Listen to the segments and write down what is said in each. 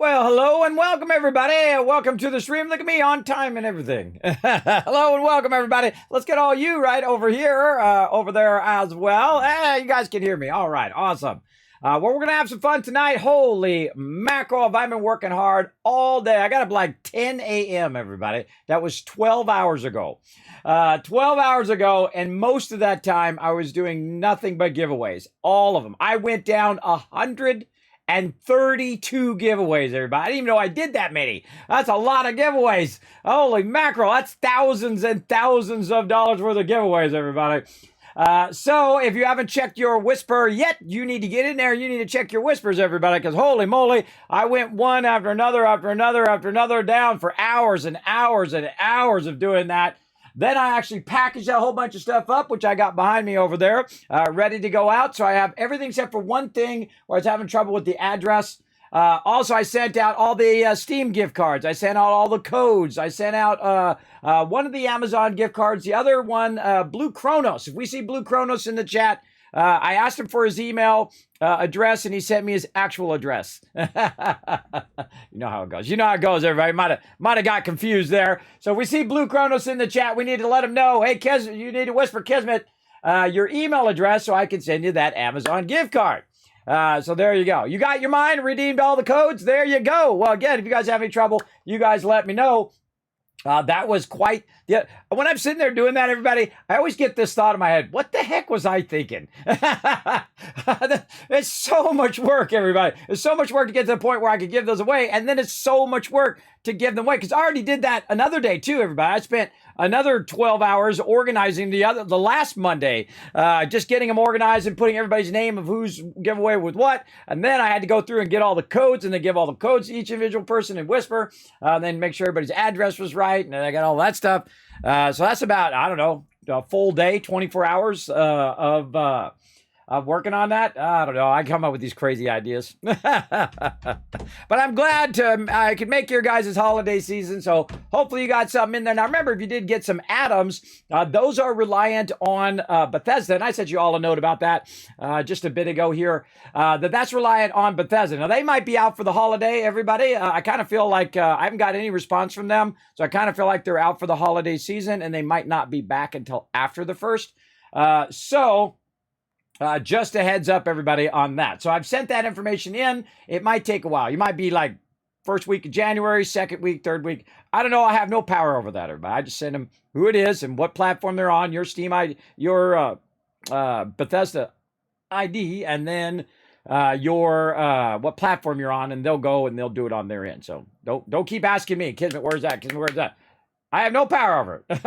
Well, hello and welcome, everybody. Welcome to the stream. Look at me on time and everything. Hello and welcome, everybody. Let's get all you right over here, over there as well. You guys can hear me. All right, awesome. Well, we're going to have some fun tonight. Holy mackerel, have I been working hard all day. I got up like 10 a.m., everybody. That was 12 hours ago. 12 hours ago, and most of that time, I was doing nothing but giveaways. All of them. I went down 132 giveaways, everybody. I didn't even know I did that many. That's a lot of giveaways. Holy mackerel. That's thousands and thousands of dollars worth of giveaways, everybody. So if you haven't checked your whisper yet, you need to get in there. You need to check your whispers, everybody, because holy moly, I went one after another, after another, after another down for hours and hours and hours of doing that. Then I actually packaged a whole bunch of stuff up, which I got behind me over there, ready to go out. So I have everything except for one thing where I was having trouble with the address. Also, I sent out all the Steam gift cards. I sent out all the codes. I sent out one of the Amazon gift cards. The other one, Blue Chronos. If we see Blue Chronos in the chat, I asked him for his email address, and he sent me his actual address. You know how it goes. You know how it goes, everybody. Might have got confused there. So if we see Blue Chronos in the chat, we need to let him know, hey, you need to whisper Kismet your email address so I can send you that Amazon gift card. So there you go. You got your mind, redeemed all the codes. There you go. Well, again, if you guys have any trouble, you guys let me know. That was quite, when I'm sitting there doing that, everybody, I always get this thought in my head, what the heck was I thinking? It's so much work, everybody. It's so much work to get to the point where I could give those away. And then it's so much work to give them away. Because I already did that another day too, everybody. I spent another 12 hours organizing the last Monday, just getting them organized and putting everybody's name of who's giveaway with what. And then I had to go through and get all the codes and then give all the codes to each individual person and whisper, then make sure everybody's address was right. And then I got all that stuff. So that's about, I don't know, a full day, 24 hours of working on that. I don't know. I come up with these crazy ideas. But I'm glad I could make your guys' holiday season. So hopefully you got something in there. Now remember, if you did get some atoms, those are reliant on Bethesda. And I sent you all a note about that just a bit ago here, that's reliant on Bethesda. Now they might be out for the holiday, everybody. I kind of feel like I haven't got any response from them. So I kind of feel like they're out for the holiday season and they might not be back until after the 1st. Just a heads up, everybody, on that. So I've sent that information in. It might take a while. You might be like first week of January, second week, third week. I don't know. I have no power over that, everybody. I just send them who it is and what platform they're on, your Steam ID, your Bethesda ID, and then your what platform you're on, and they'll go and they'll do it on their end. So don't keep asking me, Kismet, where's that? Kismet, where's that? I have no power over it.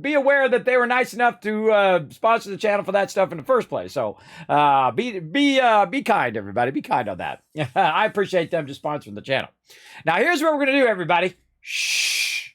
Be aware that they were nice enough to sponsor the channel for that stuff in the first place. So be kind, everybody. Be kind on that. I appreciate them just sponsoring the channel. Now here's what we're gonna do, everybody. Shh.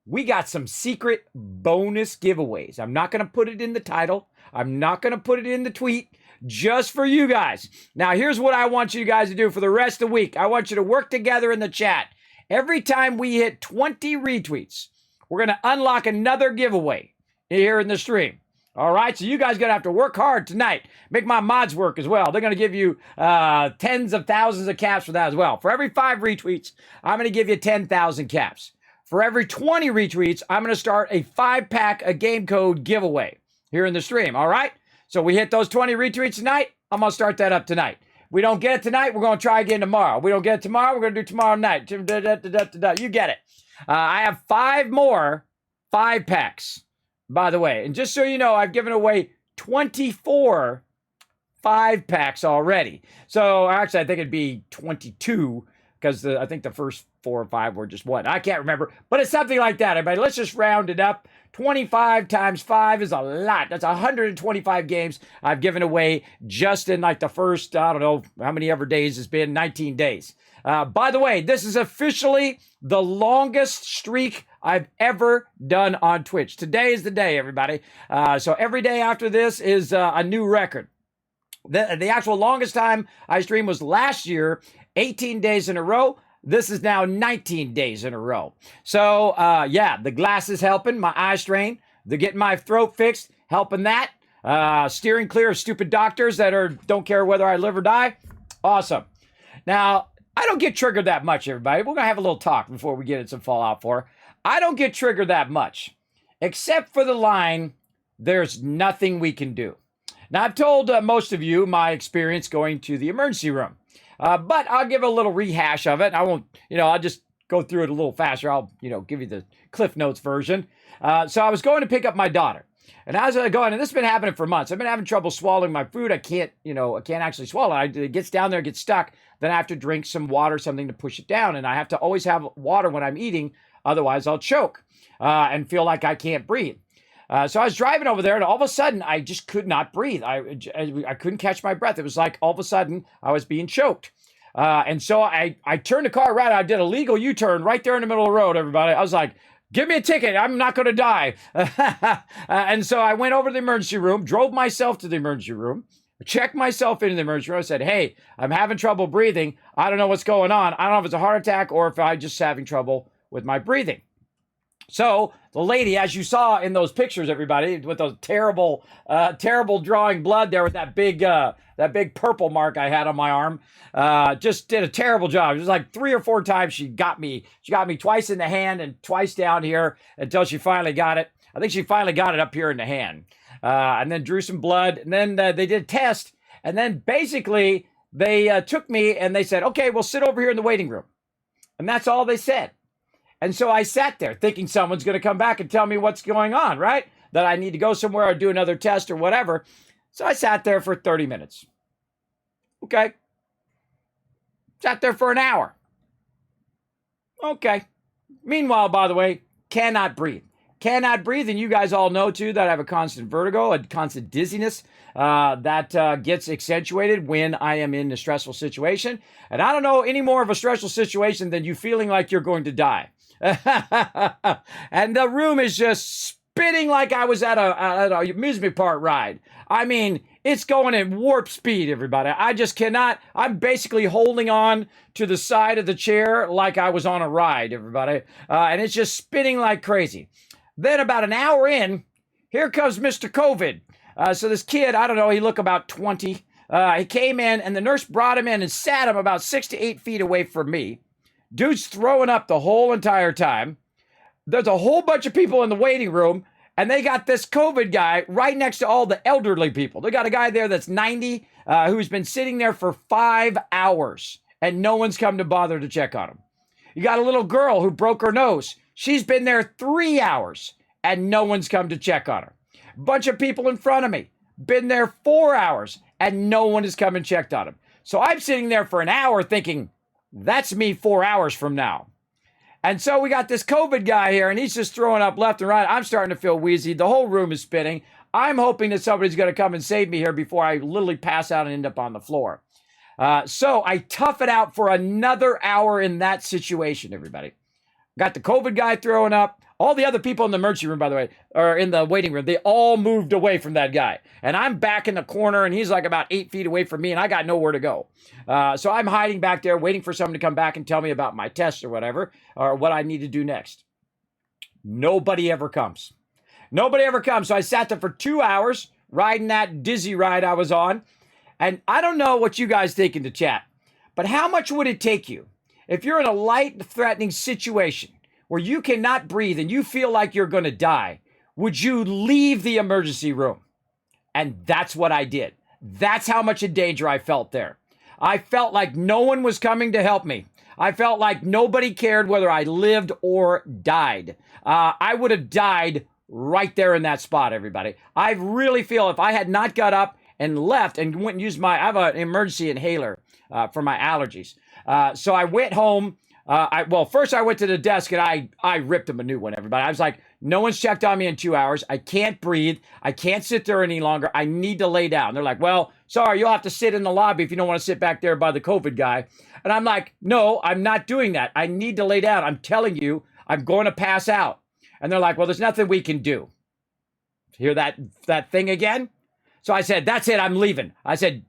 We got some secret bonus giveaways. I'm not gonna put it in the title. I'm not gonna put it in the tweet. Just for you guys. Now here's what I want you guys to do for the rest of the week. I want you to work together in the chat. Every time we hit 20 retweets, we're going to unlock another giveaway here in the stream. All right, so you guys are going to have to work hard tonight. Make my mods work as well. They're going to give you tens of thousands of caps for that as well. For every 5 retweets, I'm going to give you 10,000 caps. For every 20 retweets, I'm going to start a 5-pack a game code giveaway here in the stream. All right, so we hit those 20 retweets tonight. I'm going to start that up tonight. We don't get it tonight, we're going to try again tomorrow. We don't get it tomorrow, we're going to do tomorrow night. You get it. I have 5 more 5-packs, by the way. And just so you know, I've given away 24 5-packs already. So actually, I think it'd be 22 because I think the first 4 or 5 were just one. I can't remember, but it's something like that, everybody. Let's just round it up. 25 times 5 is a lot. That's 125 games I've given away just in like the first, I don't know how many ever days it's been, 19 days. By the way, this is officially the longest streak I've ever done on Twitch. Today is the day, everybody. So every day after this is a new record. The actual longest time I streamed was last year, 18 days in a row. This is now 19 days in a row. So, yeah, the glass is helping. My eye strain. They're getting my throat fixed. Helping that. Steering clear of stupid doctors that don't care whether I live or die. Awesome. Now, I don't get triggered that much, everybody. We're going to have a little talk before we get into some Fallout 4. I don't get triggered that much, except for the line, there's nothing we can do. Now, I've told most of you my experience going to the emergency room, but I'll give a little rehash of it. I won't, I'll just go through it a little faster. I'll, give you the Cliff Notes version. So I was going to pick up my daughter. And as I was going, and this has been happening for months. I've been having trouble swallowing my food. I can't actually swallow it. It gets down there, it gets stuck. Then I have to drink some water, something to push it down. And I have to always have water when I'm eating. Otherwise, I'll choke and feel like I can't breathe. So I was driving over there, and all of a sudden, I just could not breathe. I couldn't catch my breath. It was like all of a sudden, I was being choked. And so I turned the car around. I did a legal U-turn right there in the middle of the road, everybody. I was like, give me a ticket. I'm not going to die. And so I went over to the emergency room, drove myself to the emergency room, checked myself into the emergency room. I said, hey, I'm having trouble breathing. I don't know what's going on. I don't know if it's a heart attack or if I'm just having trouble with my breathing. So the lady, as you saw in those pictures, everybody, with those terrible drawing blood there with that big purple mark I had on my arm, just did a terrible job. It was like 3 or 4 times she got me. She got me twice in the hand and twice down here until she finally got it. I think she finally got it up here in the hand, and then drew some blood. And then they did a test, and then basically they took me and they said, "Okay, we'll sit over here in the waiting room," and that's all they said. And so I sat there thinking someone's going to come back and tell me what's going on, right? That I need to go somewhere or do another test or whatever. So I sat there for 30 minutes. Okay. Sat there for an hour. Okay. Meanwhile, by the way, cannot breathe. Cannot breathe. And you guys all know, too, that I have a constant vertigo, a constant dizziness that gets accentuated when I am in a stressful situation. And I don't know any more of a stressful situation than you feeling like you're going to die. And the room is just spinning like I was at an amusement park ride. I mean, it's going at warp speed, everybody. I just cannot. I'm basically holding on to the side of the chair like I was on a ride, everybody. And it's just spinning like crazy. Then about an hour in, here comes Mr. COVID. So this kid, I don't know, he looked about 20. He came in and the nurse brought him in and sat him about 6 to 8 feet away from me. Dude's throwing up the whole entire time. There's a whole bunch of people in the waiting room, and they got this COVID guy right next to all the elderly people. They got a guy there that's 90 who's been sitting there for 5 hours, and no one's come to bother to check on him. You got a little girl who broke her nose. She's been there 3 hours, and no one's come to check on her. Bunch of people in front of me, been there 4 hours, and no one has come and checked on him. So I'm sitting there for an hour thinking, that's me 4 hours from now. And so we got this COVID guy here, and he's just throwing up left and right. I'm starting to feel wheezy. The whole room is spinning. I'm hoping that somebody's going to come and save me here before I literally pass out and end up on the floor. So I tough it out for another hour in that situation, everybody. Got the COVID guy throwing up. All the other people in the emergency room, by the way, or in the waiting room, they all moved away from that guy. And I'm back in the corner, and he's like about 8 feet away from me, and I got nowhere to go. So I'm hiding back there, waiting for someone to come back and tell me about my test or whatever, or what I need to do next. Nobody ever comes. Nobody ever comes. So I sat there for 2 hours, riding that dizzy ride I was on. And I don't know what you guys think in the chat, but how much would it take you if you're in a life-threatening situation where you cannot breathe and you feel like you're going to die? Would you leave the emergency room? And that's what I did. That's how much in danger I felt there. I felt like no one was coming to help me. I felt like nobody cared whether I lived or died. I would have died right there in that spot, everybody. I really feel if I had not got up and left and went and used I have an emergency inhaler for my allergies. So I went home. First I went to the desk and I ripped him a new one, everybody. I was like, no one's checked on me in 2 hours. I can't breathe. I can't sit there any longer. I need to lay down. They're like, well, sorry, you'll have to sit in the lobby if you don't want to sit back there by the COVID guy. And I'm like, no, I'm not doing that. I need to lay down. I'm telling you, I'm going to pass out. And they're like, well, there's nothing we can do. Hear that thing again? So I said, that's it. I'm leaving. I said,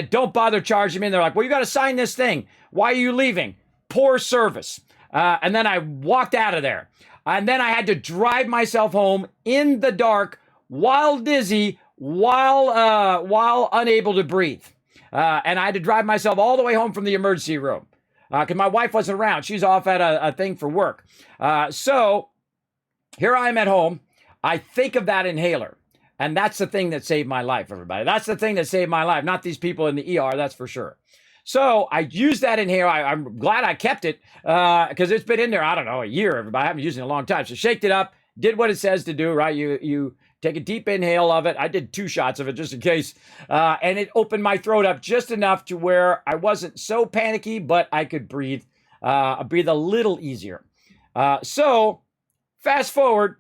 don't bother charging me. And they're like, well, you got to sign this thing. Why are you leaving? Poor service. And then I walked out of there. And then I had to drive myself home in the dark while dizzy, while unable to breathe. And I had to drive myself all the way home from the emergency room because my wife wasn't around. She's off at a thing for work. So here I am at home. I think of that inhaler. And that's the thing that saved my life, everybody. That's the thing that saved my life, not these people in the ER, that's for sure. So I used that inhaler. I'm glad I kept it because it's been in there, I don't know, a year, everybody. I haven't used it in a long time. So shaked it up, did what it says to do, right? You take a deep inhale of it. I did 2 shots of it just in case. And it opened my throat up just enough to where I wasn't so panicky, but I could breathe a little easier. So fast forward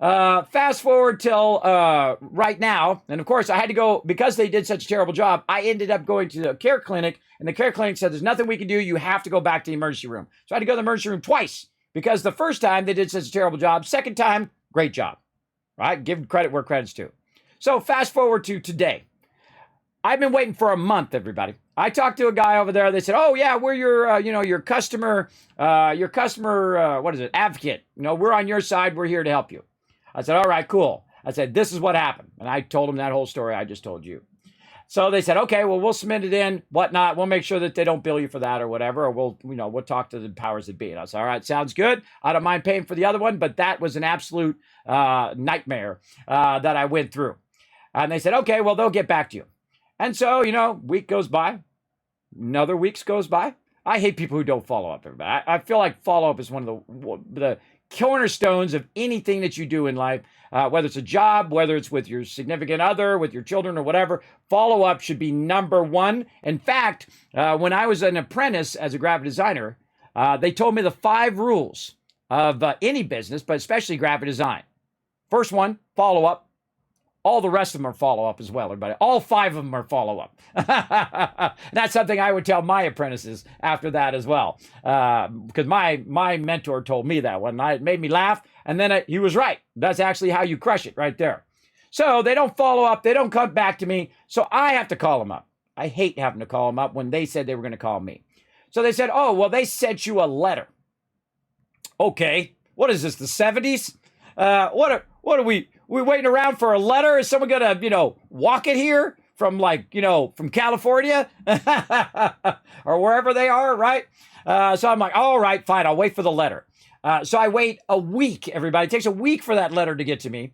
till right now. And of course, I had to go, because they did such a terrible job, I ended up going to the care clinic, and the care clinic said, there's nothing we can do. You have to go back to the emergency room. So I had to go to the emergency room twice, because the first time they did such a terrible job. Second time, great job, right? Give credit where credit's due. So fast forward to today. I've been waiting for a month, everybody. I talked to a guy over there. They said, "Oh yeah, we're your customer, advocate. We're on your side. We're here to help you." I said, "All right, cool." I said, "This is what happened." And I told them that whole story I just told you. So they said, "Okay, well, we'll submit it in, whatnot. We'll make sure that they don't bill you for that or whatever, or we'll talk to the powers that be." And I said, "All right, sounds good. I don't mind paying for the other one, but that was an absolute nightmare that I went through." And they said, "Okay, well, they'll get back to you." And so, week goes by, another weeks goes by. I hate people who don't follow up, everybody. I feel like follow-up is one of the cornerstones of anything that you do in life, whether it's a job, whether it's with your significant other, with your children or whatever. Follow-up should be number one. In fact, when I was an apprentice as a graphic designer, they told me the 5 rules of any business, but especially graphic design. First one, follow-up. All the rest of them are follow-up as well, everybody. All 5 of them are follow-up. That's something I would tell my apprentices after that as well. Because my mentor told me that one night. It made me laugh. And then he was right. That's actually how you crush it right there. So they don't follow up. They don't come back to me. So I have to call them up. I hate having to call them up when they said they were going to call me. So they said, "Oh, well, they sent you a letter." Okay. What is this, the 70s? What are we waiting around for a letter? Is someone going to, walk it here from from California or wherever they are, right? So I'm like, all right, fine. I'll wait for the letter. So I wait a week, everybody. It takes a week for that letter to get to me.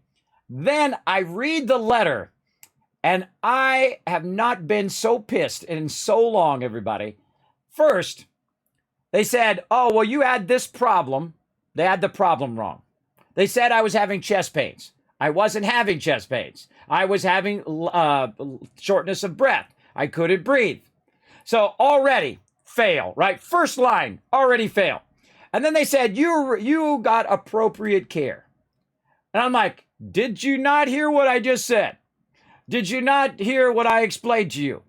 Then I read the letter, and I have not been so pissed in so long, everybody. First, they said, "Oh, well, you had this problem." They had the problem wrong. They said I was having chest pains. I wasn't having chest pains. I was having shortness of breath. I couldn't breathe. So already fail, right? First line, already fail. And then they said, you got appropriate care. And I'm like, did you not hear what I just said? Did you not hear what I explained to you?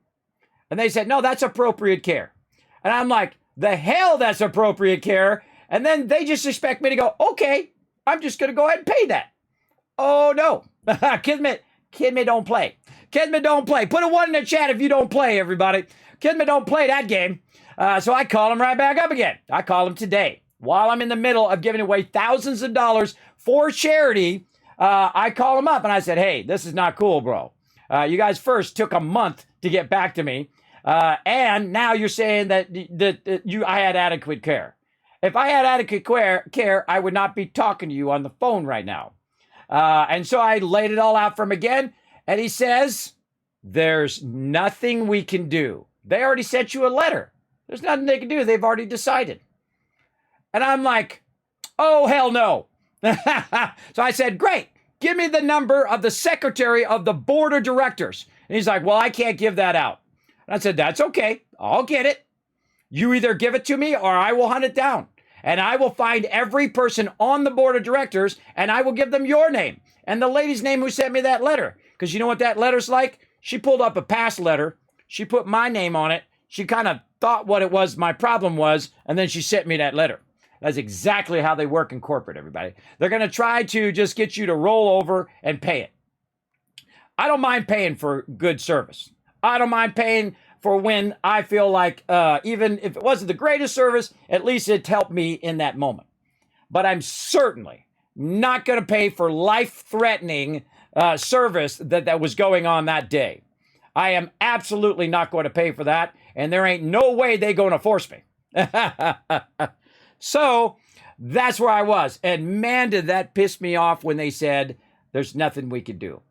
And they said, "No, that's appropriate care." And I'm like, the hell that's appropriate care? And then they just expect me to go, "Okay, I'm just going to go ahead and pay that." Oh, no. Kismet don't play. Kismet don't play. Put a 1 in the chat if you don't play, everybody. Kismet don't play that game. So I call him right back up again. I call him today. While I'm in the middle of giving away thousands of dollars for charity, I call him up and I said, "Hey, this is not cool, bro. You guys first took a month to get back to me. And now you're saying that I had adequate care. If I had adequate care, I would not be talking to you on the phone right now." And so I laid it all out for him again. And he says, "There's nothing we can do. They already sent you a letter. There's nothing they can do. They've already decided." And I'm like, oh, hell no. So I said, "Great. Give me the number of the secretary of the board of directors." And he's like, "Well, I can't give that out." And I said, "That's okay. I'll get it. You either give it to me or I will hunt it down. And I will find every person on the board of directors and I will give them your name and the lady's name who sent me that letter." Because you know what that letter's like? She pulled up a past letter. She put my name on it. She kind of thought what it was, my problem was, and then she sent me that letter. That's exactly how they work in corporate, everybody. They're going to try to just get you to roll over and pay it. I don't mind paying for good service. I don't mind paying for when I feel like, even if it wasn't the greatest service, at least it helped me in that moment. But I'm certainly not going to pay for life-threatening service that was going on that day. I am absolutely not going to pay for that, and there ain't no way they going to force me. So that's where I was. And man, did that piss me off when they said, there's nothing we could do.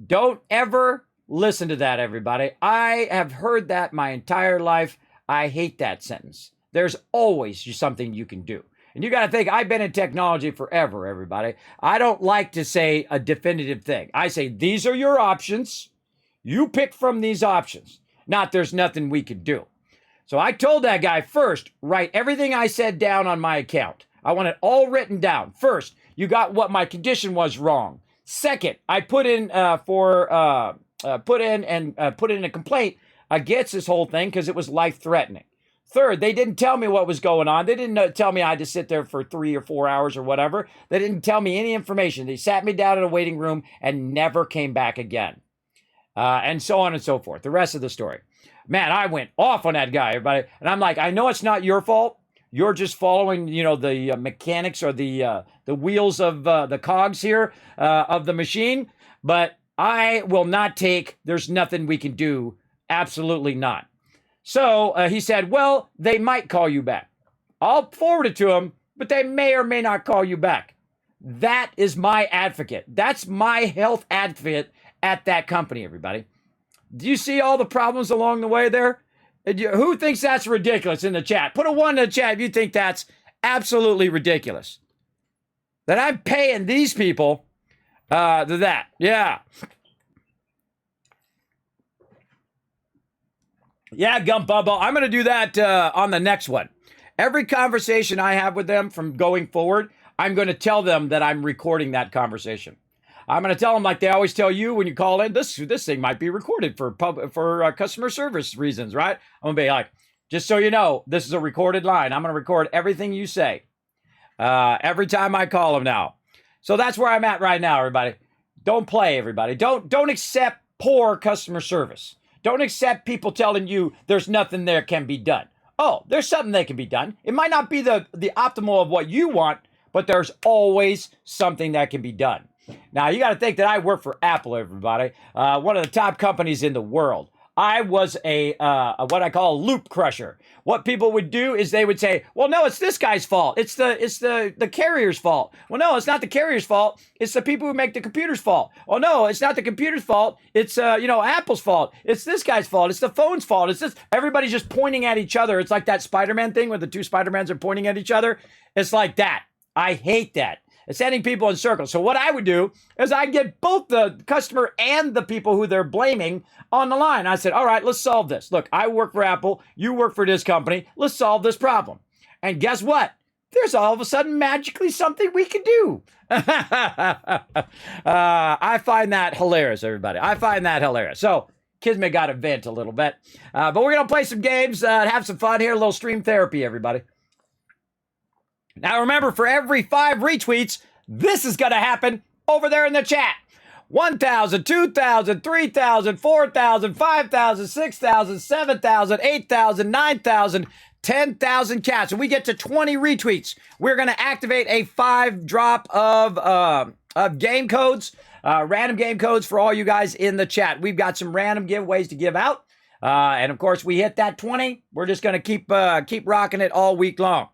Don't ever listen to that, everybody. I have heard that my entire life. I hate that sentence. There's always something you can do. And you got to think, I've been in technology forever, everybody. I don't like to say a definitive thing. I say, these are your options. You pick from these options. Not there's nothing we could do. So I told that guy, first, write everything I said down on my account. I want it all written down. First, you got what my condition was wrong. Second, I put in a complaint against this whole thing because it was life-threatening. Third, they didn't tell me what was going on. They didn't tell me I had to sit there for 3 or 4 hours or whatever. They didn't tell me any information. They sat me down in a waiting room and never came back again. And so on and so forth. The rest of the story. Man, I went off on that guy, everybody. And I'm like, I know it's not your fault. You're just following, the mechanics or the wheels of the cogs here of the machine. But I will not take, there's nothing we can do. Absolutely not. So he said, well, they might call you back. I'll forward it to them, but they may or may not call you back. That is my advocate. That's my health advocate at that company, everybody. Do you see all the problems along the way there? Who thinks that's ridiculous in the chat? Put a 1 in the chat if you think that's absolutely ridiculous. That I'm paying these people that. Yeah. Yeah, Gump Bubble. I'm going to do that on the next one. Every conversation I have with them from going forward, I'm going to tell them that I'm recording that conversation. I'm going to tell them like they always tell you when you call in, this thing might be recorded for customer service reasons, right? I'm going to be like, just so you know, this is a recorded line. I'm going to record everything you say every time I call them now. So that's where I'm at right now, everybody. Don't play, everybody. Don't accept poor customer service. Don't accept people telling you there's nothing there can be done. Oh, there's something that can be done. It might not be the optimal of what you want, but there's always something that can be done. Now, you got to think that I work for Apple, everybody. One of the top companies in the world. I was a what I call a loop crusher. What people would do is they would say, well, no, it's this guy's fault. It's the carrier's fault. Well, no, it's not the carrier's fault. It's the people who make the computer's fault. Oh, no, it's not the computer's fault. It's, Apple's fault. It's this guy's fault. It's the phone's fault. It's this. Everybody's just pointing at each other. It's like that Spider-Man thing where the two Spider-Mans are pointing at each other. It's like that. I hate that. It's sending people in circles. So what I would do is I'd get both the customer and the people who they're blaming on the line. I said, all right, let's solve this. Look, I work for Apple. You work for this company. Let's solve this problem. And guess what? There's all of a sudden magically something we can do. I find that hilarious, everybody. I find that hilarious. So Kismet got to vent a little bit. But we're going to play some games, have some fun here. A little stream therapy, everybody. Now remember, for every 5 retweets, this is going to happen over there in the chat. 1,000, 2,000, 3,000, 4,000, 5,000, 6,000, 7,000, 8,000, 9,000, 10,000 cats. When we get to 20 retweets, we're going to activate a 5-drop of game codes, random game codes for all you guys in the chat. We've got some random giveaways to give out. And of course, we hit that 20. We're just going to keep rocking it all week long.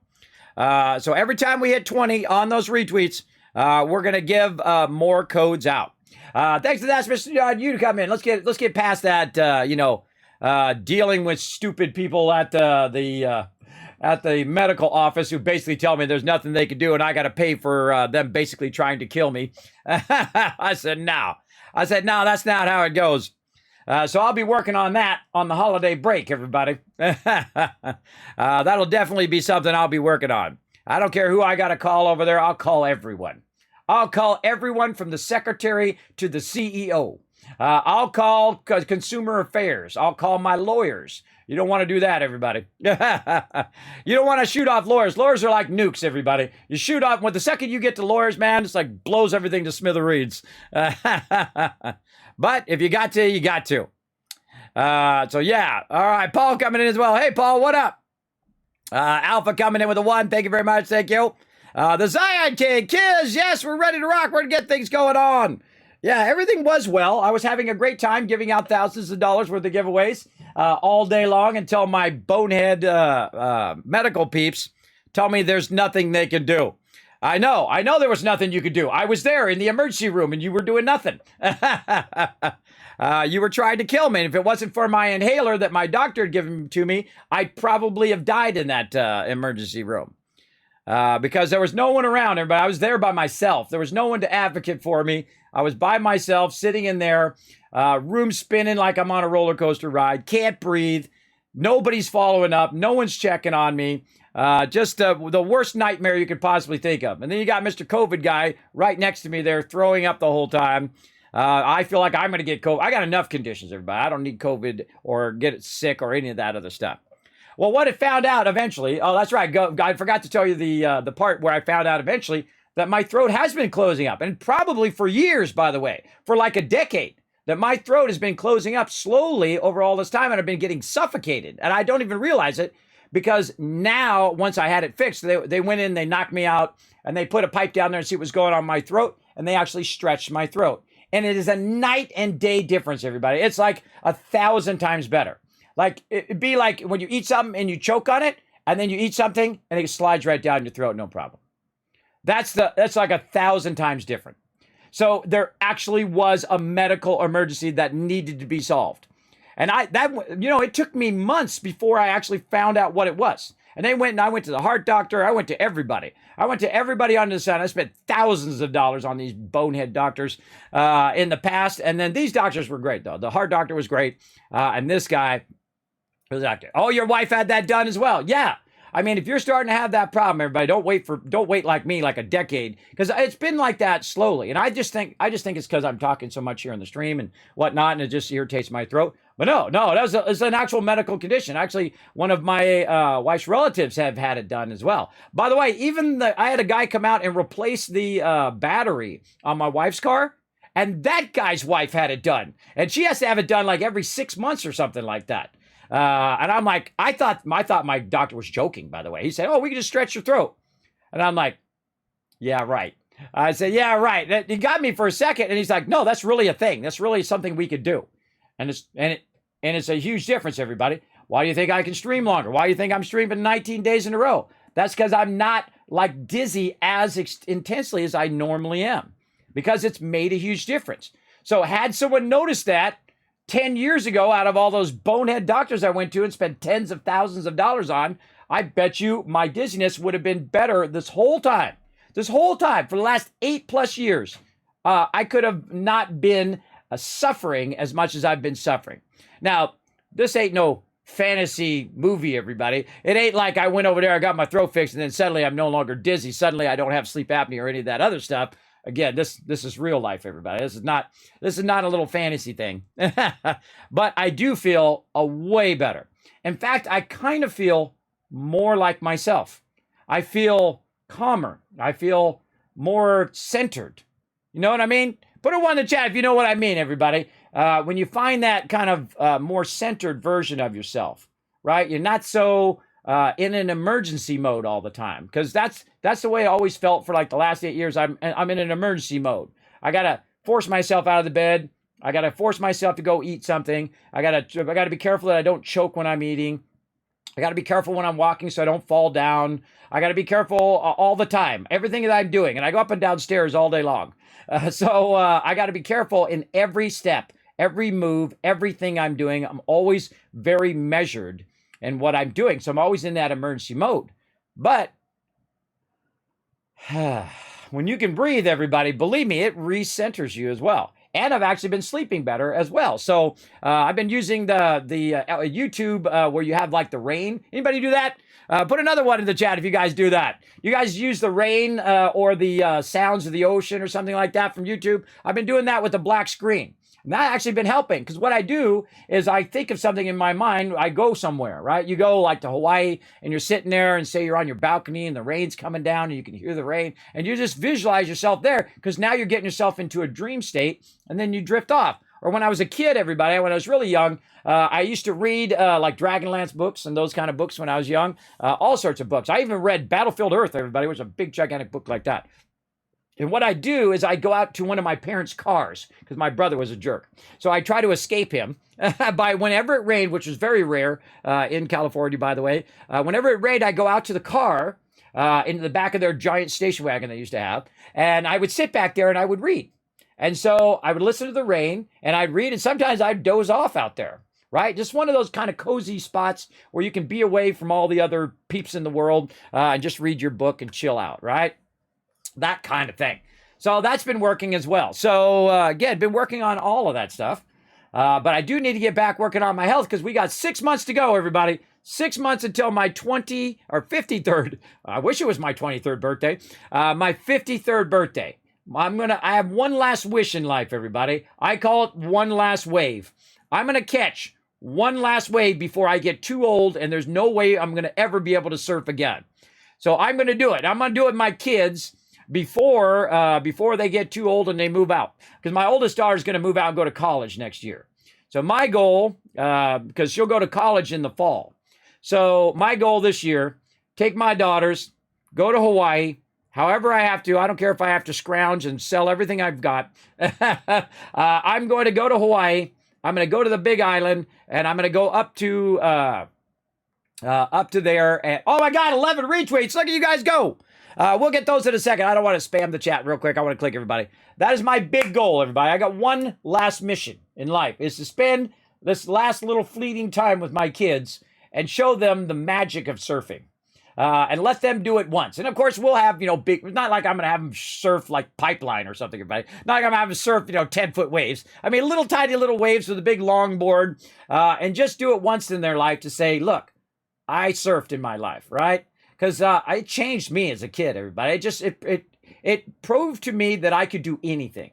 So every time we hit 20 on those retweets, we're going to give more codes out. Thanks to that, Mr. Jude, to come in. Let's get past that, dealing with stupid people at the medical office who basically tell me there's nothing they can do and I got to pay for them basically trying to kill me. I said, no, that's not how it goes. So I'll be working on that on the holiday break, everybody. That'll definitely be something I'll be working on. I don't care who I got to call over there. I'll call everyone. I'll call everyone from the secretary to the CEO. I'll call consumer affairs. I'll call my lawyers. You don't want to do that, everybody. You don't want to shoot off lawyers. Lawyers are like nukes, everybody. You shoot off, the second you get to lawyers, man, it's like blows everything to smithereens. But if you got to, you got to. So yeah. All right. Paul coming in as well. Hey, Paul, what up? Alpha coming in with a 1. Thank you very much. Thank you. The Zion King, Kiz, yes, we're ready to rock. We're going to get things going on. Yeah, everything was well. I was having a great time giving out thousands of dollars worth of giveaways all day long until my bonehead medical peeps tell me there's nothing they can do. I know there was nothing you could do. I was there in the emergency room and you were doing nothing. You were trying to kill me. And if it wasn't for my inhaler that my doctor had given to me, I'd probably have died in that emergency room. Because there was no one around, everybody. I was there by myself. There was no one to advocate for me. I was by myself, sitting in there, room spinning like I'm on a roller coaster ride, can't breathe. Nobody's following up. No one's checking on me. Just the worst nightmare you could possibly think of. And then you got Mr. COVID guy right next to me there throwing up the whole time. I feel like I'm going to get COVID. I got enough conditions, everybody. I don't need COVID or get sick or any of that other stuff. Well, what it found out eventually, oh, that's right. I forgot to tell you the part where I found out eventually that my throat has been closing up, and probably for years, by the way, for like a decade, that my throat has been closing up slowly over all this time, and I've been getting suffocated, and I don't even realize it because now, once I had it fixed, they went in, they knocked me out, and they put a pipe down there and see what was going on in my throat, and they actually stretched my throat. And it is a night and day difference, everybody. It's like 1,000 times better. Like, it'd be like when you eat something and you choke on it, and then you eat something and it slides right down your throat, no problem. That's like 1,000 times different. So there actually was a medical emergency that needed to be solved. And it took me months before I actually found out what it was. And I went to the heart doctor. I went to everybody. I went to everybody under the sun. I spent thousands of dollars on these bonehead doctors in the past. And then these doctors were great, though. The heart doctor was great. And this guy was a doctor. Oh, your wife had that done as well. Yeah. I mean, if you're starting to have that problem, everybody, don't wait like me, like a decade, because it's been like that slowly. And I just think it's because I'm talking so much here on the stream and whatnot, and it just irritates my throat. But no, it's an actual medical condition. Actually, one of my wife's relatives have had it done as well. By the way, I had a guy come out and replace the battery on my wife's car, and that guy's wife had it done, and she has to have it done like every 6 months or something like that. And I'm like, I thought my doctor was joking, by the way. He said, oh, we can just stretch your throat. And I'm like, yeah, right. I said, yeah, right. He got me for a second. And he's like, no, that's really a thing. That's really something we could do. And it's a huge difference, everybody. Why do you think I can stream longer? Why do you think I'm streaming 19 days in a row? That's because I'm not like dizzy as intensely as I normally am, because it's made a huge difference. So had someone noticed that 10 years ago, out of all those bonehead doctors I went to and spent tens of thousands of dollars on, I bet you my dizziness would have been better this whole time. This whole time, for the last 8+ years, I could have not been suffering as much as I've been suffering. Now, this ain't no fantasy movie, everybody. It ain't like I went over there, I got my throat fixed, and then suddenly I'm no longer dizzy. Suddenly I don't have sleep apnea or any of that other stuff. Again, this is real life, everybody. This is not a little fantasy thing. But I do feel a way better. In fact, I kind of feel more like myself. I feel calmer. I feel more centered. You know what I mean? Put a 1 in the chat if you know what I mean, everybody. When you find that kind of more centered version of yourself, right? You're not so in an emergency mode all the time, because that's the way I always felt for like the last 8 years. I'm in an emergency mode. I gotta force myself out of the bed. I gotta force myself to go eat something. I gotta be careful that I don't choke when I'm eating. I gotta be careful when I'm walking so I don't fall down. I gotta be careful all the time. Everything that I'm doing, and I go up and down stairs all day long. So I gotta be careful in every step, every move, everything I'm doing. I'm always very measured in what I'm doing. So I'm always in that emergency mode. But when you can breathe, everybody, believe me, it recenters you as well. And I've actually been sleeping better as well. So I've been using the YouTube where you have like the rain. Anybody do that? Put another 1 in the chat if you guys do that. You guys use the rain or the sounds of the ocean or something like that from YouTube. I've been doing that with the black screen. And that actually been helping, because what I do is I think of something in my mind, I go somewhere, right? You go like to Hawaii and you're sitting there and say you're on your balcony and the rain's coming down and you can hear the rain and you just visualize yourself there, because now you're getting yourself into a dream state and then you drift off. Or when I was a kid, everybody, when I was really young, I used to read like Dragonlance books and those kind of books when I was young, all sorts of books. I even read Battlefield Earth, everybody, which was a big, gigantic book like that. And what I do is I go out to one of my parents' cars because my brother was a jerk. So I try to escape him by whenever it rained, which was very rare in California, by the way. Whenever it rained, I go out to the car into the back of their giant station wagon they used to have. And I would sit back there and I would read. And so I would listen to the rain and I'd read. And sometimes I'd doze off out there, right? Just one of those kind of cozy spots where you can be away from all the other peeps in the world and just read your book and chill out, right? That kind of thing. So that's been working as well. So again, been working on all of that stuff. But I do need to get back working on my health because we got 6 months to go, everybody. 6 months until my 53rd. I wish it was my 23rd birthday. My 53rd birthday. I have one last wish in life, everybody. I call it one last wave. I'm going to catch one last wave before I get too old and there's no way I'm going to ever be able to surf again. So I'm going to do it. I'm going to do it with my kids before they get too old and they move out. Because my oldest daughter is going to move out and go to college next year. So my goal, because she'll go to college in the fall. So my goal this year, take my daughters, go to Hawaii, however I have to. I don't care if I have to scrounge and sell everything I've got. I'm going to go to Hawaii. I'm going to go to the Big Island, and I'm going to go up to there. And, oh my God, 11 retweets. Look at you guys go. We'll get those in a second. I don't want to spam the chat real quick. I want to click everybody. That is my big goal, everybody. I got one last mission in life, is to spend this last little fleeting time with my kids and show them the magic of surfing. And let them do it once. And of course, we'll have, big, not like I'm going to have them surf like pipeline or something, everybody. Not like I'm going to have them surf, 10-foot waves. I mean, little tiny little waves with a big long board. And just do it once in their life to say, look, I surfed in my life, right? Because it changed me as a kid, everybody. It proved to me that I could do anything.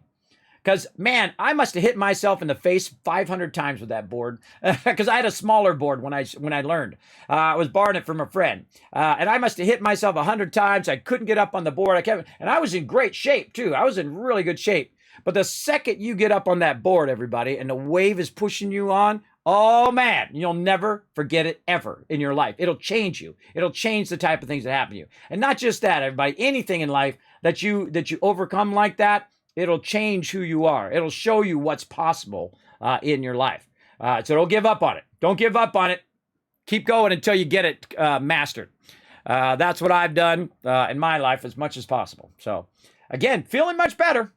Because, man, I must have hit myself in the face 500 times with that board. Because I had a smaller board when I learned. I was borrowing it from a friend. And I must have hit myself 100 times. I couldn't get up on the board. And I was in great shape, too. I was in really good shape. But the second you get up on that board, everybody, and the wave is pushing you on, oh, man, you'll never forget it ever in your life. It'll change you. It'll change the type of things that happen to you. And not just that, everybody. Anything in life that you overcome like that, it'll change who you are. It'll show you what's possible in your life. So don't give up on it. Don't give up on it. Keep going until you get it mastered. That's what I've done in my life as much as possible. So, again, feeling much better,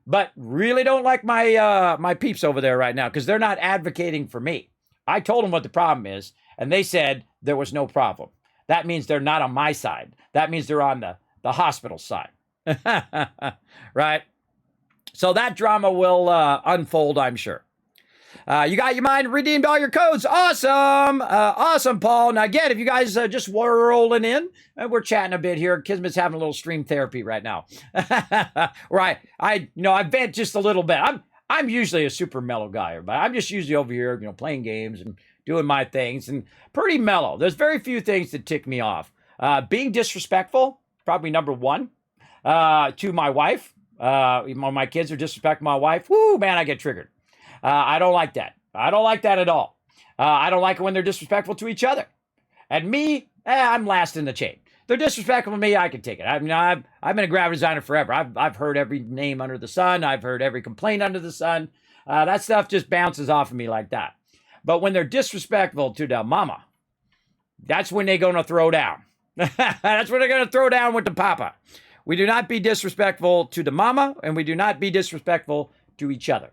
but really don't like my peeps over there right now because they're not advocating for me. I told them what the problem is, and they said there was no problem. That means they're not on my side. That means they're on the hospital side. Right? So that drama will unfold, I'm sure. You got your mind redeemed all your codes. Awesome. Awesome, Paul. Now, again, if you guys just rolling in, we're chatting a bit here. Kismet's having a little stream therapy right now. Right. I vent just a little bit. I'm usually a super mellow guy, everybody. I'm just usually over here, playing games and doing my things and pretty mellow. There's very few things that tick me off. Being disrespectful, probably number one, to my wife. When my kids are disrespecting my wife, whoo, man, I get triggered. I don't like that. I don't like that at all. I don't like it when they're disrespectful to each other. And me, I'm last in the chain. They're disrespectful to me, I can take it. I've been a graphic designer forever. I've heard every name under the sun. I've heard every complaint under the sun. That stuff just bounces off of me like that. But when they're disrespectful to the mama, that's when they're going to throw down. That's when they're going to throw down with the papa. We do not be disrespectful to the mama, and we do not be disrespectful to each other.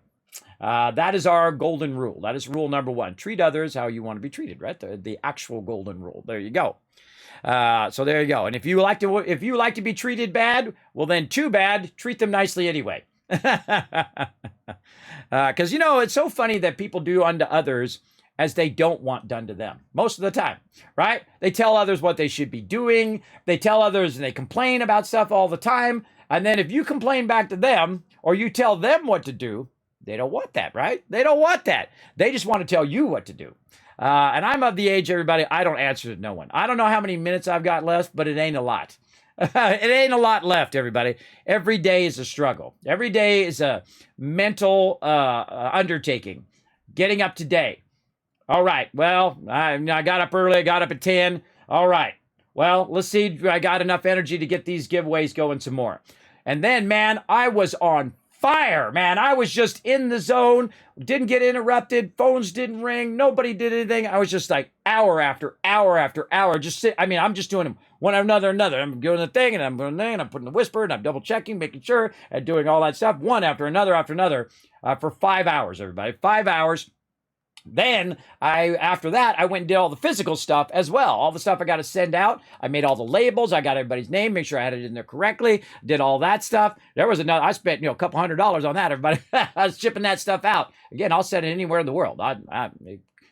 That is our golden rule. That is rule number one. Treat others how you want to be treated, right? The actual golden rule. There you go. So there you go. And if you like to be treated bad, well then too bad. Treat them nicely anyway. Because it's so funny that people do unto others as they don't want done to them most of the time, right? They tell others what they should be doing. They tell others and they complain about stuff all the time. And then if you complain back to them or you tell them what to do, they don't want that, right? They don't want that. They just want to tell you what to do. And I'm of the age, everybody, I don't answer to no one. I don't know how many minutes I've got left, but it ain't a lot. It ain't a lot left, everybody. Every day is a struggle. Every day is a mental undertaking. Getting up today. All right, well, I got up early. I got up at 10. All right, well, let's see. I got enough energy to get these giveaways going some more. And then, man, I was on fire, man. I was just in the zone, didn't get interrupted, phones didn't ring, nobody did anything. I was just like hour after hour after hour, I'm just doing them one after another. I'm doing the thing, and I'm doing the thing, and I'm putting the whisper, and I'm double checking, making sure, and doing all that stuff, one after another, for 5 hours, everybody. 5 hours. Then after that, I went and did all the physical stuff as well. All the stuff I got to send out. I made all the labels. I got everybody's name, make sure I had it in there correctly. Did all that stuff. There was another. I spent a couple $100s on that. Everybody, I was shipping that stuff out. Again, I'll send it anywhere in the world.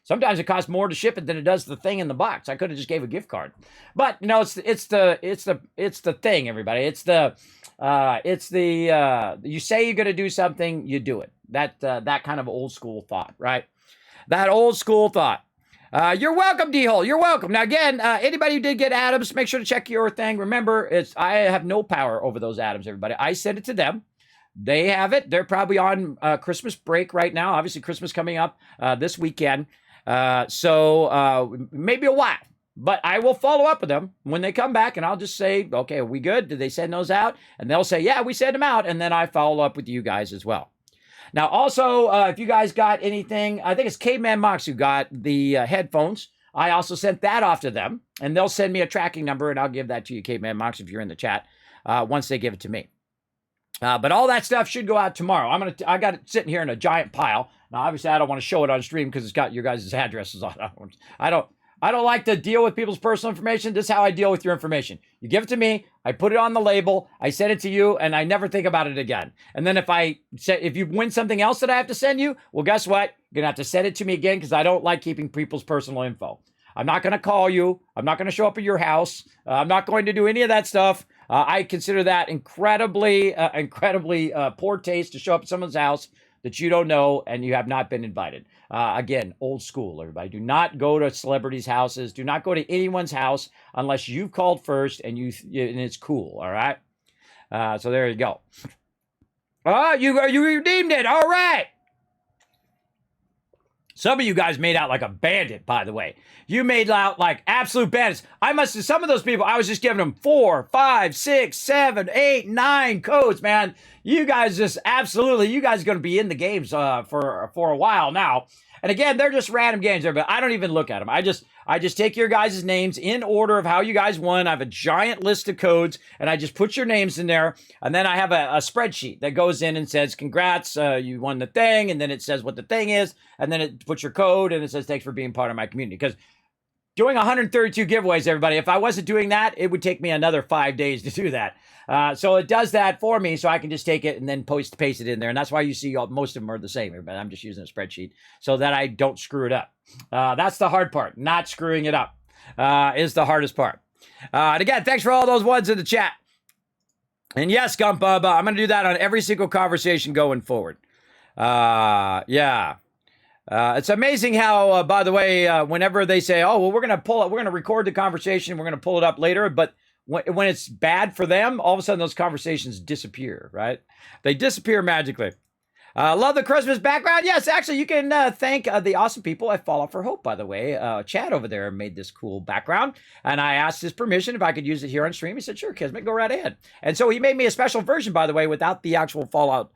Sometimes it costs more to ship it than it does the thing in the box. I could have just gave a gift card, but it's the thing, everybody. You say you're going to do something, you do it. That kind of old school thought, right? That old school thought. You're welcome, D-Hole. You're welcome. Now, again, anybody who did get Adams, make sure to check your thing. Remember, I have no power over those Adams, everybody. I send it to them. They have it. They're probably on Christmas break right now. Obviously, Christmas coming up this weekend. So maybe a while. But I will follow up with them when they come back, and I'll just say, okay, are we good? Did they send those out? And they'll say, yeah, we sent them out. And then I follow up with you guys as well. Now, also, if you guys got anything, I think it's Caveman Mox who got the headphones. I also sent that off to them, and they'll send me a tracking number, and I'll give that to you, Caveman Mox, if you're in the chat, once they give it to me. But all that stuff should go out tomorrow. I got it sitting here in a giant pile. Now, obviously, I don't want to show it on stream because it's got your guys' addresses on it. I don't like to deal with people's personal information. This is how I deal with your information. You give it to me, I put it on the label, I send it to you, and I never think about it again. And then if you win something else that I have to send you, well, guess what? You're going to have to send it to me again because I don't like keeping people's personal info. I'm not going to call you. I'm not going to show up at your house. I'm not going to do any of that stuff. I consider that incredibly poor taste to show up at someone's house that you don't know and you have not been invited. Again, old school, everybody. Do not go to celebrities' houses. Do not go to anyone's house unless you've called first and it's cool, all right? So there you go. Oh, you redeemed it. All right. Some of you guys made out like a bandit, by the way. You made out like absolute bandits. Some of those people, I was just giving them 4, 5, 6, 7, 8, 9 codes, man. You guys you guys are going to be in the games for a while now. And again, they're just random games there, but I don't even look at them. I just take your guys' names in order of how you guys won. I have a giant list of codes, and I just put your names in there. And then I have a spreadsheet that goes in and says, congrats, you won the thing. And then it says what the thing is. And then it puts your code, and it says, thanks for being part of my community. Because doing 132 giveaways, everybody, if I wasn't doing that, it would take me another 5 days to do that. So it does that for me, so I can just take it and then paste it in there. And that's why you see most of them are the same, but I'm just using a spreadsheet so that I don't screw it up. That's the hard part. Not screwing it up is the hardest part. And again, thanks for all those ones in the chat. And yes, Gumpub, I'm going to do that on every single conversation going forward. Yeah. It's amazing how, by the way, whenever they say, oh, well, we're going to record the conversation, we're going to pull it up later, but when it's bad for them, all of a sudden those conversations disappear, right? They disappear magically. Love the Christmas background. Yes, actually, you can thank the awesome people at Fallout for Hope, by the way. Chad over there made this cool background, and I asked his permission if I could use it here on stream. He said, sure, Kismet, go right ahead. And so he made me a special version, by the way, without the actual Fallout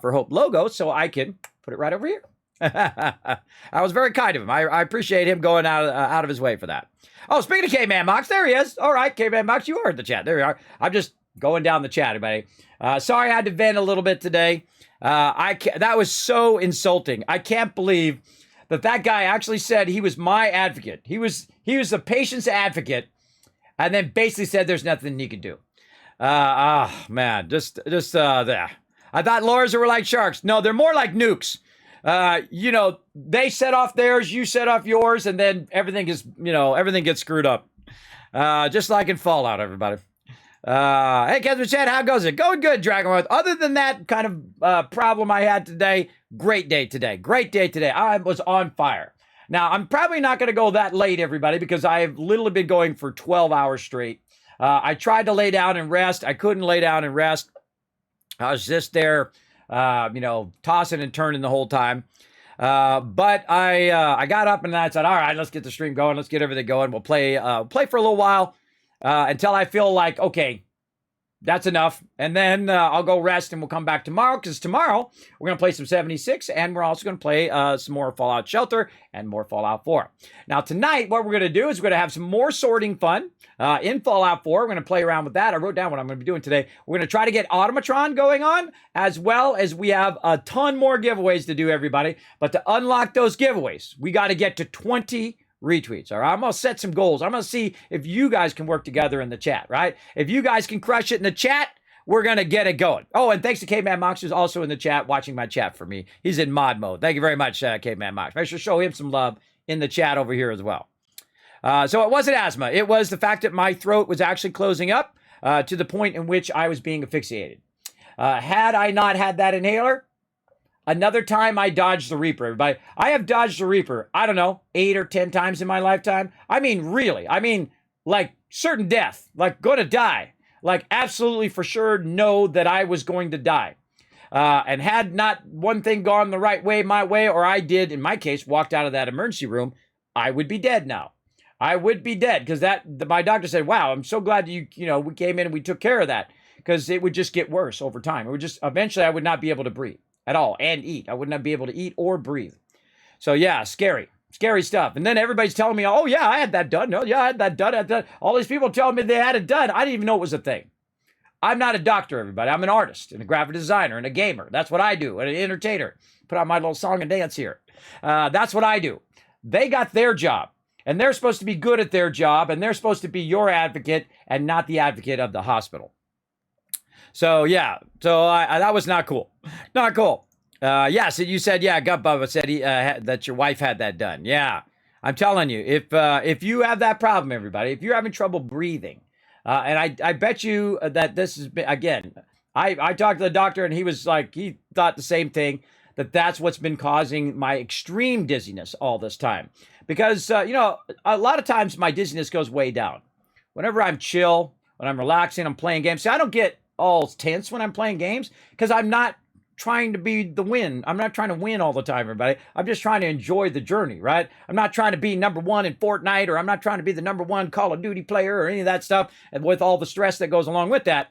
for Hope logo, so I can put it right over here. I was very kind of him. I appreciate him going out of his way for that. Oh, speaking of K-Man Mox, there he is. All right, K-Man Mox, you are in the chat. There you are. I'm just going down the chat, everybody. Sorry I had to vent a little bit today. That was so insulting. I can't believe that guy actually said he was my advocate. He was the patient's advocate, and then basically said there's nothing he could do. Man, just there. I thought lawyers were like sharks. No, they're more like nukes. They set off theirs, you set off yours, and then everything gets screwed up. Just like in Fallout, everybody. Hey, Kesman Chat, how goes it? Going good, Dragonworth. Other than that kind of problem I had today, great day today. I was on fire. Now, I'm probably not going to go that late, everybody, because I've literally been going for 12 hours straight. I tried to lay down and rest. I couldn't lay down and rest. I was just there, tossing and turning the whole time. But I got up and I said, all right, let's get the stream going. Let's get everything going. We'll play for a little while, until I feel like, okay, that's enough. And then I'll go rest and we'll come back tomorrow, because tomorrow we're going to play some 76, and we're also going to play some more Fallout Shelter and more Fallout 4. Now, tonight, what we're going to do is we're going to have some more sorting fun in Fallout 4. We're going to play around with that. I wrote down what I'm going to be doing today. We're going to try to get Automatron going on, as well as we have a ton more giveaways to do, everybody. But to unlock those giveaways, we got to get to 20 retweets. All right, I'm gonna set some goals. I'm gonna see if you guys can work together in the chat, right? If you guys can crush it in the chat, we're gonna get it going. Oh, and thanks to Caveman Mox, who's also in the chat watching my chat for me. He's in mod mode. Thank you very much, Caveman Mox. Make sure to show him some love in the chat over here as well. So it wasn't asthma. It was the fact that my throat was actually closing up to the point in which I was being asphyxiated. Had I not had that inhaler, another time I dodged the Reaper, everybody. I have dodged the Reaper, I don't know, 8 or 10 times in my lifetime. I mean, really. I mean, like certain death, like going to die. Like absolutely for sure know that I was going to die. And had not one thing gone the right way, my way, or I did, in my case, walked out of that emergency room, I would be dead now. I would be dead, because my doctor said, wow, I'm so glad we came in and we took care of that, because it would just get worse over time. It would just, eventually I would not be able to breathe at all and eat. I would not be able to eat or breathe. So yeah, scary stuff. And then everybody's telling me, oh yeah, I had that done. No, yeah, I had that done. All these people telling me they had it done. I didn't even know it was a thing. I'm not a doctor, everybody. I'm an artist and a graphic designer and a gamer. That's what I do, and an entertainer. Put on my little song and dance here. That's what I do. They got their job, and they're supposed to be good at their job, and they're supposed to be your advocate and not the advocate of the hospital. So yeah, that was not cool. Not cool. Yes, you said, yeah, Gut Bubba said that your wife had that done. Yeah, I'm telling you, if you have that problem, everybody, if you're having trouble breathing, and I bet you that this has been, again, I talked to the doctor and he was like, he thought the same thing, that's what's been causing my extreme dizziness all this time. Because, a lot of times my dizziness goes way down. Whenever I'm chill, when I'm relaxing, I'm playing games. See, I don't get all tense when I'm playing games, because I'm not trying to be the win. I'm not trying to win all the time, everybody. I'm just trying to enjoy the journey, right? I'm not trying to be number one in Fortnite, or I'm not trying to be the number one Call of Duty player or any of that stuff, and with all the stress that goes along with that.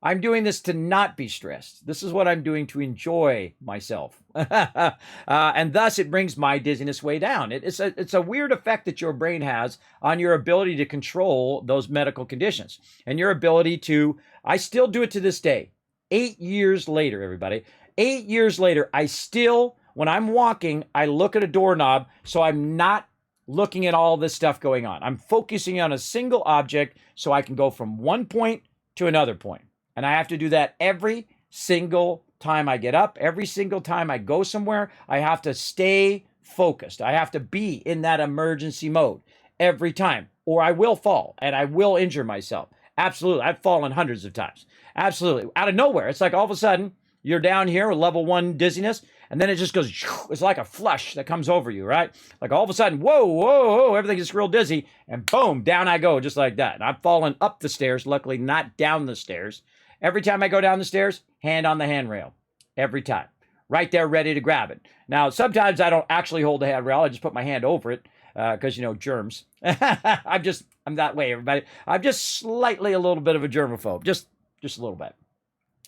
I'm doing this to not be stressed. This is what I'm doing to enjoy myself. And thus it brings my dizziness way down. It's a weird effect that your brain has on your ability to control those medical conditions and your ability to, I still do it to this day. 8 years later, everybody, 8 years later, I still, when I'm walking, I look at a doorknob, so I'm not looking at all this stuff going on. I'm focusing on a single object so I can go from one point to another point. And I have to do that every single time I get up, every single time I go somewhere. I have to stay focused. I have to be in that emergency mode every time, or I will fall and I will injure myself. Absolutely. I've fallen hundreds of times. Absolutely. Out of nowhere. It's like all of a sudden you're down here with level 1 dizziness, and then it just goes, it's like a flush that comes over you, right? Like all of a sudden, whoa, everything gets real dizzy, and boom, down I go just like that. And I've fallen up the stairs, luckily not down the stairs. Every time I go down the stairs, hand on the handrail. Every time. Right there, ready to grab it. Now, sometimes I don't actually hold the handrail. I just put my hand over it because, germs. I'm that way, everybody. I'm just slightly a little bit of a germaphobe. Just a little bit.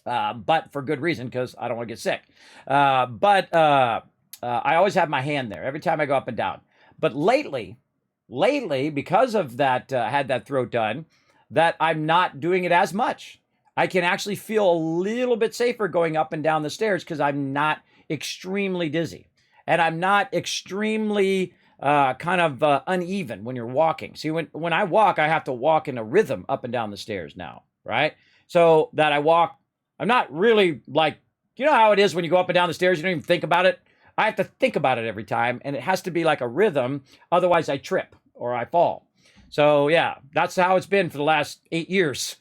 But for good reason, because I don't want to get sick. But I always have my hand there every time I go up and down. But lately, because of that, had that throat done, that I'm not doing it as much. I can actually feel a little bit safer going up and down the stairs because I'm not extremely dizzy. And I'm not extremely uneven when you're walking. See, when I walk, I have to walk in a rhythm up and down the stairs now, right? So that I walk, I'm not really like, you know how it is when you go up and down the stairs, you don't even think about it? I have to think about it every time, and it has to be like a rhythm. Otherwise, I trip or I fall. So yeah, that's how it's been for the last 8 years,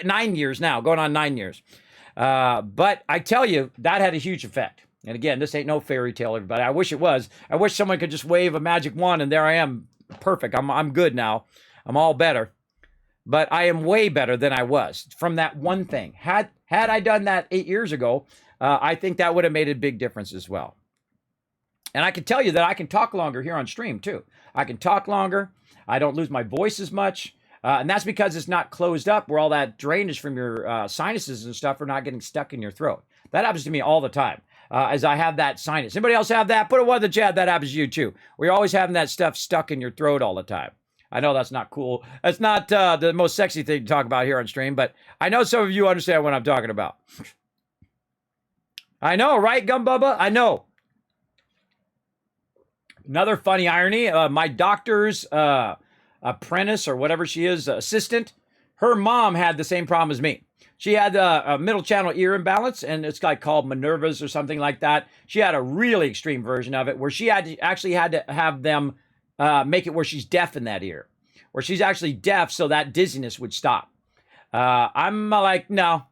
9 years now, going on 9 years. But I tell you, that had a huge effect. And again, this ain't no fairy tale, everybody. I wish it was. I wish someone could just wave a magic wand and there I am, perfect. I'm good now. I'm all better. But I am way better than I was from that one thing. Had I done that 8 years ago, I think that would have made a big difference as well. And I can tell you that I can talk longer here on stream too. I can talk longer. I don't lose my voice as much. And that's because it's not closed up where all that drainage from your sinuses and stuff are not getting stuck in your throat. That happens to me all the time. As I have that sinus. Anybody else have that? Put a one in the chat. That happens to you too. We're always having that stuff stuck in your throat all the time. I know that's not cool. That's not the most sexy thing to talk about here on stream, but I know some of you understand what I'm talking about. I know, right, Gum Bubba? I know. Another funny irony, my doctor's apprentice or whatever she is, assistant, her mom had the same problem as me. She had a middle channel ear imbalance, and it's like called Minerva's or something like that. She had a really extreme version of it where she actually had to have them make it where she's deaf in that ear, where she's actually deaf so that dizziness would stop. I'm like, no,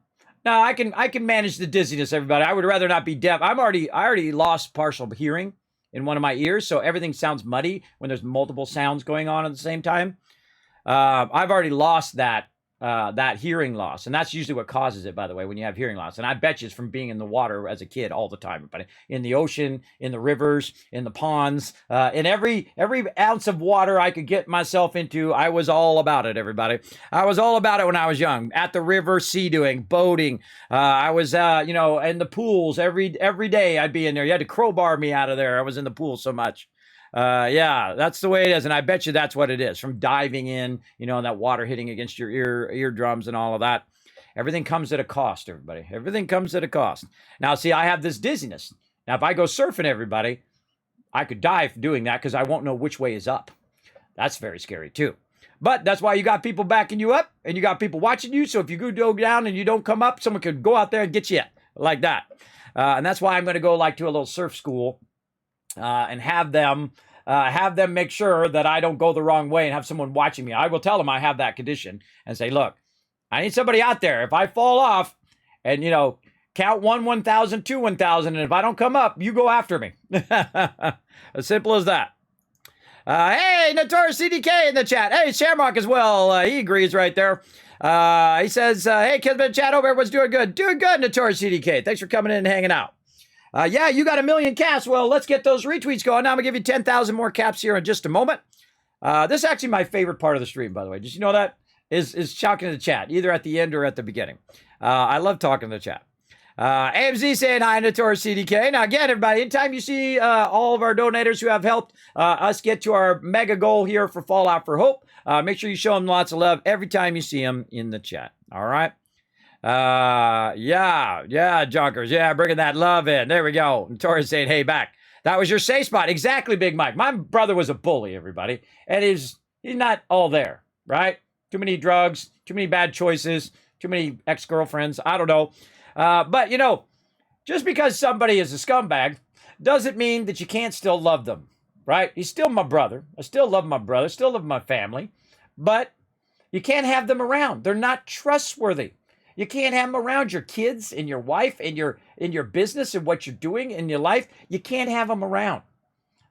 I can manage the dizziness, everybody. I would rather not be deaf. I already lost partial hearing in one of my ears, so everything sounds muddy when there's multiple sounds going on at the same time. I've already lost that hearing loss, and that's usually what causes it, by the way, when you have hearing loss. And I bet you it's from being in the water as a kid all the time, but in the ocean, in the rivers, in the ponds, in every ounce of water I could get myself into, I was all about it, everybody. I was all about it when I was young, at the river, sea-doing, boating. I was, in the pools every day I'd be in there. You had to crowbar me out of there. I was in the pool so much. Yeah, that's the way it is. And I bet you that's what it is from diving in, that water hitting against your eardrums and all of that. Everything comes at a cost, everybody. Everything comes at a cost. Now, see, I have this dizziness. Now, if I go surfing, everybody, I could die for doing that because I won't know which way is up. That's very scary too. But that's why you got people backing you up and you got people watching you. So if you go down and you don't come up, someone could go out there and get you like that. And that's why I'm going to go to a little surf school and have them make sure that I don't go the wrong way and have someone watching me. I will tell them I have that condition and say, look, I need somebody out there. If I fall off and, count 1, 1,000, 2, 1,000, and if I don't come up, you go after me. As simple as that. Hey, Notorious CDK in the chat. Hey, Shamrock as well. He agrees right there. He says, hey, Kismet chat, hope everyone's doing good. Doing good, Notorious CDK. Thanks for coming in and hanging out. Yeah, you got 1 million caps. Well, let's get those retweets going. Now I'm going to give you 10,000 more caps here in just a moment. This is actually my favorite part of the stream, by the way. Did you know that? Is talking to the chat, either at the end or at the beginning. I love talking to the chat. AMZ saying hi, Notorious CDK. Now, again, everybody, anytime you see all of our donators who have helped us get to our mega goal here for Fallout for Hope, make sure you show them lots of love every time you see them in the chat. All right? Yeah, Junkers. Yeah, bringing that love in. There we go. Notorious saying, hey, back. That was your safe spot. Exactly, Big Mike. My brother was a bully, everybody. And he's not all there, right? Too many drugs, too many bad choices, too many ex-girlfriends. I don't know. But, just because somebody is a scumbag doesn't mean that you can't still love them, right? He's still my brother. I still love my brother, still love my family. But you can't have them around. They're not trustworthy. You can't have them around your kids and your wife and your business and what you're doing in your life. You can't have them around.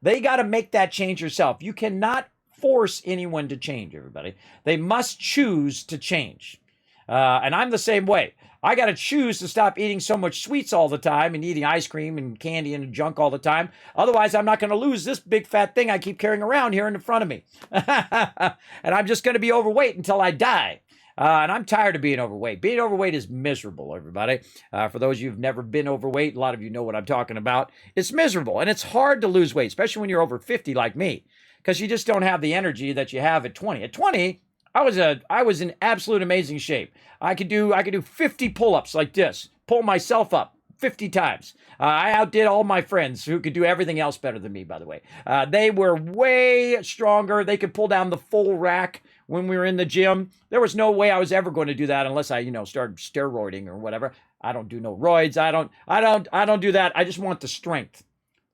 They got to make that change yourself. You cannot force anyone to change, everybody. They must choose to change. And I'm the same way. I got to choose to stop eating so much sweets all the time and eating ice cream and candy and junk all the time. Otherwise, I'm not going to lose this big fat thing I keep carrying around here in front of me. And I'm just going to be overweight until I die. And I'm tired of being overweight. Being overweight is miserable, everybody. For those of you who've never been overweight, a lot of you know what I'm talking about. It's miserable, and it's hard to lose weight, especially when you're over 50 like me, because you just don't have the energy that you have at 20. At 20, I was in absolute amazing shape. I could do 50 pull-ups like this, pull myself up 50 times. I outdid all my friends who could do everything else better than me, by the way. They were way stronger. They could pull down the full rack when we were in the gym. There was no way I was ever going to do that unless I, started steroiding or whatever. I don't do no roids. I don't do that. I just want the strength.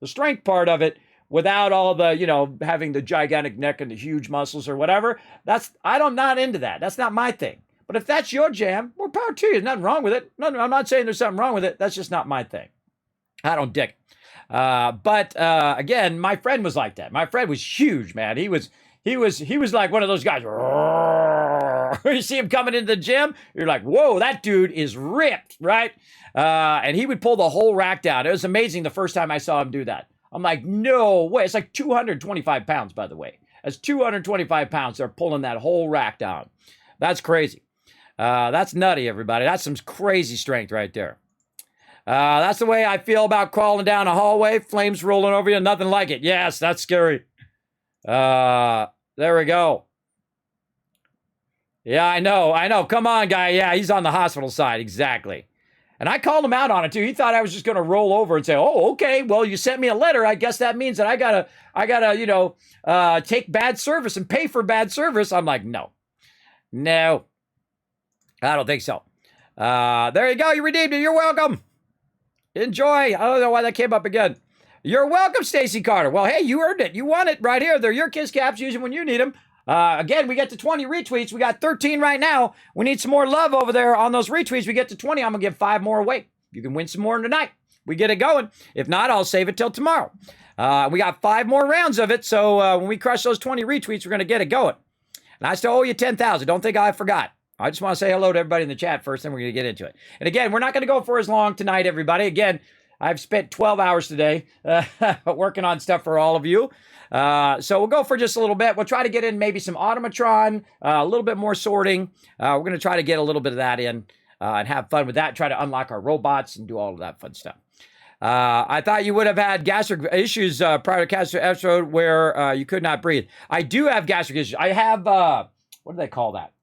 The strength part of it without all the, having the gigantic neck and the huge muscles or whatever. I'm not into that. That's not my thing. But if that's your jam, more power to you. There's nothing wrong with it. No, I'm not saying there's something wrong with it. That's just not my thing. I don't dig it. But again, my friend was like that. My friend was huge, man. He was like one of those guys. You see him coming into the gym, you're like, whoa, that dude is ripped, right? And he would pull the whole rack down. It was amazing the first time I saw him do that. I'm like, no way. It's like 225 pounds, by the way. That's 225 pounds. They're pulling that whole rack down. That's crazy. That's nutty, everybody. That's some crazy strength right there. That's the way I feel about crawling down a hallway, flames rolling over you, nothing like it. Yes, that's scary. There we go. Yeah, I know. Come on, guy. Yeah, he's on the hospital side. Exactly. And I called him out on it, too. He thought I was just going to roll over and say, oh, okay, well, you sent me a letter. I guess that means that I gotta, take bad service and pay for bad service. I'm like, no, I don't think so. There you go. You redeemed it. You're welcome. Enjoy. I don't know why that came up again. You're welcome, Stacy Carter. Well, hey, you earned it. You won it right here. They're your Kiss Caps. Use them when you need them. Again, we get to 20 retweets. We got 13 right now. We need some more love over there on those retweets. We get to 20. I'm going to give 5 more away. You can win some more tonight. We get it going. If not, I'll save it till tomorrow. We got 5 more rounds of it. So when we crush those 20 retweets, we're going to get it going. And I still owe you 10,000. Don't think I forgot. I just want to say hello to everybody in the chat first, then we're going to get into it. And again, we're not going to go for as long tonight, everybody. Again, I've spent 12 hours today working on stuff for all of you. So we'll go for just a little bit. We'll try to get in maybe some automatron, a little bit more sorting. We're going to try to get a little bit of that in and have fun with that, try to unlock our robots and do all of that fun stuff. I thought you would have had gastric issues prior to gastric episode where you could not breathe. I do have gastric issues. I have, what do they call that?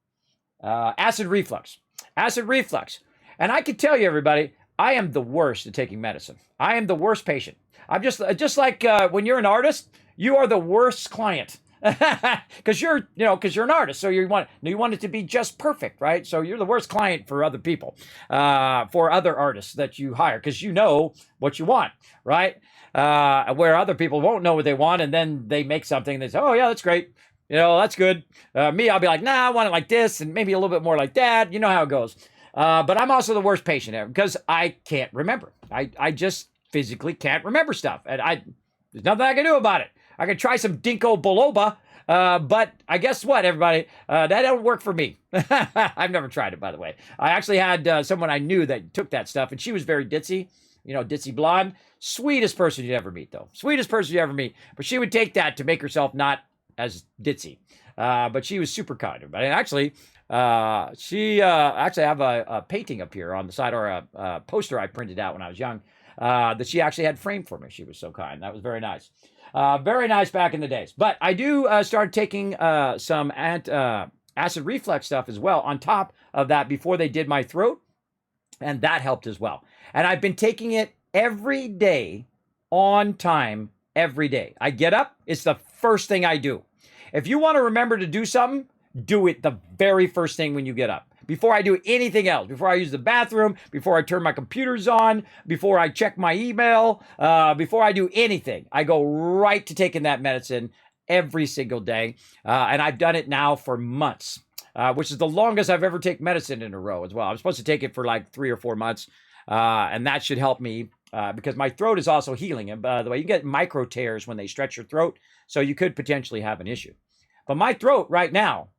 Acid reflux. Acid reflux. And I can tell you, everybody, I am the worst at taking medicine. I am the worst patient. I'm just like when you're an artist, you are the worst client. Because you're an artist, so you want it to be just perfect, right? So you're the worst client for other people, for other artists that you hire, because you know what you want, right? Where other people won't know what they want, and then they make something and they say, oh yeah, that's great. That's good. Me, I'll be like, nah, I want it like this and maybe a little bit more like that. You know how it goes. But I'm also the worst patient ever because I can't remember. I just physically can't remember stuff. And there's nothing I can do about it. I can try some Dinko Biloba, but I guess what, everybody? That don't work for me. I've never tried it, by the way. I actually had someone I knew that took that stuff, and she was very ditzy. Ditzy blonde. Sweetest person you'd ever meet, though. Sweetest person you ever meet. But she would take that to make herself not as ditzy. But she was super kind. And actually, she actually have a painting up here on the side, or a poster I printed out when I was young, that she actually had framed for me. She was so kind. That was very nice. Very nice back in the days. But I do start taking some acid reflux stuff as well on top of that before they did my throat. And that helped as well. And I've been taking it every day on time, every day. I get up. It's the first thing I do. If you want to remember to do something, do it the very first thing when you get up. Before I do anything else, before I use the bathroom, before I turn my computers on, before I check my email, before I do anything, I go right to taking that medicine every single day. And I've done it now for months, which is the longest I've ever taken medicine in a row as well. I'm supposed to take it for like 3 or 4 months. And that should help me because my throat is also healing. And by the way, you get micro tears when they stretch your throat. So you could potentially have an issue. But my throat right now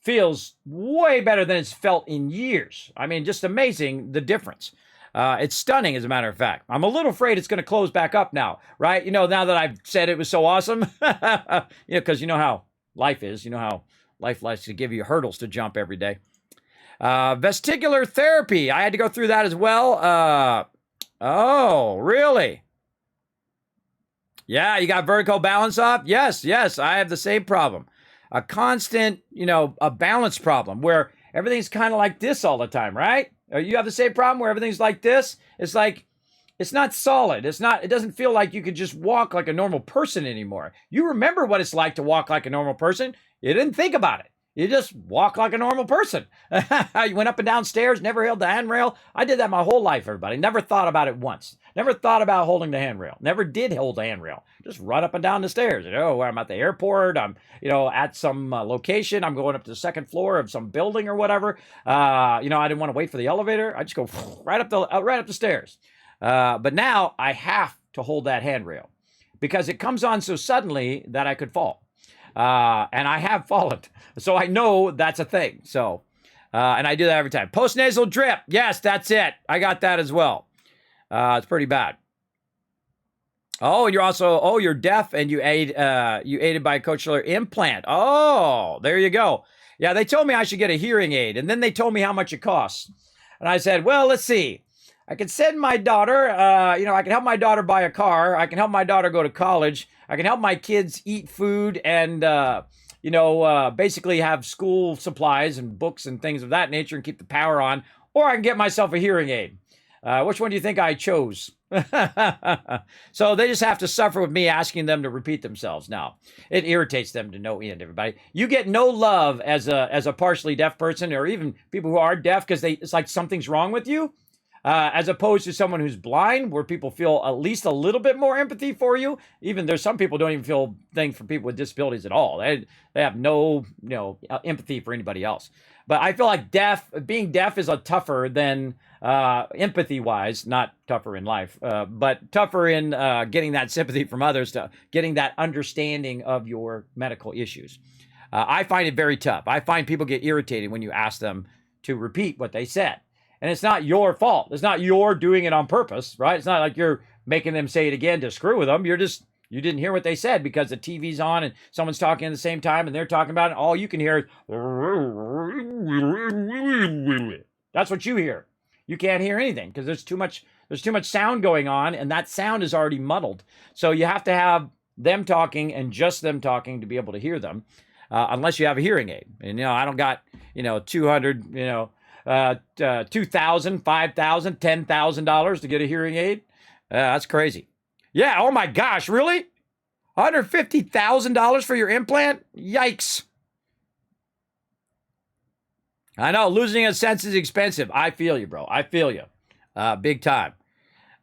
feels way better than it's felt in years. I mean, just amazing, the difference. It's stunning, as a matter of fact. I'm a little afraid it's going to close back up now, right? Now that I've said it was so awesome. Because you know how life is. You know how life likes to give you hurdles to jump every day. Vestibular therapy. I had to go through that as well. Oh, really? Yeah, you got vertical balance off? Yes, I have the same problem. A constant, a balance problem where everything's kind of like this all the time, right? You have the same problem where everything's like this? It's like, it's not solid. It doesn't feel like you could just walk like a normal person anymore. You remember what it's like to walk like a normal person. You didn't think about it. You just walk like a normal person. You went up and down stairs, never held the handrail. I did that my whole life, everybody. Never thought about it once. Never thought about holding the handrail. Never did hold the handrail. Just run up and down the stairs. I'm at the airport. I'm, at some location. I'm going up to the second floor of some building or whatever. I didn't want to wait for the elevator. I just go right up the stairs. But now I have to hold that handrail because it comes on so suddenly that I could fall. And I have fallen. So I know that's a thing. So, and I do that every time. Postnasal drip. Yes, that's it. I got that as well. It's pretty bad. Oh, and you're also, oh, you're deaf and you aided by a cochlear implant. Oh, there you go. Yeah, they told me I should get a hearing aid, and then they told me how much it costs. And I said, well, let's see. I can send my daughter, I can help my daughter buy a car. I can help my daughter go to college. I can help my kids eat food and, basically have school supplies and books and things of that nature and keep the power on. Or I can get myself a hearing aid. Which one do you think I chose? So they just have to suffer with me asking them to repeat themselves. Now, it irritates them to no end, everybody. You get no love as a partially deaf person, or even people who are deaf, because it's like something's wrong with you. As opposed to someone who's blind, where people feel at least a little bit more empathy for you. Even there's some people don't even feel things for people with disabilities at all. They have no empathy for anybody else. But I feel like being deaf is a tougher than empathy-wise, not tougher in life, but tougher in getting that sympathy from others, to getting that understanding of your medical issues. I find it very tough. I find people get irritated when you ask them to repeat what they said. And it's not your fault. It's not you're doing it on purpose, right? It's not like you're making them say it again to screw with them. You didn't hear what they said because the TV's on and someone's talking at the same time and they're talking about it. All you can hear is that's what you hear. You can't hear anything because there's too much sound going on, and that sound is already muddled. So you have to have them talking and just them talking to be able to hear them, unless you have a hearing aid. And I don't got 200 $2,000, $5,000, $10,000 to get a hearing aid. That's crazy. Yeah. Oh my gosh. Really? $150,000 for your implant? Yikes. I know losing a sense is expensive. I feel you, bro. I feel you. Big time.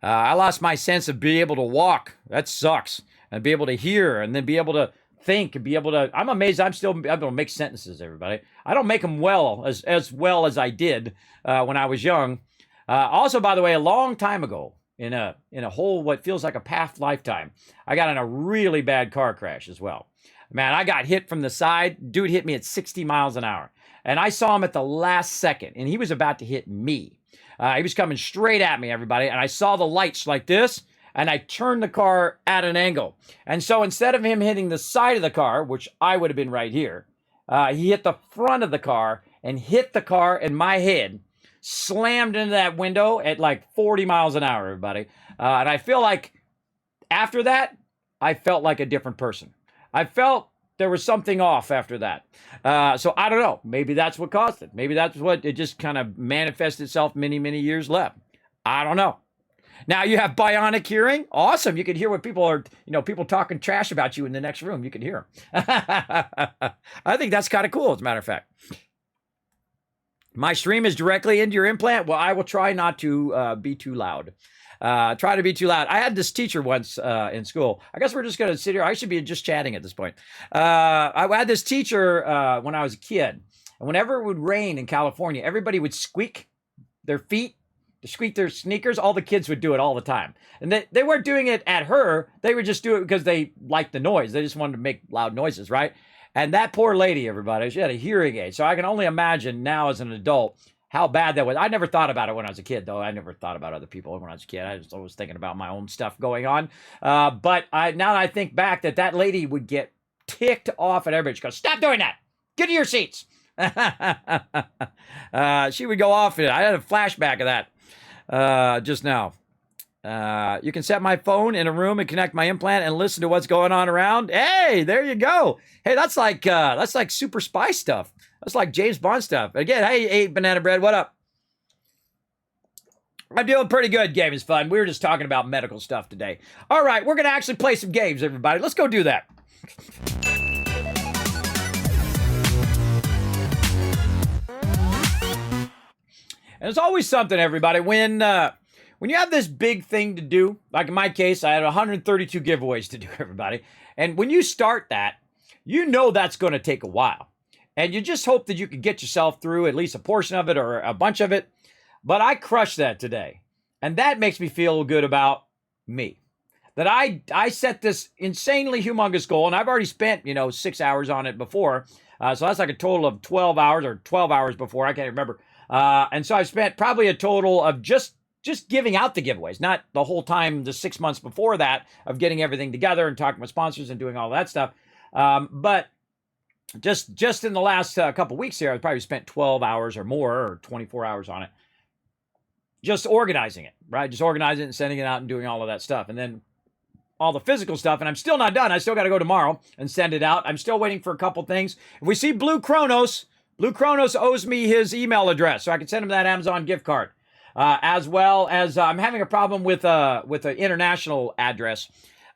I lost my sense of being able to walk. That sucks. And be able to hear, and then be able to think, and be able to, I'm amazed I'm still able to make sentences, everybody. I don't make them as well as I did when I was young. Also, by the way, a long time ago, in a whole, what feels like a past lifetime, I got in a really bad car crash as well. Man, I got hit from the side. Dude hit me at 60 miles an hour. And I saw him at the last second, and he was about to hit me. He was coming straight at me, everybody. And I saw the lights like this, and I turned the car at an angle. And so instead of him hitting the side of the car, which I would have been right here, he hit the front of the car and hit the car in my head, slammed into that window at like 40 miles an hour, everybody. And I feel like after that, I felt like a different person. I felt there was something off after that. So I don't know. Maybe that's what caused it. Maybe that's what it just kind of manifested itself many, many years left. I don't know. Now you have bionic hearing. Awesome. You can hear what people are, people talking trash about you in the next room. You can hear them. I think that's kind of cool, as a matter of fact. My stream is directly into your implant. Well, I will try not to be too loud. Try to be too loud. I had this teacher once in school. I guess we're just going to sit here. I should be just chatting at this point. I had this teacher when I was a kid. And whenever it would rain in California, everybody would squeak their feet, squeak their sneakers. All the kids would do it all the time. And they weren't doing it at her. They would just do it because they liked the noise. They just wanted to make loud noises, right? And that poor lady, everybody, she had a hearing aid. So I can only imagine now as an adult how bad that was. I never thought about it when I was a kid, though. I never thought about other people when I was a kid. I was always thinking about my own stuff going on. But now that I think back, that lady would get ticked off at everybody. She goes, "Stop doing that. Get to your seats." She would go off in it. I had a flashback of that just now. You can set my phone in a room and connect my implant and listen to what's going on around. Hey, there you go. Hey, that's like super spy stuff. That's like James Bond stuff. Again, hey, Banana Bread, what up? I'm doing pretty good. Game is fun. We were just talking about medical stuff today. All right, we're going to actually play some games, everybody. Let's go do that. And it's always something, everybody, when you have this big thing to do, like in my case, I had 132 giveaways to do, everybody. And when you start that, that's going to take a while. And you just hope that you can get yourself through at least a portion of it or a bunch of it. But I crushed that today. And that makes me feel good about me. That I set this insanely humongous goal, and I've already spent, 6 hours on it before. So that's like a total of 12 hours or 12 hours before. I can't remember. And so I spent probably a total of just just giving out the giveaways, not the whole time, the 6 months before that of getting everything together and talking with sponsors and doing all that stuff. But just in the last couple weeks here, I've probably spent 12 hours or more, or 24 hours on it, just organizing it, right? Just organizing it and sending it out and doing all of that stuff. And then all the physical stuff, and I'm still not done. I still got to go tomorrow and send it out. I'm still waiting for a couple things. If we see Blue Kronos owes me his email address, so I can send him that Amazon gift card. As well as I'm having a problem with an international address.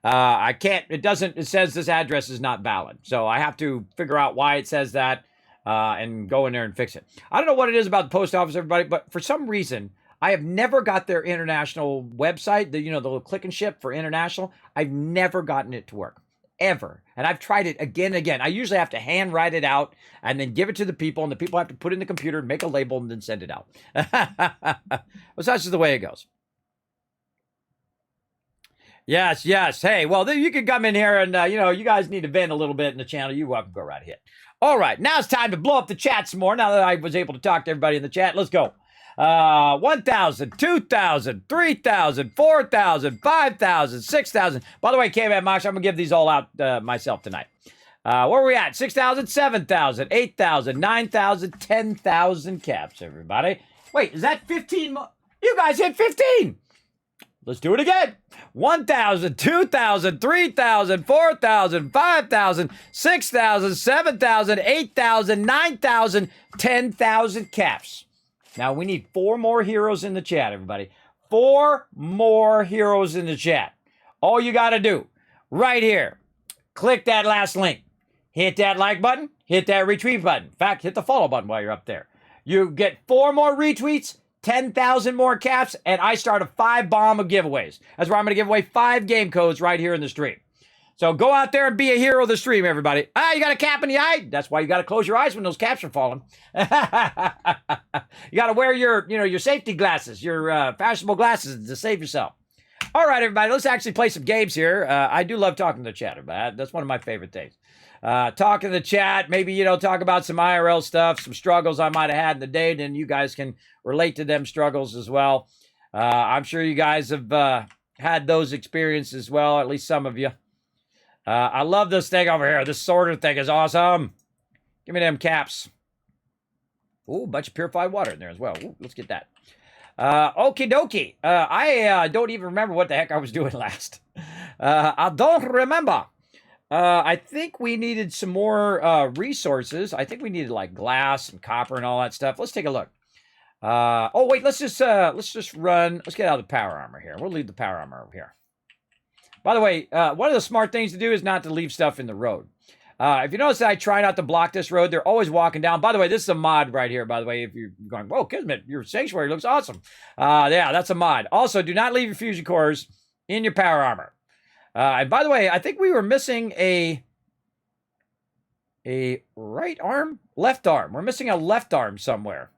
I can't, it says this address is not valid. So I have to figure out why it says that and go in there and fix it. I don't know what it is about the post office, everybody, but for some reason, I have never got their international website, the little click and ship for international. I've never gotten it to work, ever. And I've tried it again and again. I usually have to hand write it out and then give it to the people, and the people have to put it in the computer, make a label, and then send it out. Well, that's just the way it goes. Yes. Hey, well, you can come in here and, you guys need to vent a little bit in the channel. You're welcome to go right ahead. All right, now it's time to blow up the chat some more. Now that I was able to talk to everybody in the chat, let's go. 1,000, 2,000, 3,000, 4,000, 5,000, 6,000. By the way, K-Man Mox, I'm going to give these all out myself tonight. Where are we at? 6,000, 7,000, 8,000, 9,000, 10,000 caps, everybody. Wait, is that 15? You guys hit 15. Let's do it again. 1,000, 2,000, 3,000, 4,000, 5,000, 6,000, 7,000, 8,000, 9,000, 10,000 caps. Now, we need 4 more heroes in the chat, everybody. 4 more heroes in the chat. All you got to do, right here, click that last link. Hit that like button. Hit that retweet button. In fact, hit the follow button while you're up there. You get 4 more retweets, 10,000 more caps, and I start a 5 bomb of giveaways. That's where I'm going to give away 5 game codes right here in the stream. So go out there and be a hero of the stream, everybody. You got a cap in the eye? That's why you got to close your eyes when those caps are falling. You got to wear your safety glasses, your fashionable glasses to save yourself. All right, everybody, let's actually play some games here. I do love talking to the chat about it. That's one of my favorite things. Talking to the chat, maybe, talk about some IRL stuff, some struggles I might have had in the day, and you guys can relate to them struggles as well. I'm sure you guys have had those experiences as well, at least some of you. I love this thing over here. This sorter thing is awesome. Give me them caps. Ooh, a bunch of purified water in there as well. Ooh, let's get that. Okie dokie. I don't even remember what the heck I was doing last. I don't remember. I think we needed some more resources. I think we needed like glass and copper and all that stuff. Let's take a look. Oh wait, let's just run. Let's get out of the power armor here. We'll leave the power armor over here. By the way, one of the smart things to do is not to leave stuff in the road. If you notice that I try not to block this road, they're always walking down. By the way, this is a mod right here, by the way. If you're going, whoa, Kismet, your sanctuary looks awesome. Yeah, that's a mod. Also, do not leave your fusion cores in your power armor. And by the way, I think we were missing a right arm? Left arm. We're missing a left arm somewhere.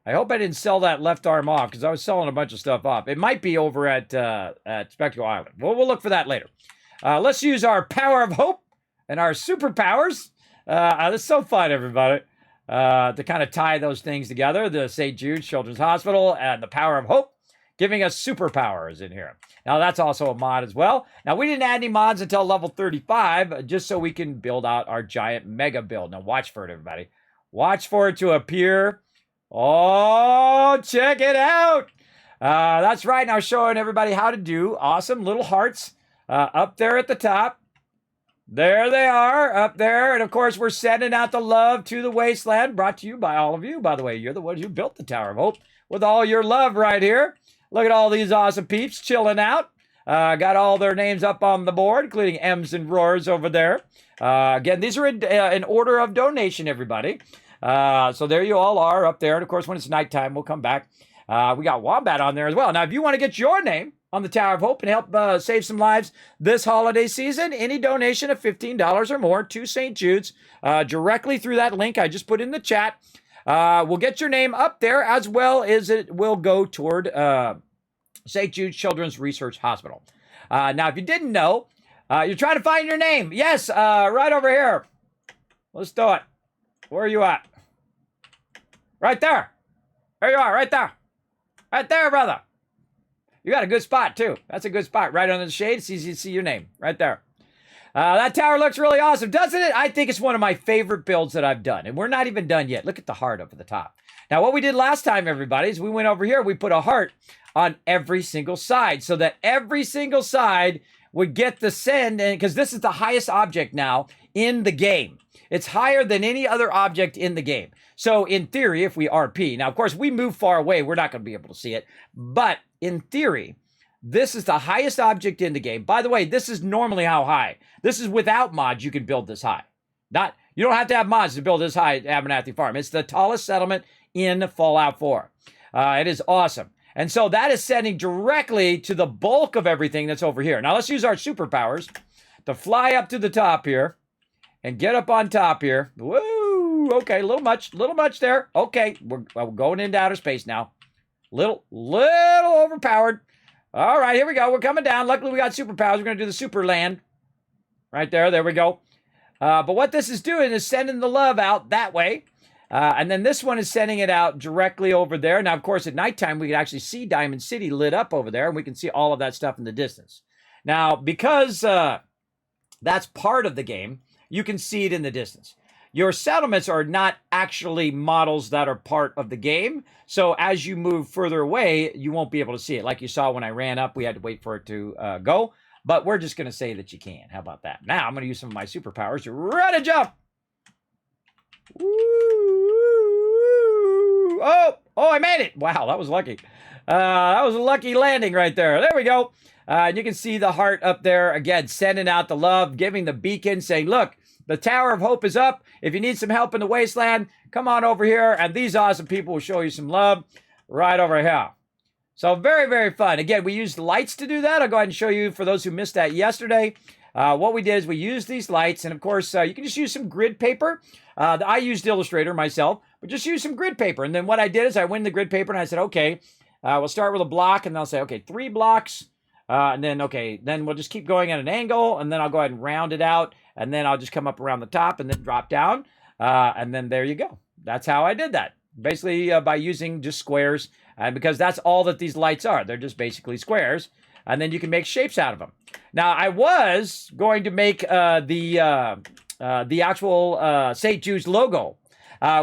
I hope I didn't sell that left arm off because I was selling a bunch of stuff off. It might be over at Spectacle Island. We'll look for that later. Let's use our power of hope and our superpowers. That's so fun, everybody, to kind of tie those things together. The St. Jude Children's Hospital and the power of hope giving us superpowers in here. Now, that's also a mod as well. Now, we didn't add any mods until level 35, just so we can build out our giant mega build. Now, watch for it, everybody. Watch for it to appear. Oh, check it out. That's right. Now showing everybody how to do awesome little hearts up there at the top. There they are up there. And of course, we're sending out the love to the wasteland, brought to you by all of you. By the way, you're the ones who built the Tower of Hope with all your love right here. Look at all these awesome peeps chilling out. Got all their names up on the board, including M's and Roars over there. Again, these are in order of donation, everybody. So there you all are up there. And of course, when it's nighttime, we'll come back. We got Wombat on there as well. Now, if you want to get your name on the Tower of Hope and help save some lives this holiday season, any donation of $15 or more to St. Jude's directly through that link I just put in the chat will get your name up there, as well as it will go toward St. Jude's Children's Research Hospital. Now, if you didn't know, you're trying to find your name. Yes, right over here. Let's do it. Where are you at? Right there. There you are, right there. Right there, brother. You got a good spot, too. That's a good spot. Right under the shade. It's easy to see your name. Right there. That tower looks really awesome, doesn't it? I think it's one of my favorite builds that I've done. And we're not even done yet. Look at the heart up at the top. Now, what we did last time, everybody, is we went over here. We put a heart on every single side so that every single side would get the send. And because this is the highest object now in the game. It's higher than any other object in the game. So in theory, if we RP, now, of course, we move far away. We're not going to be able to see it. But in theory, this is the highest object in the game. By the way, this is normally how high. This is without mods. You can build this high. You don't have to have mods to build this high at Abernathy Farm. It's the tallest settlement in Fallout 4. It is awesome. And so that is sending directly to the bulk of everything that's over here. Now let's use our superpowers to fly up to the top here and get up on top here. Woo! Okay, a little much there. Okay, we're going into outer space now. Little overpowered. All right, here we go. We're coming down. Luckily, we got superpowers. We're going to do the super land. Right there. There we go. But what this is doing is sending the love out that way. And then this one is sending it out directly over there. Now, of course, at nighttime, we can actually see Diamond City lit up over there. And we can see all of that stuff in the distance. Now, because that's part of the game, you can see it in the distance. Your settlements are not actually models that are part of the game. So as you move further away, you won't be able to see it. Like you saw when I ran up, we had to wait for it to go. But we're just going to say that you can. How about that? Now I'm going to use some of my superpowers to run and jump. Woo! Oh, I made it. Wow, that was lucky. That was a lucky landing right there. There we go. And you can see the heart up there. Again, sending out the love, giving the beacon, saying, look, the Tower of Hope is up. If you need some help in the wasteland, come on over here. And these awesome people will show you some love right over here. So very, very fun. Again, we used lights to do that. I'll go ahead and show you for those who missed that yesterday. What we did is we used these lights. And of course, you can just use some grid paper. I used Illustrator myself, but just use some grid paper. And then what I did is I went in the grid paper and I said, okay, we'll start with a block. And I'll say, okay, 3 blocks. And then, okay, then we'll just keep going at an angle. And then I'll go ahead and round it out. And then I'll just come up around the top and then drop down. And then there you go. That's how I did that. Basically, by using just squares. And because that's all that these lights are. They're just basically squares. And then you can make shapes out of them. Now, I was going to make the actual St. Jude's logo,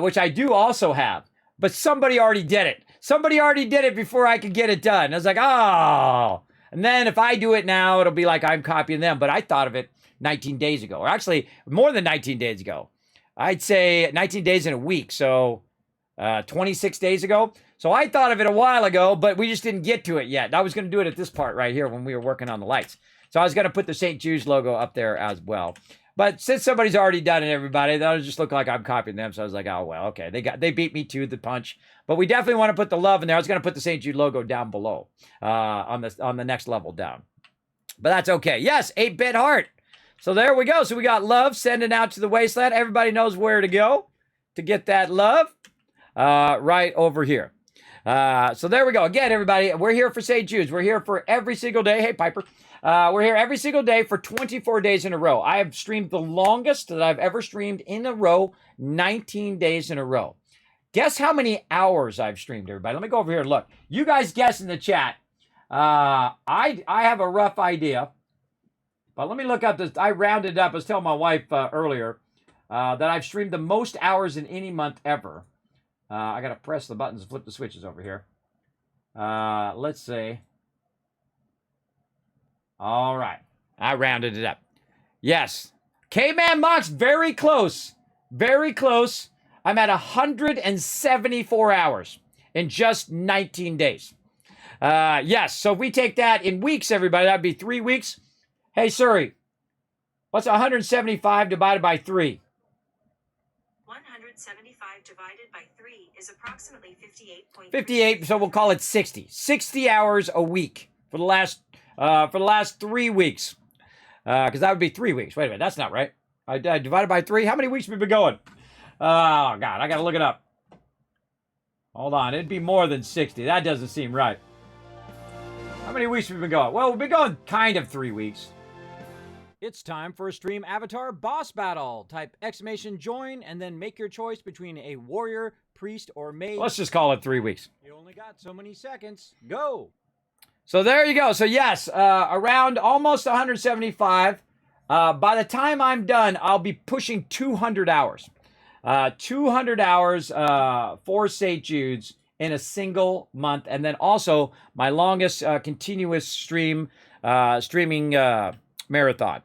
which I do also have. But somebody already did it. Somebody already did it before I could get it done. I was like, oh. And then if I do it now, it'll be like I'm copying them. But I thought of it 19 days ago. Or actually, more than 19 days ago. I'd say 19 days in a week. So 26 days ago. So I thought of it a while ago, but we just didn't get to it yet. I was going to do it at this part right here when we were working on the lights. So I was going to put the St. Jude's logo up there as well. But since somebody's already done it, everybody, that'll just look like I'm copying them. So I was like, oh, well, okay. They beat me to the punch. But we definitely want to put the love in there. I was going to put the St. Jude logo down below on the next level down. But that's okay. Yes, 8-bit heart. So there we go. So we got love sending out to the wasteland. Everybody knows where to go to get that love right over here. So there we go. Again, everybody, we're here for St. Jude's. We're here for every single day. Hey, Piper. We're here every single day for 24 days in a row. I have streamed the longest that I've ever streamed in a row, 19 days in a row. Guess how many hours I've streamed, everybody? Let me go over here and look. You guys guess in the chat. I have a rough idea, but let me look up this. I rounded up. I was telling my wife earlier that I've streamed the most hours in any month ever. I got to press the buttons and flip the switches over here. Let's see. All right. I rounded it up. Yes. K-Man Mox, very close. Very close. I'm at 174 hours in just 19 days. Yes. So if we take that in weeks, everybody, that'd be 3 weeks. Hey, Suri, what's 175 divided by 3? 175 divided by 3 is approximately 58. 58, so we'll call it 60. 60 hours a week for the last 3 weeks. Because that would be 3 weeks. Wait a minute, that's not right. I divided by 3. How many weeks have we been going? Oh, God, I got to look it up. Hold on, it'd be more than 60. That doesn't seem right. How many weeks have we been going? Well, we've been going kind of 3 weeks. It's time for a stream avatar boss battle. Type !join and then make your choice between a warrior, priest, or mage. Let's just call it 3 weeks. You only got so many seconds. Go. So there you go. So yes, around almost 175. By the time I'm done, I'll be pushing 200 hours. 200 hours for St. Jude's in a single month. And then also my longest continuous streaming marathon.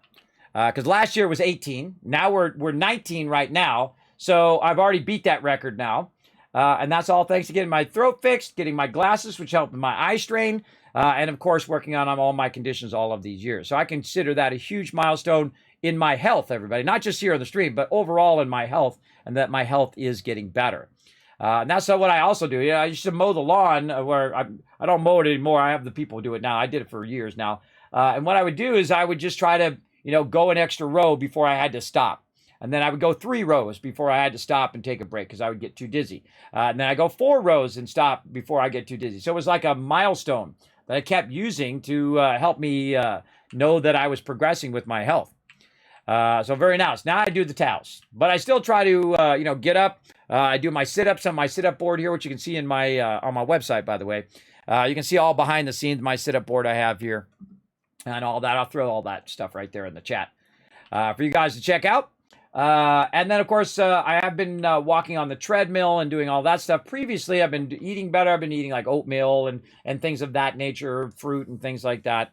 Because last year was 18. Now we're 19 right now. So I've already beat that record now. And that's all thanks to getting my throat fixed, getting my glasses, which helped with my eye strain, and of course, working on all my conditions all of these years. So I consider that a huge milestone in my health, everybody, not just here on the stream, but overall in my health, and that my health is getting better. And that's what I also do. I used to mow the lawn where I don't mow it anymore. I have the people do it now. I did it for years now. And what I would do is I would just try to, go an extra row before I had to stop. And then I would go 3 rows before I had to stop and take a break because I would get too dizzy. And then I go 4 rows and stop before I get too dizzy. So it was like a milestone that I kept using to help me know that I was progressing with my health. So very nice. Now I do the towels, but I still try to, get up. I do my sit-ups on my sit-up board here, which you can see in my on my website, by the way. You can see all behind the scenes, my sit-up board I have here and all that. I'll throw all that stuff right there in the chat for you guys to check out. And then, of course, I have been walking on the treadmill and doing all that stuff. Previously, I've been eating better. I've been eating like oatmeal and things of that nature, fruit and things like that.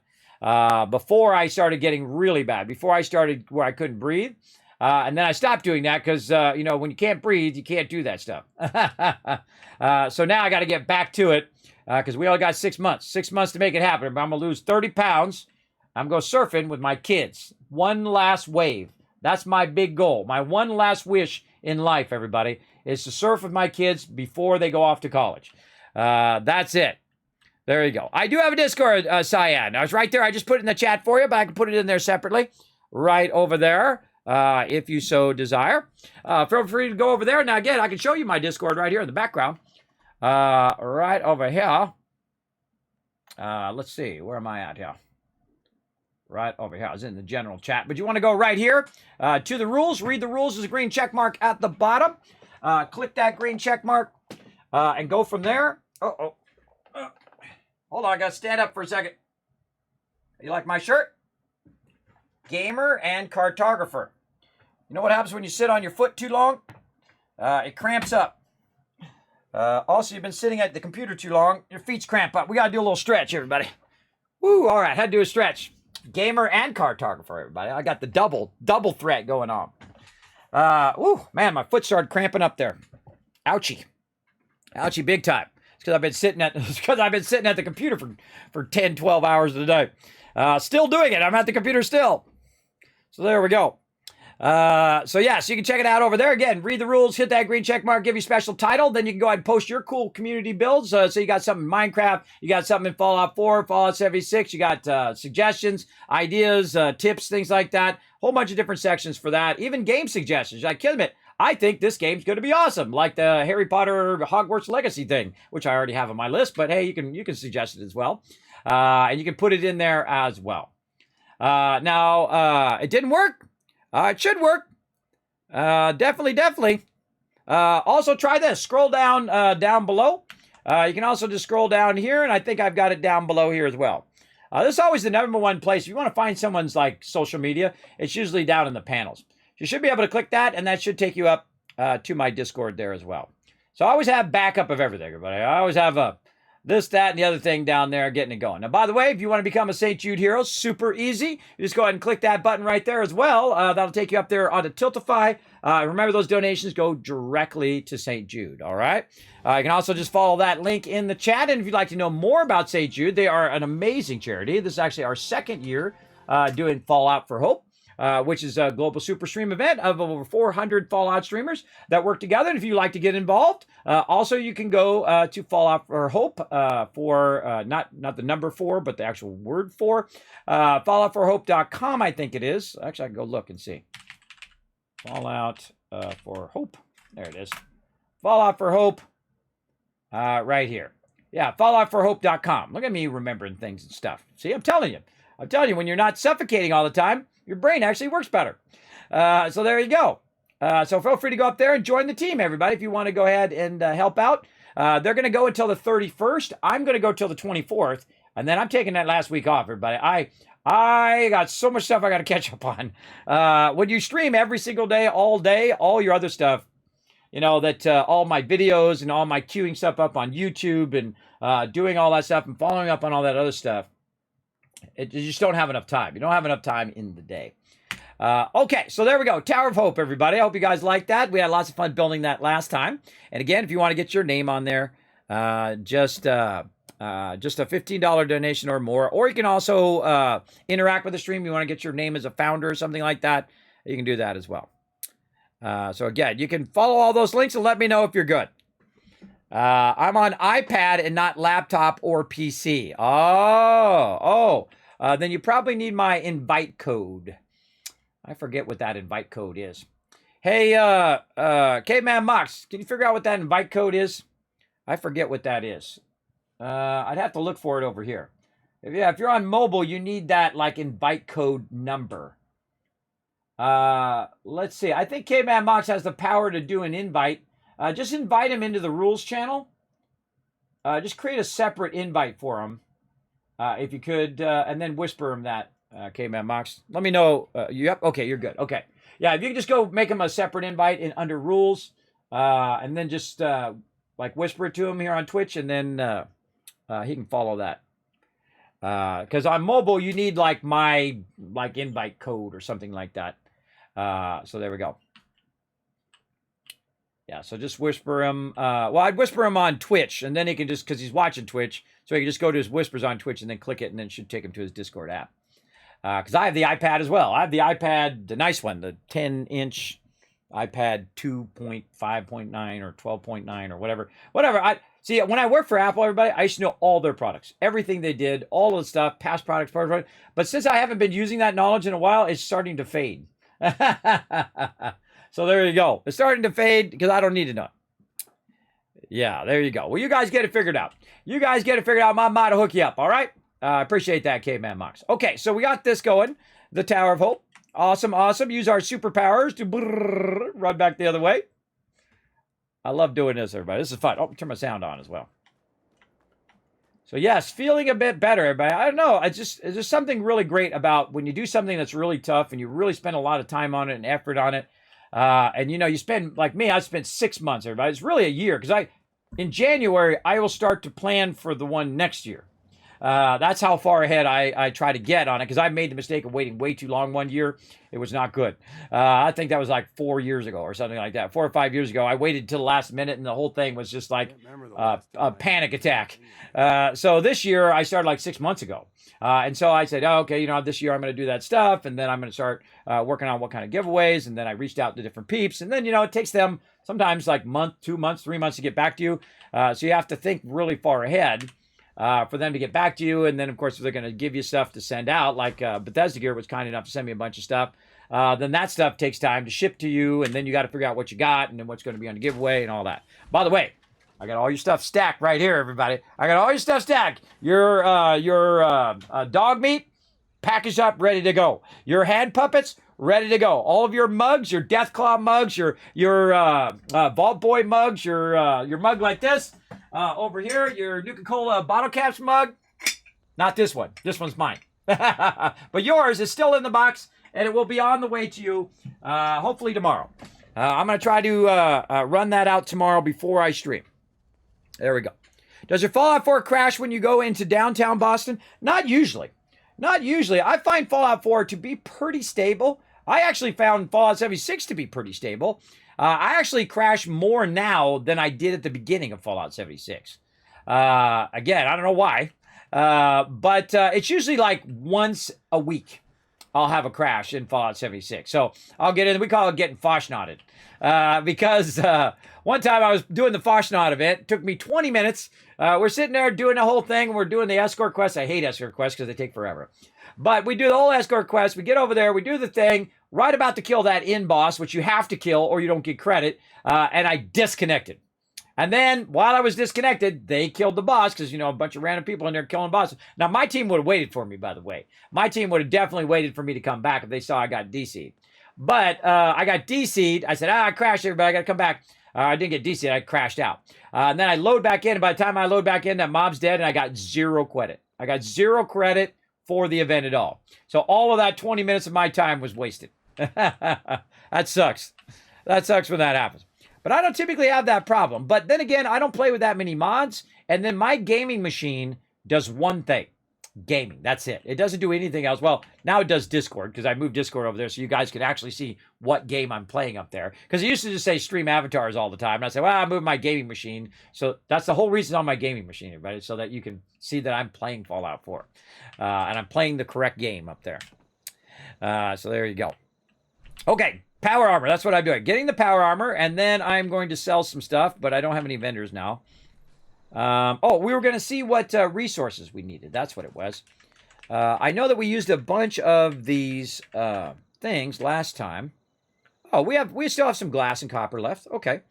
Before I started getting really bad, before I started where I couldn't breathe. And then I stopped doing that because, when you can't breathe, you can't do that stuff. So now I got to get back to it because we only got 6 months, 6 months to make it happen. But I'm going to lose 30 pounds. I'm going surfing with my kids. One last wave. That's my big goal. My one last wish in life, everybody, is to surf with my kids before they go off to college. That's it. There you go. I do have a Discord, Cyan. I was right there. I just put it in the chat for you, but I can put it in there separately. Right over there, if you so desire. Feel free to go over there. Now, again, I can show you my Discord right here in the background. Right over here. Let's see. Where am I at here? Right over here. I was in the general chat. But you want to go right here to the rules. Read the rules. There's a green check mark at the bottom. Click that green check mark and go from there. Hold on. I got to stand up for a second. You like my shirt? Gamer and cartographer. You know what happens when you sit on your foot too long? It cramps up. Also, you've been sitting at the computer too long. Your feet's cramp up. We got to do a little stretch, everybody. Woo, all right. Had to do a stretch. Gamer and cartographer, everybody. I got the double threat going on. Man, my foot started cramping up there. Ouchie. Ouchie big time. It's because I've been sitting at the computer for 10, 12 hours a day. Still doing it. I'm at the computer still. So there we go. So you can check it out over there. Again, read the rules, hit that green check mark, give you a special title. Then you can go ahead and post your cool community builds. So you got something in Minecraft, you got something in Fallout 4, Fallout 76, you got suggestions, ideas, tips, things like that. Whole bunch of different sections for that. Even game suggestions. Like Kismet, I think this game's going to be awesome. Like the Harry Potter Hogwarts Legacy thing, which I already have on my list. But hey, you can suggest it as well. And you can put it in there as well. Now, it didn't work. It should work. Definitely. Also try this. Scroll down below. You can also just scroll down here, and I think I've got it down below here as well. This is always the number one place. If you want to find someone's like social media, it's usually down in the panels. You should be able to click that, and that should take you up to my Discord there as well. So I always have backup of everything, everybody. I always have this, that, and the other thing down there getting it going. Now, by the way, if you want to become a St. Jude hero, super easy. You just go ahead and click that button right there as well. That'll take you up there onto Tiltify. Remember, those donations go directly to St. Jude, all right? You can also just follow that link in the chat. And if you'd like to know more about St. Jude, they are an amazing charity. This is actually our second year doing Fallout for Hope. Which is a global super stream event of over 400 Fallout streamers that work together. And if you'd like to get involved, also you can go to Fallout for Hope for not the number 4, but the actual word 4. Falloutforhope.com, I think it is. Actually, I can go look and see. Fallout for Hope. There it is. Fallout for Hope right here. Yeah, falloutforhope.com. Look at me remembering things and stuff. See, I'm telling you, when you're not suffocating all the time, your brain actually works better. So there you go. So feel free to go up there and join the team, everybody, if you want to go ahead and help out. They're going to go until the 31st. I'm going to go till the 24th. And then I'm taking that last week off, everybody. I got so much stuff I got to catch up on. When you stream every single day, all your other stuff, you know, that all my videos and all my queuing stuff up on YouTube and doing all that stuff and following up on all that other stuff, you just don't have enough time. You don't have enough time in the day. Okay, so there we go. Tower of Hope, everybody. I hope you guys liked that. We had lots of fun building that last time. And again, if you want to get your name on there, just a $15 donation or more. Or you can also interact with the stream. You want to get your name as a founder or something like that, you can do that as well. So again, you can follow all those links and let me know if you're good. I'm on iPad and not laptop or PC. Then you probably need my invite code. I forget what that invite code is. Hey, Caveman Mox, can you figure out what that invite code is? I forget what that is. I'd have to look for it over here. If you're on mobile, you need that like invite code number. Let's see. I think Caveman Mox has the power to do an invite. Just invite him into the rules channel. Just create a separate invite for him, if you could, and then whisper him that. Caveman Mox, let me know. Yep. Okay, you're good. Okay. Yeah, if you can just go make him a separate invite under rules, and then just like whisper it to him here on Twitch, and then he can follow that. Because on mobile, you need like my invite code or something like that. So there we go. Yeah, so just whisper him. Well, I'd whisper him on Twitch, and then he can just, because he's watching Twitch, so he can just go to his whispers on Twitch and then click it, and then it should take him to his Discord app. Because I have the iPad as well. I have the iPad, the nice one, the 10-inch iPad 2.5.9 or 12.9 or whatever. Whatever. See, when I worked for Apple, everybody, I used to know all their products, everything they did, all of the stuff, past products, product. But since I haven't been using that knowledge in a while, it's starting to fade. So there you go. It's starting to fade because I don't need to know. Yeah, there you go. Well, you guys get it figured out. You guys get it figured out. My mom to hook you up, all right? I appreciate that, Caveman Mox. Okay, so we got this going. The Tower of Hope. Awesome, awesome. Use our superpowers to run back the other way. I love doing this, everybody. This is fun. Oh, turn my sound on as well. So yes, feeling a bit better, everybody. I don't know. It's just something really great about when you do something that's really tough and you really spend a lot of time on it and effort on it. And you know, you spend, like me, I spent 6 months, everybody. It's really a year because in January, I will start to plan for the one next year. That's how far ahead I try to get on it because I made the mistake of waiting way too long one year. It was not good. I think that was like 4 years ago or something like that. 4 or 5 years ago. I waited till the last minute and the whole thing was just like a panic attack. So this year I started like 6 months ago. And so I said, oh, okay, you know, this year I'm going to do that stuff. And then I'm going to start working on what kind of giveaways. And then I reached out to different peeps. And then, you know, it takes them sometimes like month, 2 months, 3 months to get back to you. So you have to think really far ahead. For them to get back to you. And then, of course, if they're going to give you stuff to send out, like Bethesda Gear was kind enough to send me a bunch of stuff, then that stuff takes time to ship to you, and then you got to figure out what you got and then what's going to be on the giveaway and all that. By the way, I got all your stuff stacked right here, everybody. I got all your stuff stacked. Your dog meat, packaged up, ready to go. Your hand puppets, ready to go. All of your mugs, your Deathclaw mugs, your Vault Boy mugs, your mug like this. Over here, your Nuka-Cola bottle caps mug. Not this one. This one's mine. But yours is still in the box, and it will be on the way to you, hopefully tomorrow. I'm going to try to run that out tomorrow before I stream. There we go. Does your Fallout 4 crash when you go into downtown Boston? Not usually. Not usually. I find Fallout 4 to be pretty stable. I actually found Fallout 76 to be pretty stable. I actually crash more now than I did at the beginning of Fallout 76. Again, I don't know why, but it's usually like once a week I'll have a crash in Fallout 76. So I'll get in, we call it getting Foshnotted. Because one time I was doing the Foshnot event, it took me 20 minutes. We're sitting there doing the whole thing, we're doing the escort quest. I hate escort quests because they take forever. But we do the whole escort quest, we get over there, we do the thing, right about to kill that in-boss, which you have to kill or you don't get credit, and I disconnected. And then, while I was disconnected, they killed the boss, because, you know, a bunch of random people in there killing bosses. Now, my team would have waited for me, by the way. My team would have definitely waited for me to come back if they saw I got DC'd. But I got DC'd. I said, I crashed, everybody, I got to come back. I didn't get DC'd, I crashed out. And then I load back in, and by the time I load back in, that mob's dead, and I got 0 credit. I got 0 credit for the event at all. So all of that 20 minutes of my time was wasted. That sucks. That sucks when that happens. But I don't typically have that problem. But then again, I don't play with that many mods. And then my gaming machine does one thing. Gaming. That's it. It doesn't do anything else. Well, now it does Discord because I moved Discord over there so you guys can actually see what game I'm playing up there. Because it used to just say stream avatars all the time. And I said, well, I moved my gaming machine. So that's the whole reason on my gaming machine, everybody, so that you can see that I'm playing Fallout 4. And I'm playing the correct game up there. So there you go. Okay. Power armor. That's what I'm doing. Getting the power armor. And then I'm going to sell some stuff. But I don't have any vendors now. Oh, we were going to see what resources we needed. That's what it was. I know that we used a bunch of these things last time. Oh, we still have some glass and copper left. Okay.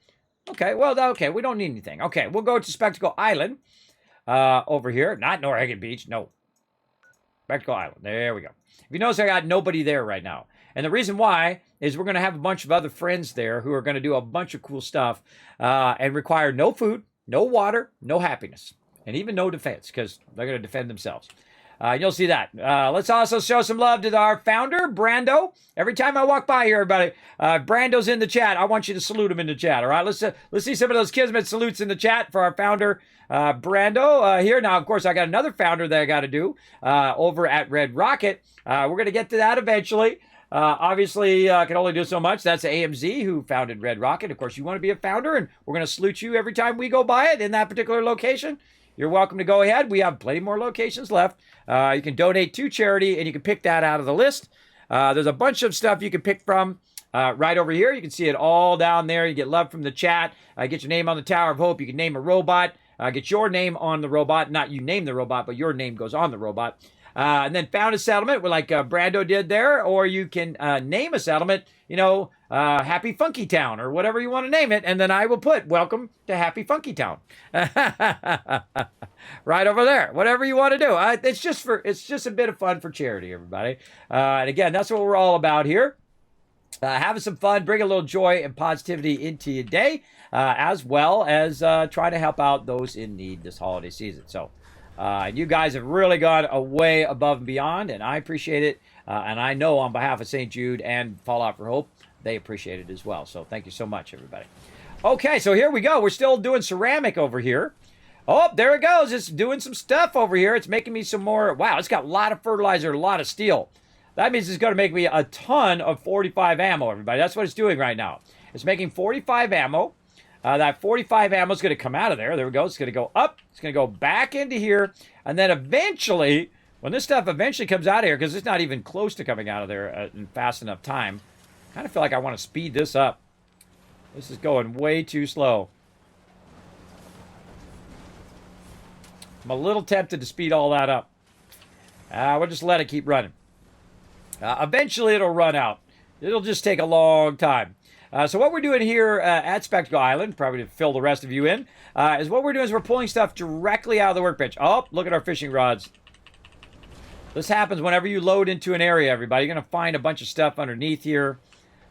Okay. Well, okay. We don't need anything. Okay. We'll go to Spectacle Island over here. Not Norhagen Beach. No. Spectacle Island. There we go. If you notice, I got nobody there right now. And the reason why is we're going to have a bunch of other friends there who are going to do a bunch of cool stuff and require no food, no water, no happiness, and even no defense, because they're going to defend themselves. You'll see that. Let's also show some love to our founder, Brando. Every time I walk by here, everybody, Brando's in the chat. I want you to salute him in the chat, all right? Let's see some of those Kismet salutes in the chat for our founder, Brando, here. Now, of course, I got another founder that I got to do over at Red Rocket. We're going to get to that eventually. Obviously, I can only do so much. That's AMZ who founded Red Rocket. Of course, you want to be a founder, and we're going to salute you every time we go by it in that particular location. You're welcome to go ahead. We have plenty more locations left. You can donate to charity, and you can pick that out of the list. There's a bunch of stuff you can pick from right over here. You can see it all down there. You get love from the chat. Get your name on the Tower of Hope. You can name a robot. Get your name on the robot. Not you name the robot, but your name goes on the robot. And then found a settlement like Brando did there, or you can name a settlement, Happy Funky Town or whatever you want to name it. And then I will put welcome to Happy Funky Town right over there, whatever you want to do. It's just a bit of fun for charity, everybody. And again, that's what we're all about here. Having some fun, bring a little joy and positivity into your day, as well as trying to help out those in need this holiday season. So, you guys have really gone way above and beyond, and I appreciate it. And I know on behalf of St. Jude and Fallout for Hope, they appreciate it as well. So thank you so much, everybody. Okay, so here we go. We're still doing ceramic over here. Oh, there it goes. It's doing some stuff over here. It's making me some more. Wow, it's got a lot of fertilizer, a lot of steel. That means it's going to make me a ton of 45 ammo, everybody. That's what it's doing right now. It's making 45 ammo. That 45 ammo is going to come out of there. There we go. It's going to go up. It's going to go back into here. And then eventually, when this stuff eventually comes out of here, because it's not even close to coming out of there in fast enough time, I kind of feel like I want to speed this up. This is going way too slow. I'm a little tempted to speed all that up. We'll just let it keep running. Eventually, it'll run out. It'll just take a long time. So what we're doing here at Spectacle Island, probably to fill the rest of you in, is what we're doing is we're pulling stuff directly out of the workbench. Oh, look at our fishing rods. This happens whenever you load into an area, everybody. You're going to find a bunch of stuff underneath here.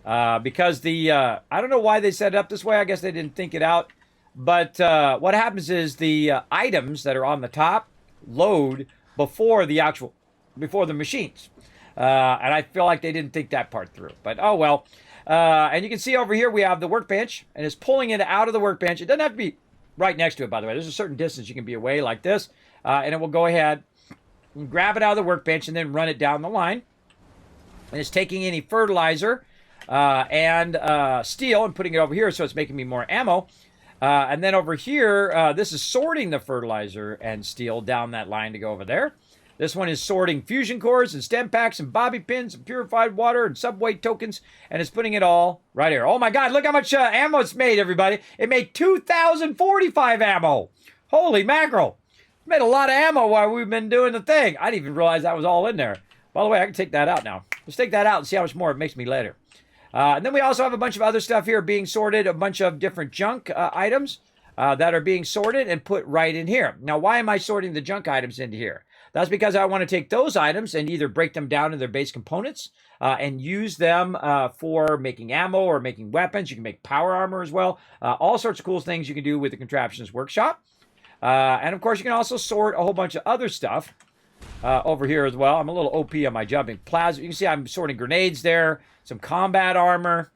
Because I don't know why they set it up this way. I guess they didn't think it out. But what happens is the items that are on the top load before the machines. And I feel like they didn't think that part through. But oh well. And you can see over here we have the workbench, and it's pulling it out of the workbench. It doesn't have to be right next to it, by the way. There's a certain distance you can be away like this, and it will go ahead and grab it out of the workbench and then run it down the line. And it's taking any fertilizer and steel and putting it over here, so it's making me more ammo. And then over here, this is sorting the fertilizer and steel down that line to go over there. This one is sorting fusion cores and stem packs and bobby pins and purified water and subway tokens, and it's putting it all right here. Oh my God, look how much ammo it's made, everybody. It made 2,045 ammo. Holy mackerel. It made a lot of ammo while we've been doing the thing. I didn't even realize that was all in there. By the way, I can take that out now. Let's take that out and see how much more it makes me later. And then we also have a bunch of other stuff here being sorted, a bunch of different junk items that are being sorted and put right in here. Now, why am I sorting the junk items into here? That's because I want to take those items and either break them down into their base components and use them for making ammo or making weapons. You can make power armor as well. All sorts of cool things you can do with the Contraptions Workshop. And of course, you can also sort a whole bunch of other stuff over here as well. I'm a little OP on my jumping. Plasma. You can see I'm sorting grenades there. Some combat armor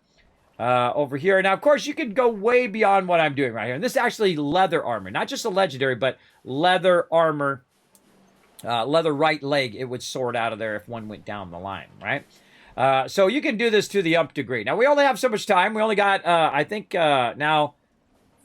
over here. Now, of course, you could go way beyond what I'm doing right here. And this is actually leather armor. Not just a legendary, but leather armor. Leather right leg. It would sort out of there if one went down the line, right? So you can do this to the nth degree. Now, we only have so much time. We only got, I think, now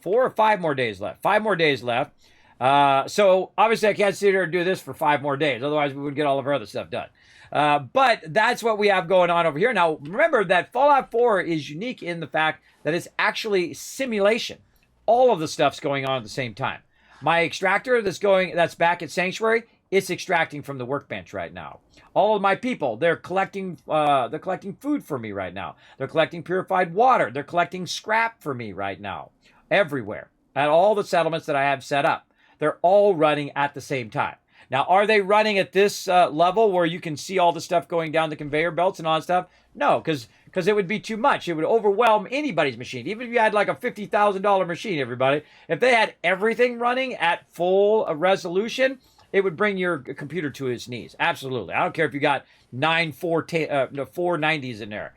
4 or 5 more days left. 5 more days left. So obviously I can't sit here and do this for 5 more days. Otherwise we would get all of our other stuff done. But that's what we have going on over here. Now, remember that Fallout 4 is unique in the fact that it's actually simulation. All of the stuff's going on at the same time. My extractor that's back at Sanctuary, it's extracting from the workbench right now. All of my people, they're collecting food for me right now. They're collecting purified water. They're collecting scrap for me right now. Everywhere. At all the settlements that I have set up. They're all running at the same time. Now, are they running at this level where you can see all the stuff going down the conveyor belts and all that stuff? No, because it would be too much. It would overwhelm anybody's machine. Even if you had like a $50,000 machine, everybody. If they had everything running at full resolution, it would bring your computer to its knees. Absolutely. I don't care if you got 490s in there.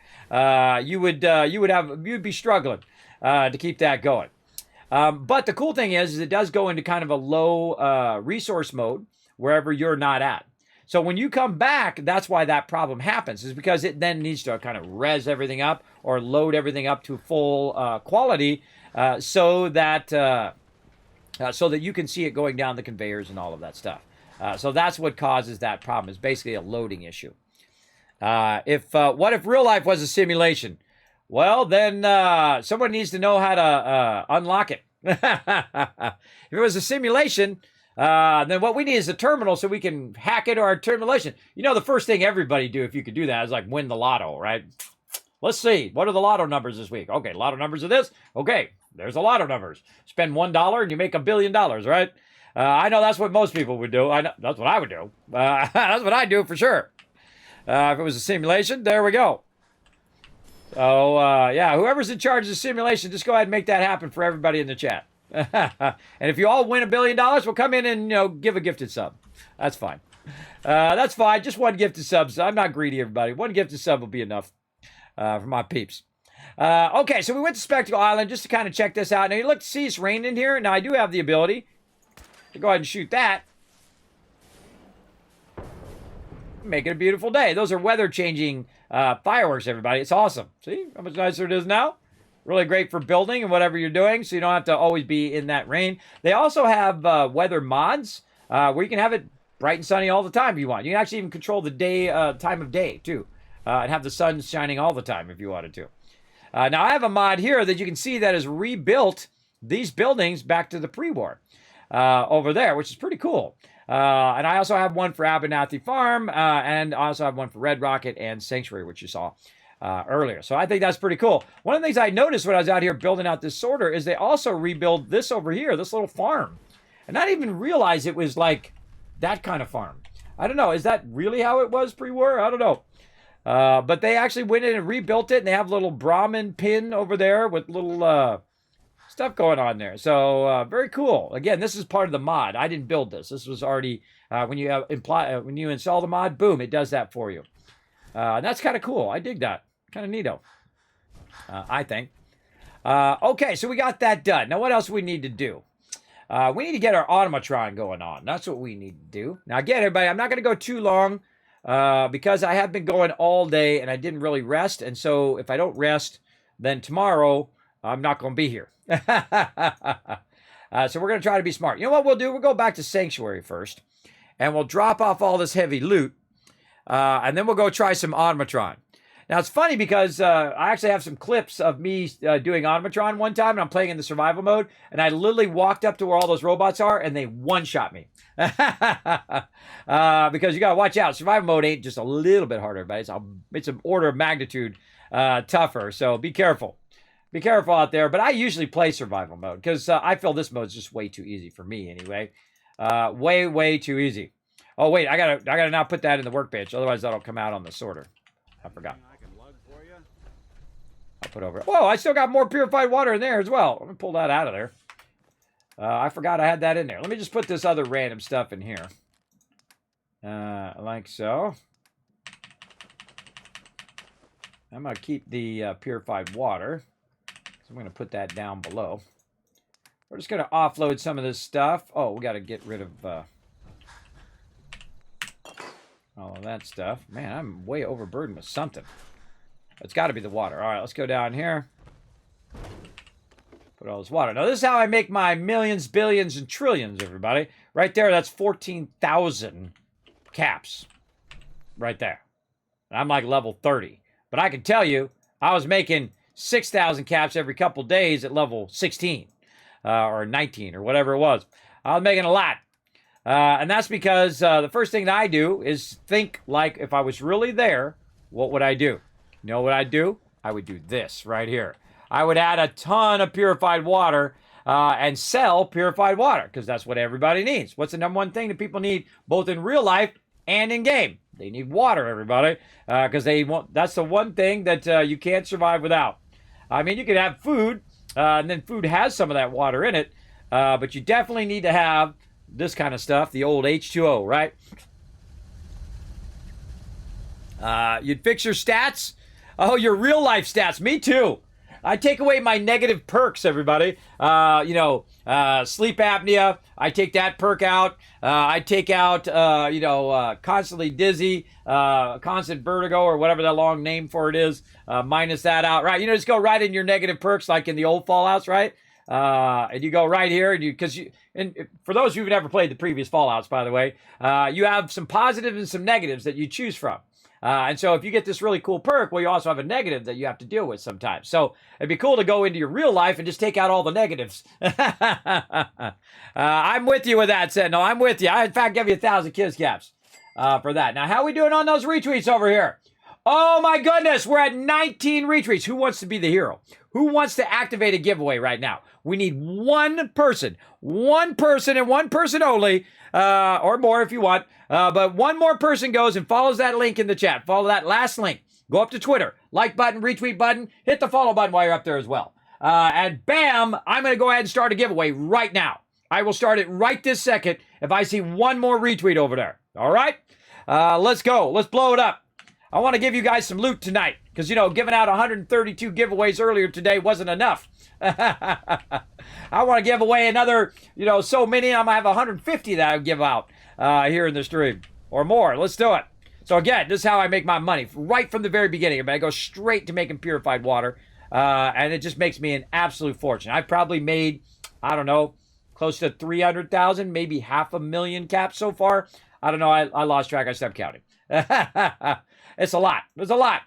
You'd be struggling to keep that going. But the cool thing is it does go into kind of a low resource mode wherever you're not at. So when you come back, that's why that problem happens, is because it then needs to kind of res everything up or load everything up to full quality so that you can see it going down the conveyors and all of that stuff. So that's what causes that problem. It's basically a loading issue. What if real life was a simulation? Well, then someone needs to know how to unlock it. If it was a simulation, then what we need is a terminal so we can hack into our termination. You know, the first thing everybody do if you could do that is like win the lotto, right? Let's see. What are the lotto numbers this week? Okay, lotto numbers are this. Okay, there's the lotto numbers. Spend $1 and you make $1 billion, right? I know that's what most people would do. I know that's what I would do. That's what I'd do for sure. If it was a simulation, there we go. So, yeah, whoever's in charge of the simulation, just go ahead and make that happen for everybody in the chat. And if you all win $1 billion, we'll come in and, give a gifted sub. That's fine. That's fine. Just one gifted sub. I'm not greedy, everybody. One gifted sub will be enough for my peeps. Okay, so we went to Spectacle Island just to kind of check this out. Now, you look to see it's raining in here. Now, I do have the ability to go ahead and shoot that. Make it a beautiful day. Those are weather-changing fireworks, everybody. It's awesome. See how much nicer it is now? Really great for building and whatever you're doing, so you don't have to always be in that rain. They also have weather mods where you can have it bright and sunny all the time if you want. You can actually even control the day, time of day, too, and have the sun shining all the time if you wanted to. Now, I have a mod here that you can see that has rebuilt these buildings back to the pre-war over there, which is pretty cool. And I also have one for Abernathy Farm, and I also have one for Red Rocket and Sanctuary, which you saw earlier. So I think that's pretty cool. One of the things I noticed when I was out here building out this sorter is they also rebuild this over here, this little farm. And I didn't even realize it was like that kind of farm. I don't know. Is that really how it was pre-war? I don't know. But they actually went in and rebuilt it, and they have a little Brahmin pin over there with little stuff going on there. So very cool. Again, this is part of the mod. I didn't build this. This was already when you install the mod, boom, it does that for you. And that's kind of cool. I dig that. Kind of neato. I think. Okay, so we got that done. Now, what else do we need to do? We need to get our automatron going on. That's what we need to do. Now, again, everybody, I'm not going to go too long because I have been going all day and I didn't really rest. And so if I don't rest, then tomorrow I'm not going to be here. So we're going to try to be smart. You know what we'll do? We'll go back to Sanctuary first, and we'll drop off all this heavy loot, and then we'll go try some automatron. Now, it's funny because I actually have some clips of me doing automatron one time, and I'm playing in the survival mode, and I literally walked up to where all those robots are, and they one-shot me. Because you got to watch out. Survival mode ain't just a little bit harder, but it's an order of magnitude tougher, so be careful. Be careful out there, but I usually play survival mode because I feel this mode is just way too easy for me anyway. Way too easy. Oh wait, I gotta now put that in the workbench, otherwise that'll come out on the sorter. I forgot. I'll put over. Whoa, I still got more purified water in there as well. Let me pull that out of there. I forgot I had that in there. Let me just put this other random stuff in here. like so. I'm going to keep the purified water. So I'm going to put that down below. We're just going to offload some of this stuff. Oh, we got to get rid of all of that stuff. Man, I'm way overburdened with something. It's got to be the water. All right, let's go down here. Put all this water. Now, this is how I make my millions, billions, and trillions, everybody. Right there, that's 14,000 caps. Right there. And I'm like level 30. But I can tell you, I was making 6,000 caps every couple days at level 16 or 19 or whatever it was. I was making a lot. And that's because the first thing that I do is think like if I was really there, what would I do? You know what I'd do? I would do this right here. I would add a ton of purified water and sell purified water because that's what everybody needs. What's the number one thing that people need both in real life and in game? They need water, everybody, because that's the one thing that you can't survive without. I mean, you can have food, and then food has some of that water in it, but you definitely need to have this kind of stuff, the old H2O, right? You'd fix your stats. Oh, your real life stats. Me too. I take away my negative perks, everybody. Sleep apnea. I take that perk out. I take out, constantly dizzy, constant vertigo, or whatever that long name for it is. Minus that out, right? Just go right in your negative perks, like in the old Fallouts, right? And you go right here, and for those who've never played the previous Fallouts, by the way, you have some positives and some negatives that you choose from. And so if you get this really cool perk, well, you also have a negative that you have to deal with sometimes. So it'd be cool to go into your real life and just take out all the negatives. I'm with you with that, Sentinel. I'm with you. I, in fact, give you 1,000 Kiss caps for that. Now, how are we doing on those retweets over here? Oh, my goodness. We're at 19 retweets. Who wants to be the hero? Who wants to activate a giveaway right now? We need one person and one person only, or more if you want. But one more person goes and follows that link in the chat. Follow that last link. Go up to Twitter. Like button, retweet button. Hit the follow button while you're up there as well. And bam, I'm going to go ahead and start a giveaway right now. I will start it right this second if I see one more retweet over there. All right? Let's go. Let's blow it up. I want to give you guys some loot tonight because, giving out 132 giveaways earlier today wasn't enough. I want to give away another, so many. I'm going to have 150 that I give out here in the stream or more. Let's do it. So again, this is how I make my money right from the very beginning. I go straight to making purified water, and it just makes me an absolute fortune. I've probably made, I don't know, close to 300,000, maybe 500,000 caps so far. I don't know. I lost track. I stopped counting. It's a lot. It's a lot.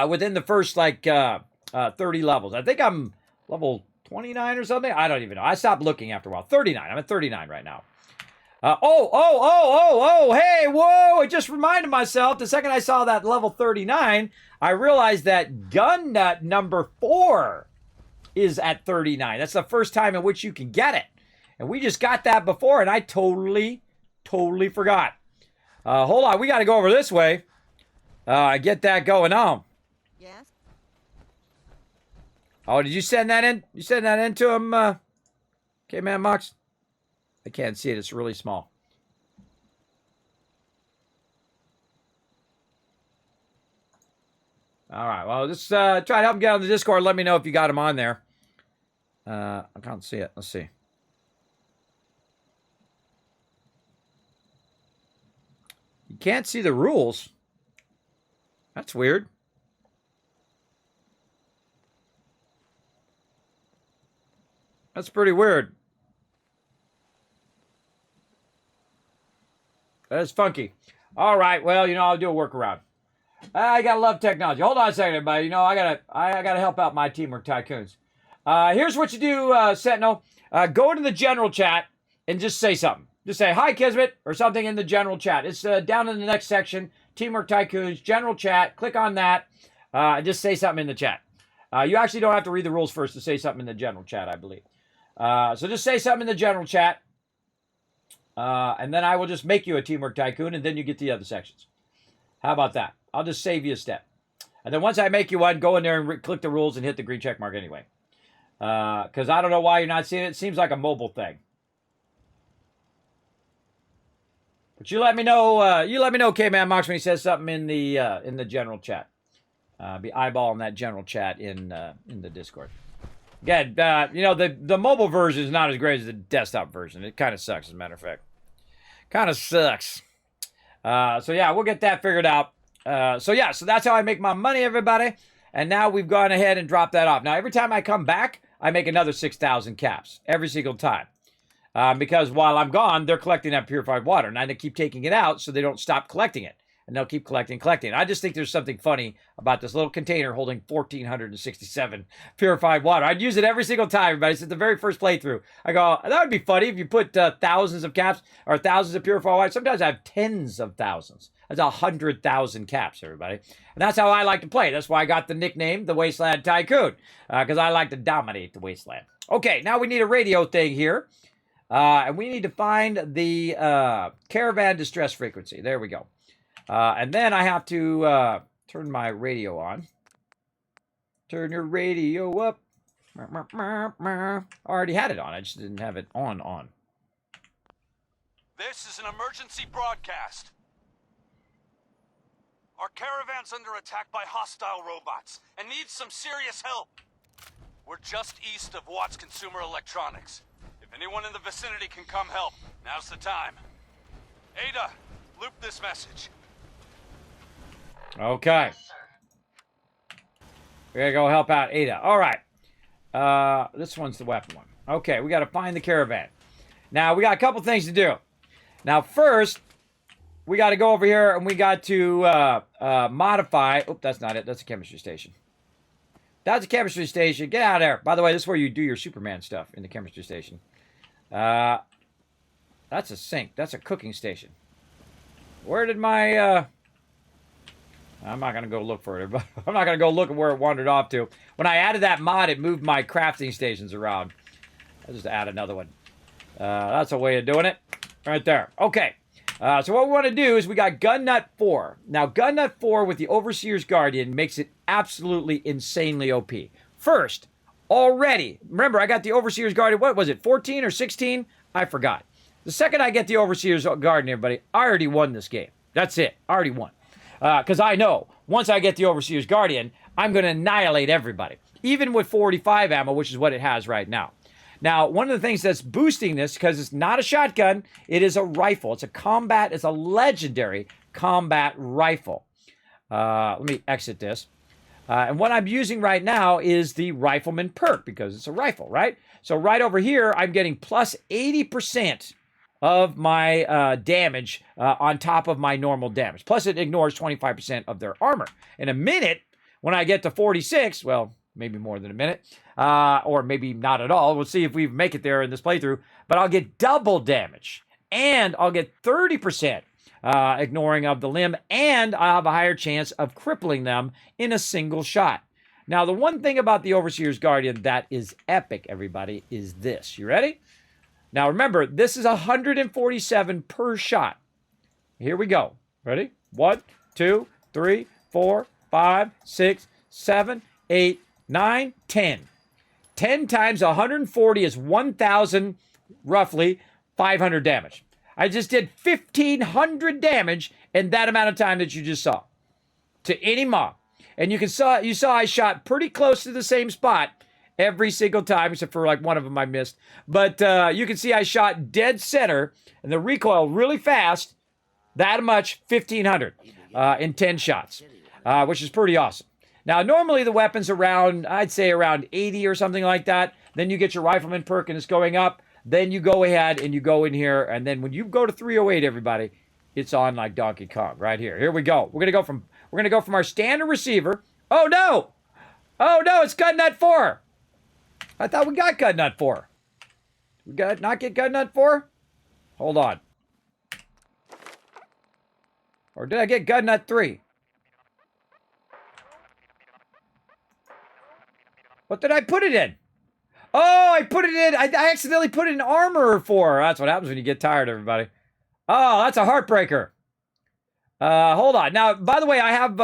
Within the first 30 levels. I think I'm level 29 or something. I don't even know. I stopped looking after a while. 39. I'm at 39 right now. Hey, whoa. I just reminded myself the second I saw that level 39, I realized that gun nut number 4 is at 39. That's the first time in which you can get it. And we just got that before, and I totally forgot. Hold on. We got to go over this way. Get that going on. Yes. Oh, did you send that in? You send that in to him, okay, man, Mox? I can't see it. It's really small. All right. Well, just try to help him get on the Discord. Let me know if you got him on there. I can't see it. Let's see. You can't see the rules. That's weird. That's pretty weird. That is funky. All right, well, I'll do a workaround. I gotta love technology. Hold on a second, everybody. I gotta help out my Teamwork Tycoons. Here's what you do, Sentinel. Go into the general chat and just say something. Just say hi, Kismet, or something in the general chat. It's down in the next section. Teamwork Tycoons, general chat. Click on that. And just say something in the chat. You actually don't have to read the rules first to say something in the general chat, I believe. So just say something in the general chat. And then I will just make you a Teamwork Tycoon, and then you get the other sections. How about that? I'll just save you a step. And then once I make you one, go in there and click the rules and hit the green check mark anyway. Because I don't know why you're not seeing it. It seems like a mobile thing. But you let me know. You let me know, K-Man Mox, when he says something in the general chat. Be eyeballing that general chat in the Discord. Again, you know, the mobile version is not as great as the desktop version. It kind of sucks, as a matter of fact. Kind of sucks. So yeah, we'll get that figured out. So that's how I make my money, everybody. And now we've gone ahead and dropped that off. Now, every time I come back, I make another 6,000 caps. Every single time. Because while I'm gone, they're collecting that purified water. And I keep taking it out so they don't stop collecting it. And they'll keep collecting. I just think there's something funny about this little container holding 1,467 purified water. I'd use it every single time, everybody. Since the very first playthrough. I go, that would be funny if you put thousands of caps or thousands of purified water. Sometimes I have tens of thousands. That's 100,000 caps, everybody. And that's how I like to play. That's why I got the nickname, the Wasteland Tycoon. Because I like to dominate the Wasteland. Okay, now we need a radio thing here. And we need to find the caravan distress frequency. There we go. And then I have to turn my radio on. Turn your radio up. I already had it on. I just didn't have it on. This is an emergency broadcast. Our caravan's under attack by hostile robots and needs some serious help. We're just east of Watts Consumer Electronics. If anyone in the vicinity can come help, now's the time. Ada, loop this message. Okay. We gotta go help out Ada. All right. This one's the weapon one. Okay, we gotta find the caravan. Now, we got a couple things to do. Now, first, we got to go over here and we got to modify. Oop, that's not it. That's a chemistry station. That's a chemistry station. Get out of there. By the way, this is where you do your Superman stuff in the chemistry station. That's a sink. That's a cooking station. Where did my... I'm not going to go look for it. I'm not going to go look at where it wandered off to. When I added that mod, it moved my crafting stations around. I'll just add another one. That's a way of doing it. Right there. Okay. So what we want to do is we got Gun Nut 4. Now, Gun Nut 4 with the Overseer's Guardian makes it absolutely insanely OP. First, already, remember, I got the Overseer's Guardian, what was it, 14 or 16? I forgot. The second I get the Overseer's Guardian, everybody, I already won this game. That's it. I already won. Because I know, once I get the Overseer's Guardian, I'm going to annihilate everybody. Even with 45 ammo, which is what it has right now. Now, one of the things that's boosting this, because it's not a shotgun, it is a rifle. It's a legendary combat rifle. Let me exit this. And what I'm using right now is the Rifleman perk, because it's a rifle, right? So right over here, I'm getting plus 80% of my damage on top of my normal damage. Plus, it ignores 25% of their armor. In a minute, when I get to 46, well, maybe more than a minute, or maybe not at all. We'll see if we make it there in this playthrough. But I'll get double damage, and I'll get 30% ignoring of the limb, and I'll have a higher chance of crippling them in a single shot. Now, the one thing about the Overseer's Guardian that is epic, everybody, is this. You ready? Now, remember, this is 147 per shot. Here we go. Ready? 1, 2, 3, 4, 5, 6, 7, 8, 9, 10. 10 times 140 is 1,000, roughly 500 damage. I just did 1,500 damage in that amount of time that you just saw to any mob. And you saw I shot pretty close to the same spot every single time, except for like one of them I missed. But you can see I shot dead center and the recoil really fast, that much, 1,500 in 10 shots, which is pretty awesome. Now, normally the weapon's around, I'd say around 80 or something like that. Then you get your Rifleman perk and it's going up. Then you go ahead and you go in here. And then when you go to 308, everybody, it's on like Donkey Kong right here. Here we go. We're going to go from our standard receiver. Oh, no. Oh, no, it's Gun Nut 4. I thought we got Gun Nut 4. We got not get Gun Nut 4? Hold on. Or did I get Gun Nut 3? What did I put it in? Oh, I put it in. I accidentally put it in Armorer 4. That's what happens when you get tired, everybody. Oh, that's a heartbreaker. Hold on. Now, by the way, I have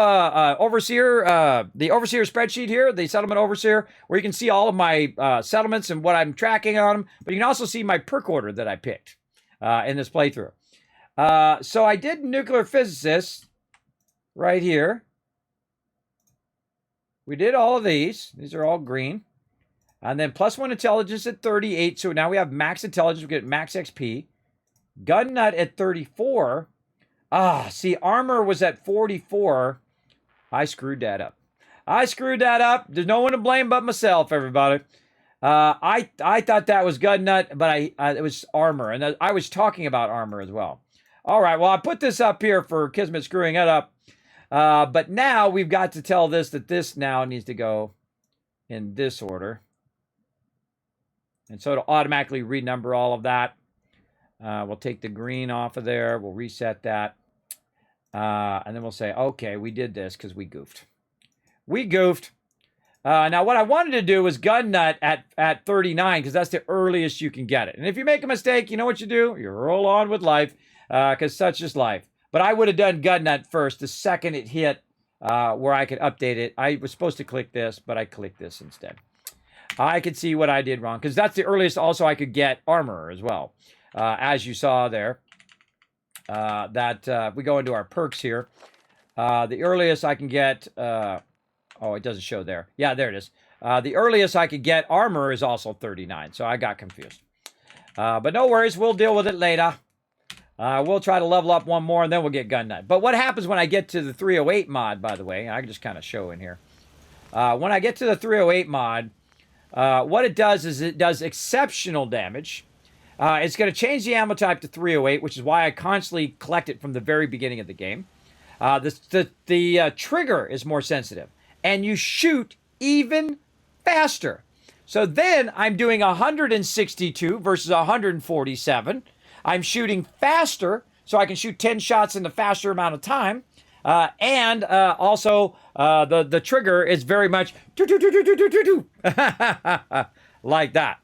Overseer, the Overseer spreadsheet here, the Settlement Overseer, where you can see all of my settlements and what I'm tracking on them. But you can also see my perk order that I picked in this playthrough. So I did nuclear physicists right here. We did all of these. These are all green. And then +1 intelligence at 38. So now we have max intelligence. We get max XP. Gun nut at 34. See, armor was at 44. I screwed that up. There's no one to blame but myself, everybody. I thought that was gun nut, but it was armor. And I was talking about armor as well. All right, well, I put this up here for Kismet screwing it up. But now we've got to tell this that this now needs to go in this order. And so it'll automatically renumber all of that. We'll take the green off of there. We'll reset that. And then we'll say, okay, we did this because we goofed. Now, what I wanted to do was gun nut at 39 because that's the earliest you can get it. And if you make a mistake, you know what you do? You roll on with life because such is life. But I would have done gun nut first the second it hit where I could update it. I was supposed to click this, but I clicked this instead. I could see what I did wrong because that's the earliest also I could get armor as well. As you saw there, if we go into our perks here, the earliest I can get, it doesn't show there. Yeah, there it is. The earliest I could get armor is also 39, so I got confused. But no worries, we'll deal with it later. We'll try to level up one more, and then we'll get gun nut. But what happens when I get to the 308 mod, by the way, I can just kind of show in here. When I get to the 308 mod, what it does is it does exceptional damage. It's going to change the ammo type to 308, which is why I constantly collect it from the very beginning of the game. The trigger is more sensitive, and you shoot even faster. So then I'm doing 162 versus 147. I'm shooting faster, so I can shoot 10 shots in a faster amount of time. And also, the trigger is very much like that.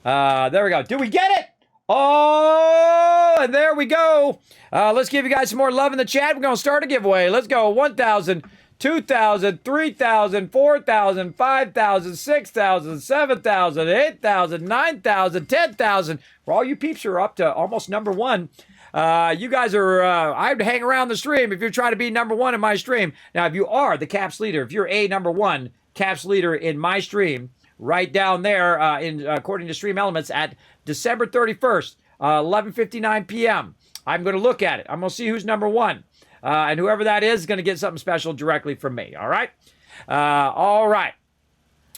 There we go. Do we get it? Oh, and there we go. Let's give you guys some more love in the chat. We're going to start a giveaway. Let's go. 1,000, 2,000, 3,000, 4,000, 5,000, 6,000, 7,000, 8,000, 9,000, 10,000. For all you peeps who are up to almost number one, you guys are, I'd hang around the stream if you're trying to be number one in my stream. Now, if you are the caps leader, if you're a number one caps leader in my stream, right down there, according to Stream Elements, at December 31st, 11:59 p.m., I'm going to look at it. I'm going to see who's number one. And whoever that is going to get something special directly from me. All right? All right.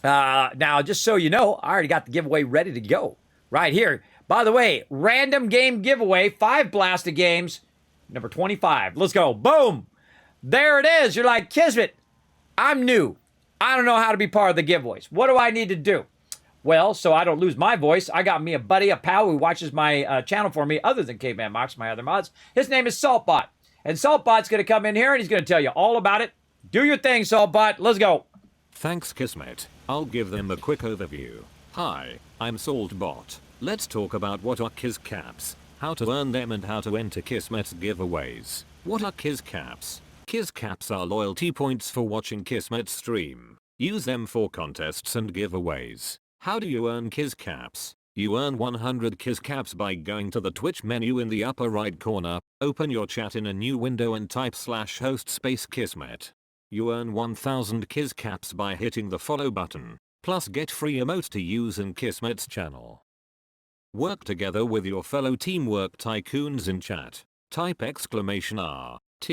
Now, just so you know, I already got the giveaway ready to go right here. By the way, random game giveaway, 5 blasted games, number 25. Let's go. Boom. There it is. You're like, Kismet, I'm new. I don't know how to be part of the giveaways. What do I need to do? Well, so I don't lose my voice, I got me a buddy, a pal who watches my channel for me other than Caveman Mox, my other mods. His name is Saltbot. And Saltbot's going to come in here and he's going to tell you all about it. Do your thing, Saltbot. Let's go. Thanks, Kismet. I'll give them a quick overview. Hi, I'm Saltbot. Let's talk about what are Kiz Caps, how to earn them and how to enter Kismet's giveaways. What are Kiz Caps? Kiz Caps are loyalty points for watching Kismet's stream. Use them for contests and giveaways. How do you earn Kiz Caps? You earn 100 Kiz Caps by going to the Twitch menu in the upper right corner, open your chat in a new window and type /host Kismet. You earn 1000 Kiz Caps by hitting the follow button, plus get free emotes to use in Kismet's channel. Work together with your fellow Teamwork Tycoons in chat. Type !RT,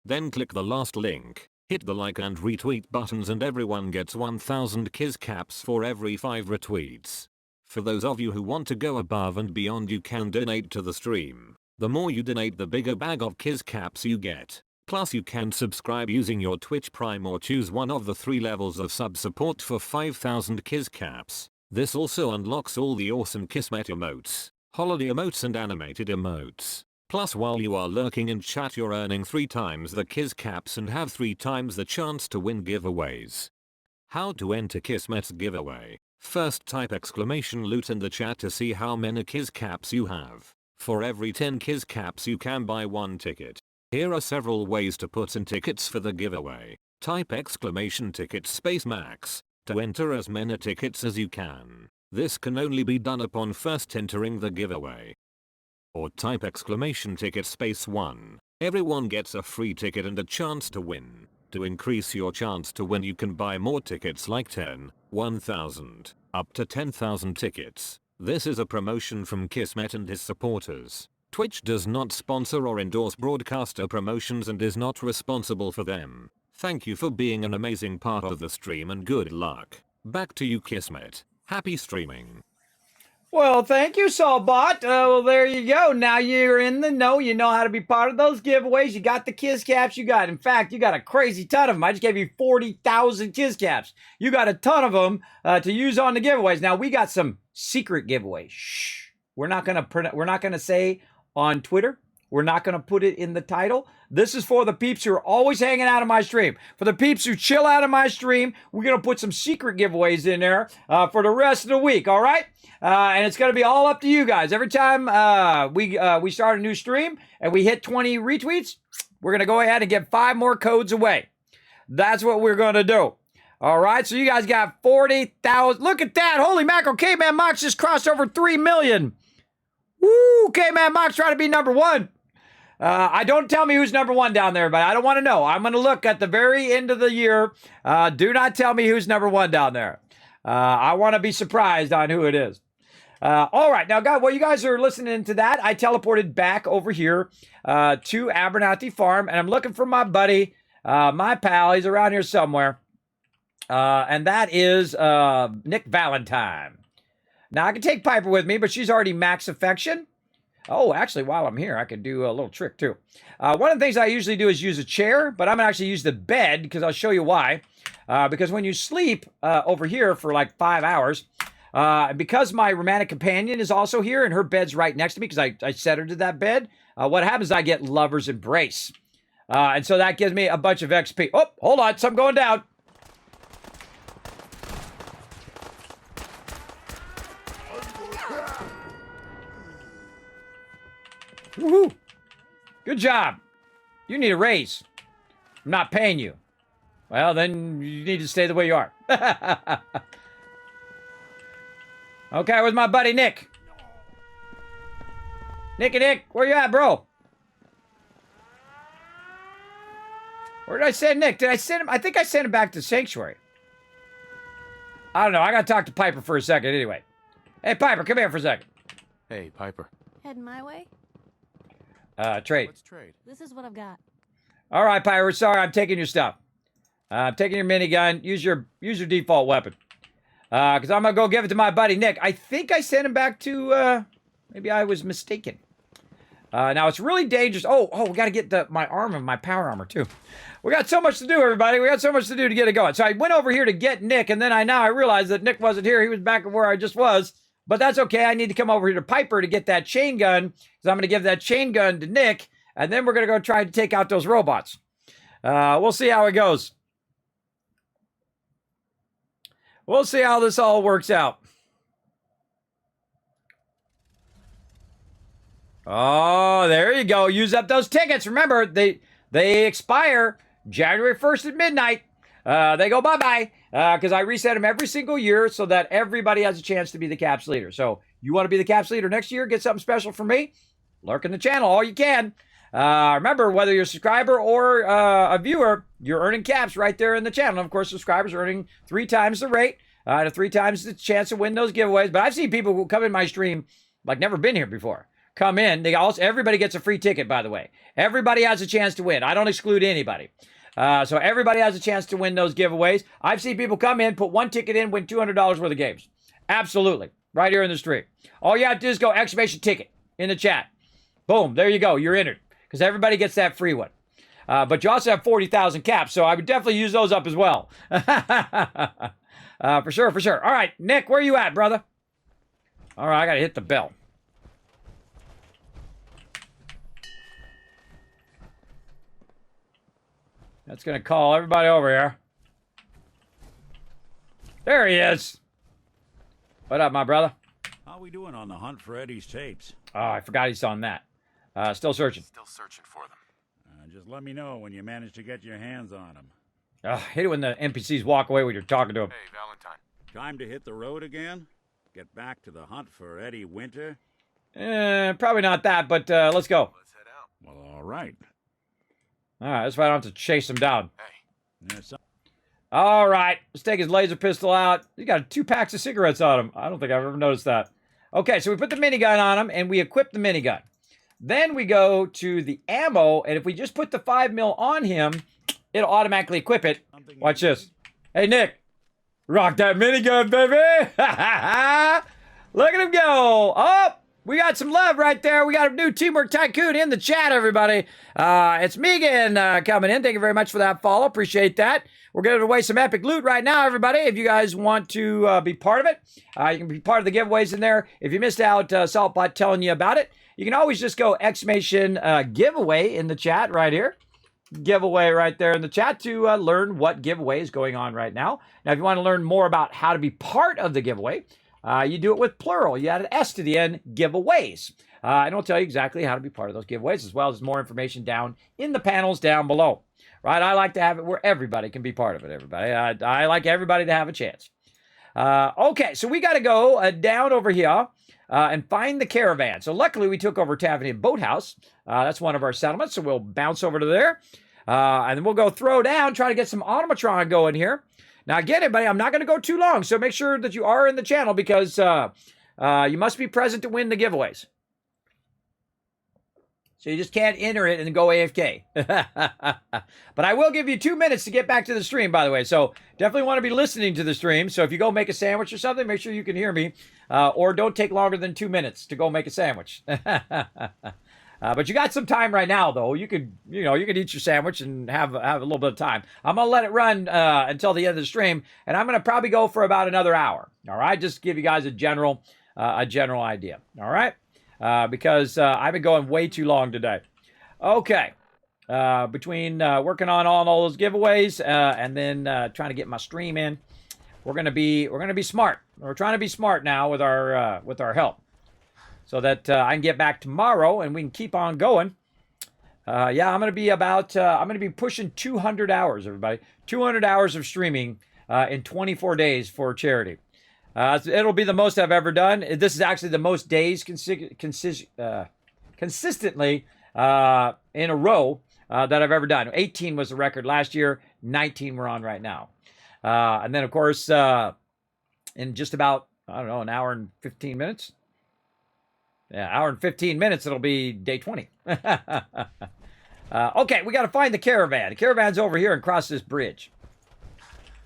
then click the last link, hit the like and retweet buttons and everyone gets 1000 Kiz Caps for every 5 retweets. For those of you who want to go above and beyond, you can donate to the stream. The more you donate, the bigger bag of Kiz Caps you get. Plus you can subscribe using your Twitch Prime or choose one of the 3 levels of sub support for 5000 Kiz Caps. This also unlocks all the awesome Kismet emotes, holiday emotes and animated emotes. Plus while you are lurking in chat, you're earning 3 times the Kiz Caps and have 3 times the chance to win giveaways. How to enter Kismet's giveaway? First type !loot in the chat to see how many Kiz Caps you have. For every 10 Kiz Caps you can buy 1 ticket. Here are several ways to put in tickets for the giveaway. Type !ticket space max to enter as many tickets as you can. This can only be done upon first entering the giveaway. or type exclamation ticket space 1. Everyone gets a free ticket and a chance to win. To increase your chance to win, you can buy more tickets like 10, 1,000, up to 10,000 tickets. This is a promotion from Kismet and his supporters. Twitch does not sponsor or endorse broadcaster promotions and is not responsible for them. Thank you for being an amazing part of the stream and good luck. Back to you, Kismet. Happy streaming. Well, thank you, Saulbot. Well, there you go. Now you're in the know. You know how to be part of those giveaways. You got the Kiss Caps. In fact, you got a crazy ton of them. I just gave you 40,000 Kiss Caps. You got a ton of them to use on the giveaways. Now, we got some secret giveaways. Shh. We're not gonna say on Twitter. We're not going to put it in the title. This is for the peeps who are always hanging out of my stream. For the peeps who chill out of my stream, we're going to put some secret giveaways in there for the rest of the week, all right? And it's going to be all up to you guys. Every time we start a new stream and we hit 20 retweets, we're going to go ahead and give 5 more codes away. That's what we're going to do. All right, so you guys got 40,000. Look at that. Holy mackerel. K-Man Mox just crossed over 3 million. Woo! K-Man Mox trying to be number 1. Don't tell me who's number 1 down there, but I don't want to know. I'm going to look at the very end of the year. Do not tell me who's number 1 down there. I want to be surprised on who it is. All right. Now, guys, while you guys are listening to that, I teleported back over here to Abernathy Farm, and I'm looking for my buddy, my pal. He's around here somewhere. And that is Nick Valentine. Now, I can take Piper with me, but she's already max affection. Oh, actually, while I'm here, I could do a little trick, too. One of the things I usually do is use a chair, but I'm going to actually use the bed, because I'll show you why. Because when you sleep over here for like 5 hours, because my romantic companion is also here, and her bed's right next to me, because I set her to that bed, what happens is I get lover's embrace. And so that gives me a bunch of XP. Oh, hold on, something going down. Woohoo! Good job. You need a raise. I'm not paying you. Well, then you need to stay the way you are. Okay, where's my buddy Nick? Nick, where you at, bro? Where did I send Nick? Did I send him? I think I sent him back to Sanctuary. I don't know. I gotta talk to Piper for a second anyway. Hey, Piper, come here for a second. Hey, Piper. Heading my way? Trade. Let's trade. This is what I've got. All right, Piper. Sorry, I'm taking your stuff. I'm taking your minigun. Use your default weapon. Because I'm gonna go give it to my buddy Nick. I think I sent him back to. Maybe I was mistaken. Now it's really dangerous. Oh, we got to get my power armor too. We got so much to do, everybody. We got so much to do to get it going. So I went over here to get Nick, and then I realized that Nick wasn't here. He was back where I just was. But that's okay. I need to come over here to Piper to get that chain gun, because I'm going to give that chain gun to Nick, and then we're going to go try to take out those robots. We'll see how it goes. We'll see how this all works out. Oh, there you go. Use up those tickets. Remember, they expire January 1st at midnight. They go bye-bye. Because I reset them every single year so that everybody has a chance to be the Caps leader. So you want to be the Caps leader next year, get something special from me, lurk in the channel all you can. Remember, whether you're a subscriber or a viewer, you're earning caps right there in the channel. And of course, subscribers are earning 3 times the rate, to 3 times the chance to win those giveaways. But I've seen people who come in my stream, like never been here before, come in. Everybody gets a free ticket, by the way. Everybody has a chance to win. I don't exclude anybody. So everybody has a chance to win those giveaways. I've seen people come in, put 1 ticket in, win $200 worth of games. Absolutely. Right here in the stream. All you have to do is go exclamation ticket in the chat. Boom. There you go. You're entered. Because everybody gets that free one. But you also have 40,000 caps, so I would definitely use those up as well. For sure. All right, Nick, where you at, brother? All right, I got to hit the bell. That's going to call everybody over here. There he is. What up, my brother? How we doing on the hunt for Eddie's tapes? Oh, I forgot he's on that. Still searching. Still searching for them. Just let me know when you manage to get your hands on them. I hate it when the NPCs walk away when you're talking to them. Hey, Valentine. Time to hit the road again? Get back to the hunt for Eddie Winter? Probably not that, but let's go. Let's head out. Well, all right. All right, that's why I don't have to chase him down. Hey, Yeah, All right, let's take his laser pistol out. He got 2 packs of cigarettes on him. I don't think I've ever noticed that. Okay, so we put the minigun on him, and we equip the minigun. Then we go to the ammo, and if we just put the 5mm on him, it'll automatically equip it. Watch this. Hey, Nick. Rock that minigun, baby. Look at him go. Oh, we got some love right there. We got a new Teamwork Tycoon in the chat, everybody. It's Megan coming in. Thank you very much for that follow. Appreciate that. We're giving away some epic loot right now, everybody. If you guys want to be part of it, you can be part of the giveaways in there. If you missed out, Saltbot telling you about it, you can always just go exclamation giveaway in the chat right here. Giveaway right there in the chat to learn what giveaway is going on right now. Now, if you want to learn more about how to be part of the giveaway, you do it with plural. You add an S to the end, giveaways. And I'll tell you exactly how to be part of those giveaways, as well as more information down in the panels down below. Right? I like to have it where everybody can be part of it, everybody. I like everybody to have a chance. Okay, so we got to go down over here and find the caravan. So luckily, we took over Tavernier Boathouse. That's one of our settlements, so we'll bounce over to there. And then we'll go throw down, try to get some automatron going here. Now, again, everybody, I'm not going to go too long, so make sure that you are in the channel because you must be present to win the giveaways. So you just can't enter it and go AFK. But I will give you 2 minutes to get back to the stream, by the way. So definitely want to be listening to the stream. So if you go make a sandwich or something, make sure you can hear me. Or don't take longer than 2 minutes to go make a sandwich. But you got some time right now, though. You could eat your sandwich and have a little bit of time. I'm going to let it run until the end of the stream. And I'm going to probably go for about another hour. All right? Just to give you guys a general idea. All right? Because I've been going way too long today. Okay. Between working on all those giveaways and then trying to get my stream in, we're gonna be smart. We're trying to be smart now with our help, so that I can get back tomorrow and we can keep on going. Yeah, I'm gonna be pushing 200 hours, everybody. 200 hours of streaming in 24 days for charity. It'll be the most I've ever done. This is actually the most days consistently in a row that I've ever done. 18 was the record last year. 19 we're on right now. And then, of course, in just about, I don't know, an hour and 15 minutes. Yeah, hour and 15 minutes, it'll be day 20. Okay, we got to find the caravan. The caravan's over here and cross this bridge.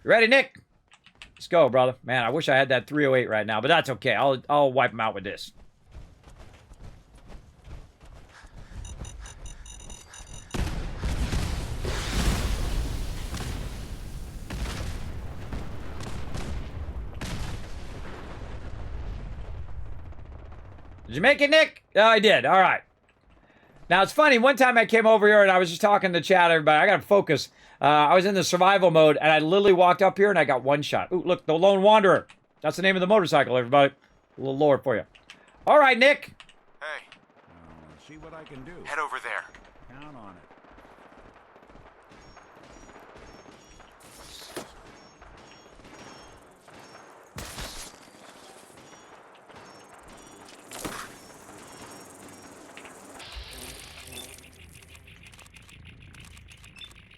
You ready, Nick? Let's go, brother. Man, I wish I had that 308 right now, but that's okay. I'll wipe them out with this. Did you make it, Nick? Oh, I did. All right. Now, it's funny. One time I came over here and I was just talking to chat, everybody. I got to focus. I was in the survival mode, and I literally walked up here, and I got one shot. Ooh, look, the Lone Wanderer. That's the name of the motorcycle, everybody. A little lower for you. All right, Nick. Hey, see what I can do. head over there. Count on it.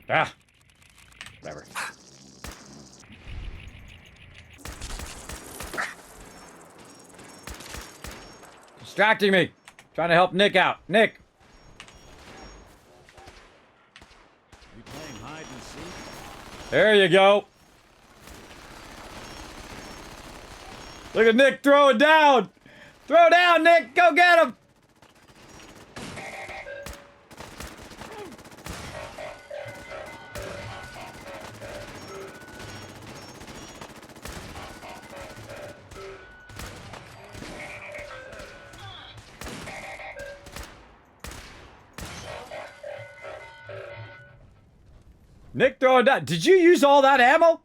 Ah. Whatever. Distracting me. Trying to help Nick out. Nick. You playing hide and seek? There you go. Look at Nick throwing down. Throw down, Nick. Go get him. Nick throwing down. Did you use all that ammo?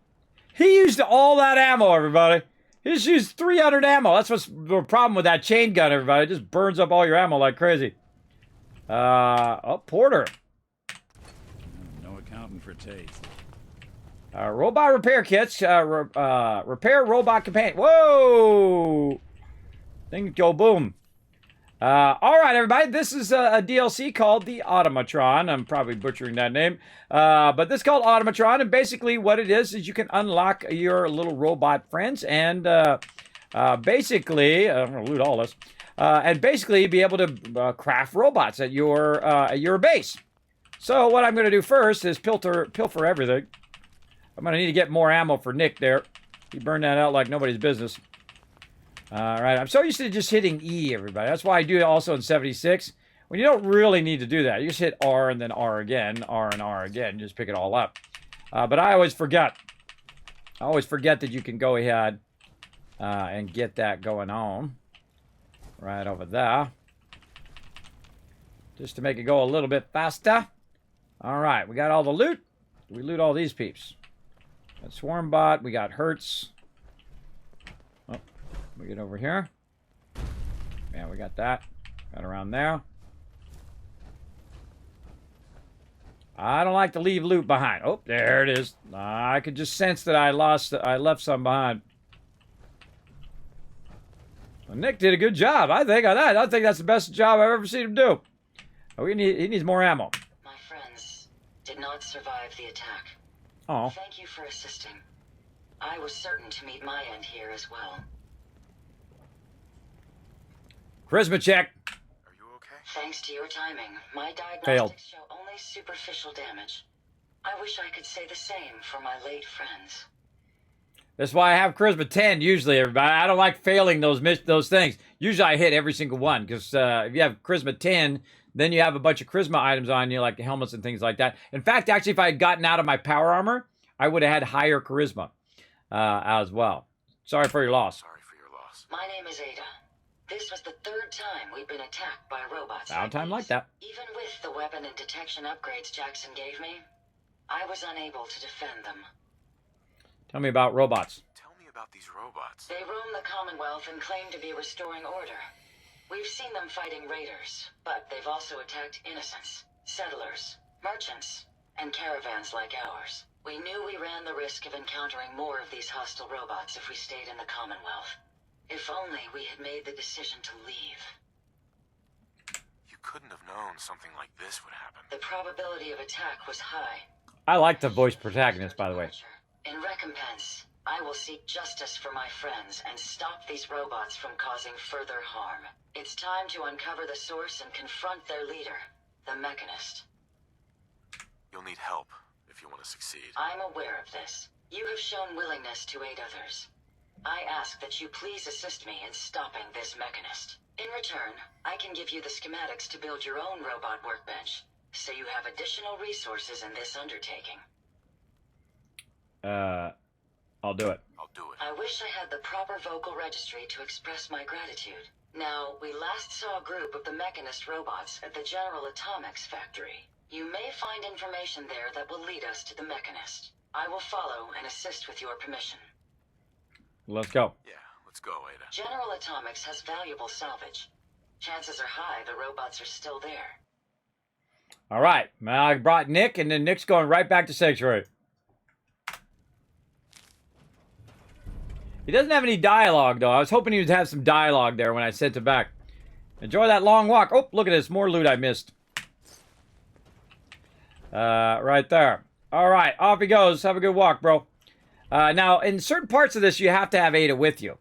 He used all that ammo, everybody. He just used 300 ammo. That's what's the problem with that chain gun, everybody. It just burns up all your ammo like crazy. Oh, Porter. No accounting for taste. Robot repair kits. Repair robot companion. Whoa! Things go boom. All right, everybody. This is a DLC called the Automatron. I'm probably butchering that name. But this is called Automatron. And basically what it is you can unlock your little robot friends. And basically, I'm going to loot all this. And basically be able to craft robots at your base. So what I'm going to do first is pilfer everything. I'm going to need to get more ammo for Nick there. He burned that out like nobody's business. All right, I'm so used to just hitting E, everybody. That's why I do it also in 76. When you don't really need to do that, you just hit R and then R again, R and R again. Just pick it all up. But I always forget. I always forget that you can go ahead and get that going on. Right over there. Just to make it go a little bit faster. All right, we got all the loot. We loot all these peeps. Got Swarmbot. We got Hertz. We get over here. Yeah, we got that. Got around there. I don't like to leave loot behind. Oh, there it is. I could just sense that I left some behind. Well, Nick did a good job, I think, on that. I think that's the best job I've ever seen him do. Oh, he needs more ammo. My friends did not survive the attack. Oh. Thank you for assisting. I was certain to meet my end here as well. Charisma check. Are you okay? Thanks to your timing, my diagnostics Failed. show only superficial damage. I wish I could say the same for my late friends. That's why I have Charisma 10 usually, everybody. I don't like failing those things. Usually I hit every single one because if you have Charisma 10, then you have a bunch of Charisma items on you, like helmets and things like that. In fact, actually, if I had gotten out of my power armor, I would have had higher Charisma as well. Sorry for your loss. Sorry for your loss. My name is Ada. This was the third time we've been attacked by robots. Downtime like that. Even with the weapon and detection upgrades Jackson gave me, I was unable to defend them. Tell me about robots. Tell me about these robots. They roam the Commonwealth and claim to be restoring order. We've seen them fighting raiders, but they've also attacked innocents, settlers, merchants, and caravans like ours. We knew we ran the risk of encountering more of these hostile robots if we stayed in the Commonwealth. If only we had made the decision to leave. You couldn't have known something like this would happen. The probability of attack was high. I like the voice protagonist, by the way. In recompense, I will seek justice for my friends and stop these robots from causing further harm. It's time to uncover the source and confront their leader, the Mechanist. You'll need help if you want to succeed. I'm aware of this. You have shown willingness to aid others. I ask that you please assist me in stopping this Mechanist. In return, I can give you the schematics to build your own robot workbench, so you have additional resources in this undertaking. I'll do it. I'll do it. I wish I had the proper vocal registry to express my gratitude. Now, we last saw a group of the Mechanist robots at the General Atomics factory. You may find information there that will lead us to the Mechanist. I will follow and assist with your permission. Let's go. Yeah, let's go, Ada. General Atomics has valuable salvage. Chances are high the robots are still there. All right. Now I brought Nick, and then Nick's going right back to Sanctuary. He doesn't have any dialogue, though. I was hoping he would have some dialogue there when I sent him back. Enjoy that long walk. Oh, look at this. More loot I missed. Right there. All right. Off he goes. Have a good walk, bro. Now, in certain parts of this, you have to have Ada with you.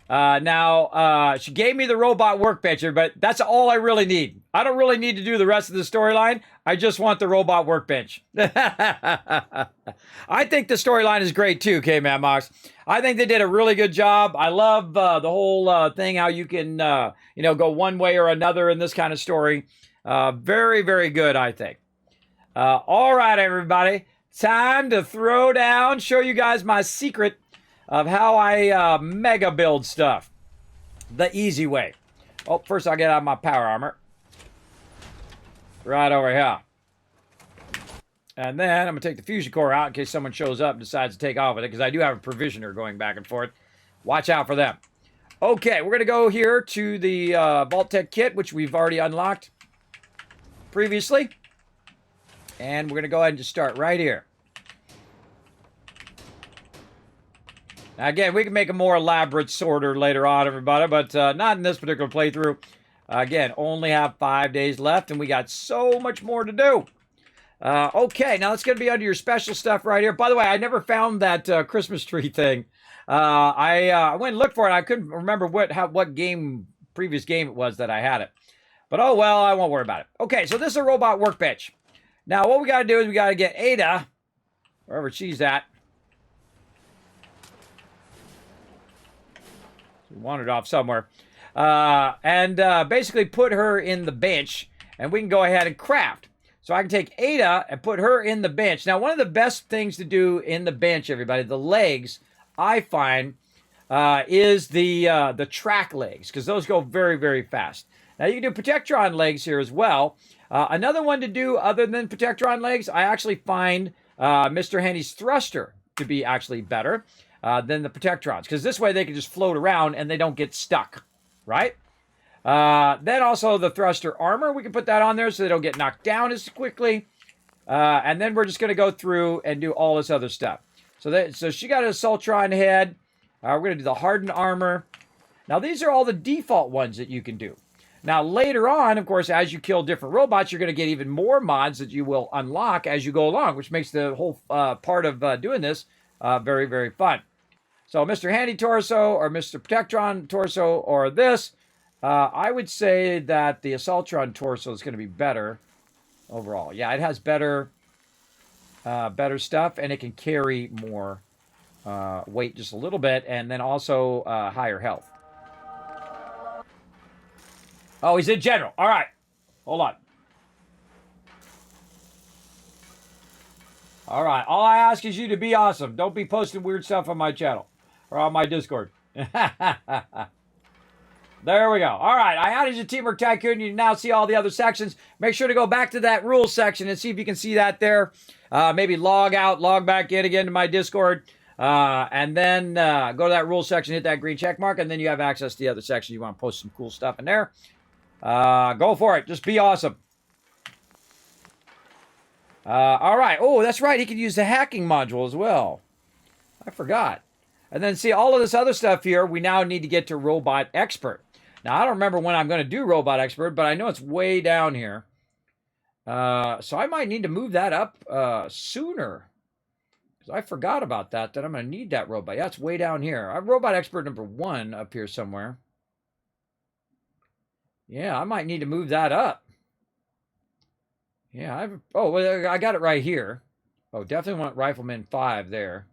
She gave me the robot workbench, but that's all I really need. I don't really need to do the rest of the storyline. I just want the robot workbench. I think the storyline is great too, K-Man Mox. I think they did a really good job. I love the whole thing, how you can, go one way or another in this kind of story. Very, very good, I think. All right, everybody. Time to throw down, show you guys my secret of how I mega build stuff. The easy way. Oh, first I'll get out my power armor. Right over here. And then I'm going to take the fusion core out in case someone shows up and decides to take off with it, because I do have a provisioner going back and forth. Watch out for them. Okay, we're going to go here to the vault-tec kit, which we've already unlocked previously. And we're going to go ahead and just start right here. Now, again, we can make a more elaborate sorter later on, everybody, but not in this particular playthrough. Again, only have 5 days left, and we got so much more to do. Okay, now it's going to be under your special stuff right here. By the way, I never found that Christmas tree thing. I went and looked for it. I couldn't remember what previous game it was that I had it. But oh well, I won't worry about it. Okay, so this is a robot workbench. Now what we got to do is we got to get Ada, wherever she's at. She wandered off somewhere. And basically put her in the bench, and we can go ahead and craft. So I can take Ada and put her in the bench. Now, one of the best things to do in the bench, everybody, the legs, I find, is the track legs, because those go very, very fast. Now, you can do Protectron legs here as well. Another one to do other than Protectron legs, I actually find Mr. Handy's thruster to be actually better than the Protectrons, because this way they can just float around and they don't get stuck, right? Then also the thruster armor, we can put that on there so they don't get knocked down as quickly. And then we're just going to go through and do all this other stuff. So she got an Assaultron head. We're going to do the hardened armor. Now these are all the default ones that you can do. Now later on, of course, as you kill different robots, you're going to get even more mods that you will unlock as you go along, which makes the whole part of doing this very, very fun. So Mr. Handy Torso or Mr. Protectron Torso or this, I would say that the Assaultron Torso is going to be better overall. Yeah, it has better stuff, and it can carry more weight just a little bit, and then also higher health. Oh, he's in general. All right. Hold on. All right. All I ask is you to be awesome. Don't be posting weird stuff on my channel or on my Discord. There we go. All right. I added you to Teamwork Tycoon. You now see all the other sections. Make sure to go back to that rules section and see if you can see that there. Maybe log out, log back in again to my Discord. And then go to that rules section, hit that green check mark, and then you have access to the other section. You want to post some cool stuff in there. Go for it. Just be awesome. All right. Oh, that's right. He can use the hacking module as well. I forgot. And then see all of this other stuff here. We now need to get to Robot Expert. Now, I don't remember when I'm going to do Robot Expert, but I know it's way down here. So I might need to move that up sooner. Because I forgot about that I'm going to need that robot. Yeah, it's way down here. I have Robot Expert number 1 up here somewhere. Yeah, I might need to move that up. Yeah, I got it right here. Oh, definitely want Rifleman 5 there.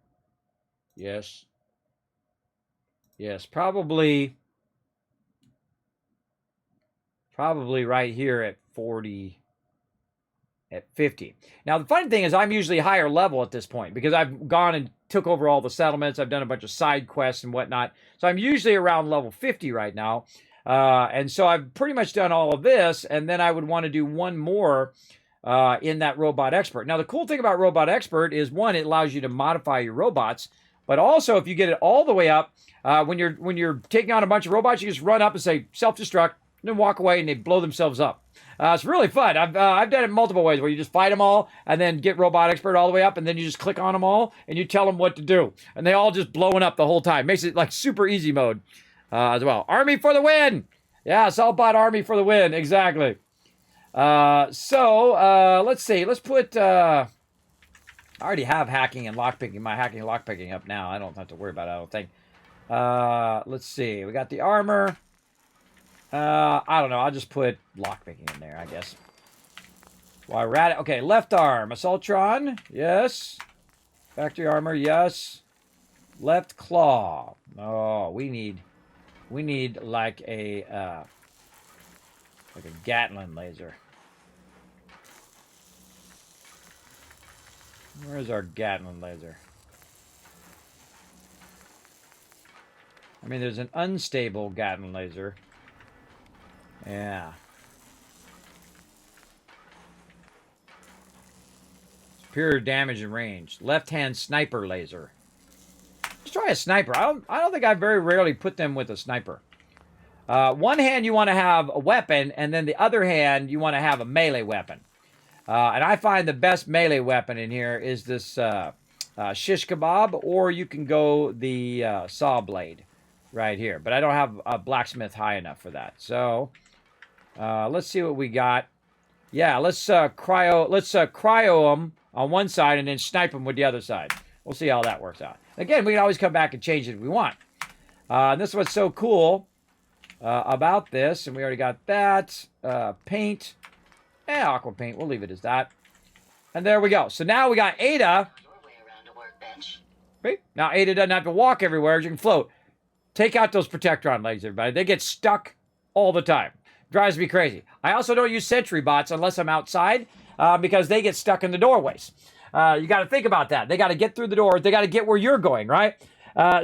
Yes. Yes, probably right here at 40, at 50. Now, the funny thing is I'm usually higher level at this point because I've gone and took over all the settlements. I've done a bunch of side quests and whatnot. So I'm usually around level 50 right now. And so I've pretty much done all of this, and then I would want to do one more in that Robot Expert. Now, the cool thing about Robot Expert is, one, it allows you to modify your robots, but also if you get it all the way up, when you're taking on a bunch of robots, you just run up and say self-destruct, and then walk away, and they blow themselves up. It's really fun. I've done it multiple ways where you just fight them all and then get Robot Expert all the way up, and then you just click on them all and you tell them what to do, and they all just blowing up the whole time. Makes it like super easy mode as well. Army for the win! Yeah, Assaultbot Army for the win. Exactly. Let's see. Let's put... I already have hacking and lockpicking. My hacking and lockpicking up now. I don't have to worry about it, I don't think. Let's see. We got the armor. I don't know. I'll just put lockpicking in there, I guess. While we're at it. Okay, left arm. Assaultron. Yes. Factory armor. Yes. Left claw. Oh, we need like a Gatling laser. Where's our Gatling laser? I mean, there's an unstable Gatling laser. Yeah. Superior damage and range. Left-hand sniper laser. Let's try a sniper. I don't think I very rarely put them with a sniper. One hand you want to have a weapon, and then the other hand you want to have a melee weapon. And I find the best melee weapon in here is this shish kebab, or you can go the saw blade right here. But I don't have a blacksmith high enough for that. So Let's see what we got. Yeah, let's cryo them on one side and then snipe them with the other side. We'll see how that works out. Again, we can always come back and change it if we want. And this is what's so cool about this, and we already got that. Paint. Aqua paint. We'll leave it as that. And there we go. So now we got Ada. Your way around a workbench. Right? Now Ada doesn't have to walk everywhere. She can float. Take out those Protectron legs, everybody. They get stuck all the time. Drives me crazy. I also don't use sentry bots unless I'm outside because they get stuck in the doorways. You got to think about that. They got to get through the doors. They got to get where you're going, right?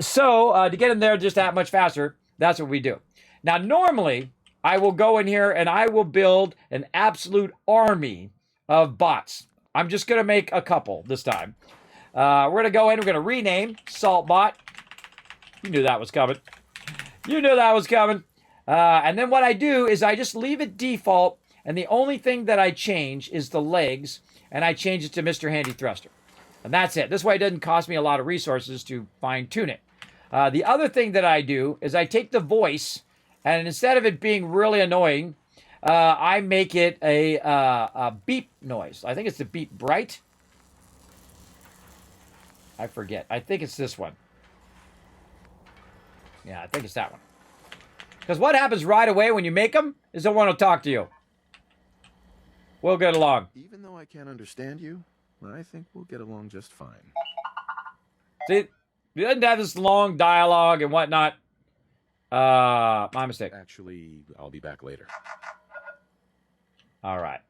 So to get in there just that much faster, that's what we do. Now, normally, I will go in here and I will build an absolute army of bots. I'm just going to make a couple this time. We're going to go in. We're going to rename Saltbot. You knew that was coming. You knew that was coming. And then what I do is I just leave it default, and the only thing that I change is the legs, and I change it to Mr. Handy Thruster. And that's it. This way it doesn't cost me a lot of resources to fine-tune it. The other thing that I do is I take the voice, and instead of it being really annoying, I make it a beep noise. I think it's the beep bright. I forget. I think it's this one. Yeah, I think it's that one. Because what happens right away when you make them is they want to talk to you. We'll get along. Even though I can't understand you, I think we'll get along just fine. See, it doesn't have this long dialogue and whatnot. My mistake. Actually, I'll be back later. All right.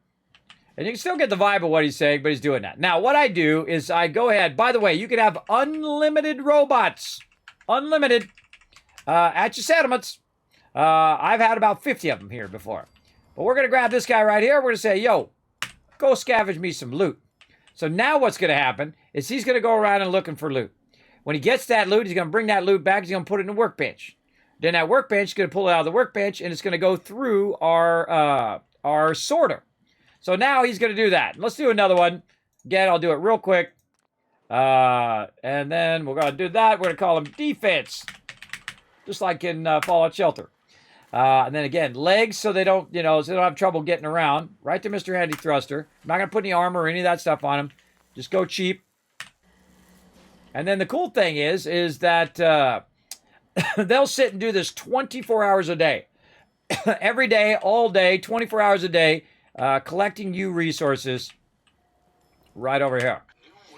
And you can still get the vibe of what he's saying, but he's doing that. Now, what I do is I go ahead. By the way, you can have unlimited robots. Unlimited. At your settlements. I've had about 50 of them here before. But we're going to grab this guy right here. We're going to say, yo, go scavenge me some loot. So now what's going to happen is he's going to go around and looking for loot. When he gets that loot, he's going to bring that loot back. He's going to put it in a workbench. Then that workbench is going to pull it out of the workbench, and it's going to go through our sorter. So now he's going to do that. Let's do another one. Again, I'll do it real quick. And then we're going to do that. We're going to call him defense. Just like in Fallout Shelter. And then again, legs so they don't, so they don't have trouble getting around. Right to Mr. Handy Thruster. I'm not going to put any armor or any of that stuff on him. Just go cheap. And then the cool thing is that they'll sit and do this 24 hours a day. Every day, all day, 24 hours a day, collecting you resources right over here.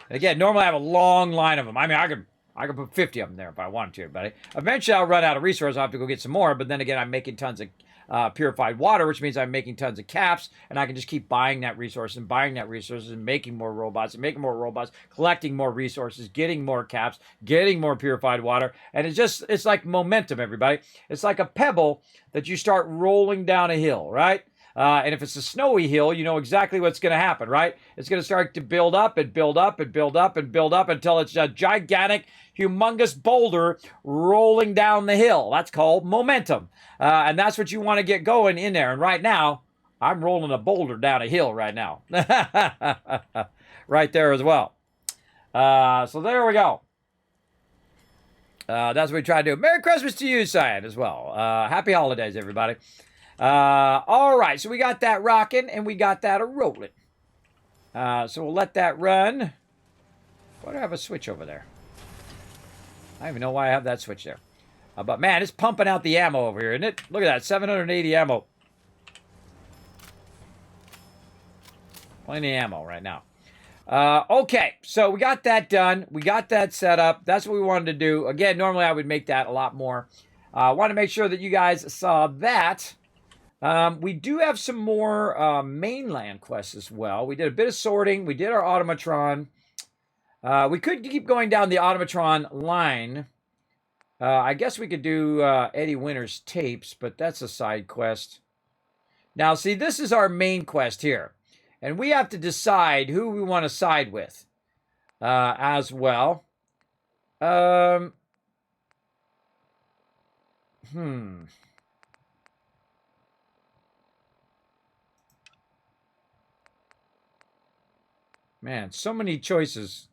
And again, normally I have a long line of them. I mean, I could put 50 of them there if I wanted to, everybody. Eventually, I'll run out of resources. I'll have to go get some more. But then again, I'm making tons of purified water, which means I'm making tons of caps. And I can just keep buying that resource and buying that resource and making more robots and making more robots, collecting more resources, getting more caps, getting more purified water. And it's like momentum, everybody. It's like a pebble that you start rolling down a hill, right? And if it's a snowy hill, you know exactly what's going to happen, right? It's going to start to build up and build up and build up and build up until it's a gigantic, humongous boulder rolling down the hill. That's called momentum. And that's what you want to get going in there. And right now, I'm rolling a boulder down a hill right now. Right there as well. So there we go. That's what we try to do. Merry Christmas to you, Cyan, as well. Happy holidays, everybody. All right, so we got that rocking and we got that a-rolling. So we'll let that run. Why do I have a switch over there? I don't even know why I have that switch there. But man, it's pumping out the ammo over here, isn't it? Look at that, 780 ammo. Plenty of ammo right now. Okay, so we got that done. We got that set up. That's what we wanted to do. Again, normally I would make that a lot more. I want to make sure that you guys saw that. We do have some more mainland quests as well. We did a bit of sorting. We did our automatron. We could keep going down the automatron line. I guess we could do Eddie Winter's tapes, but that's a side quest. Now, see, this is our main quest here. And we have to decide who we want to side with as well. Man, so many choices.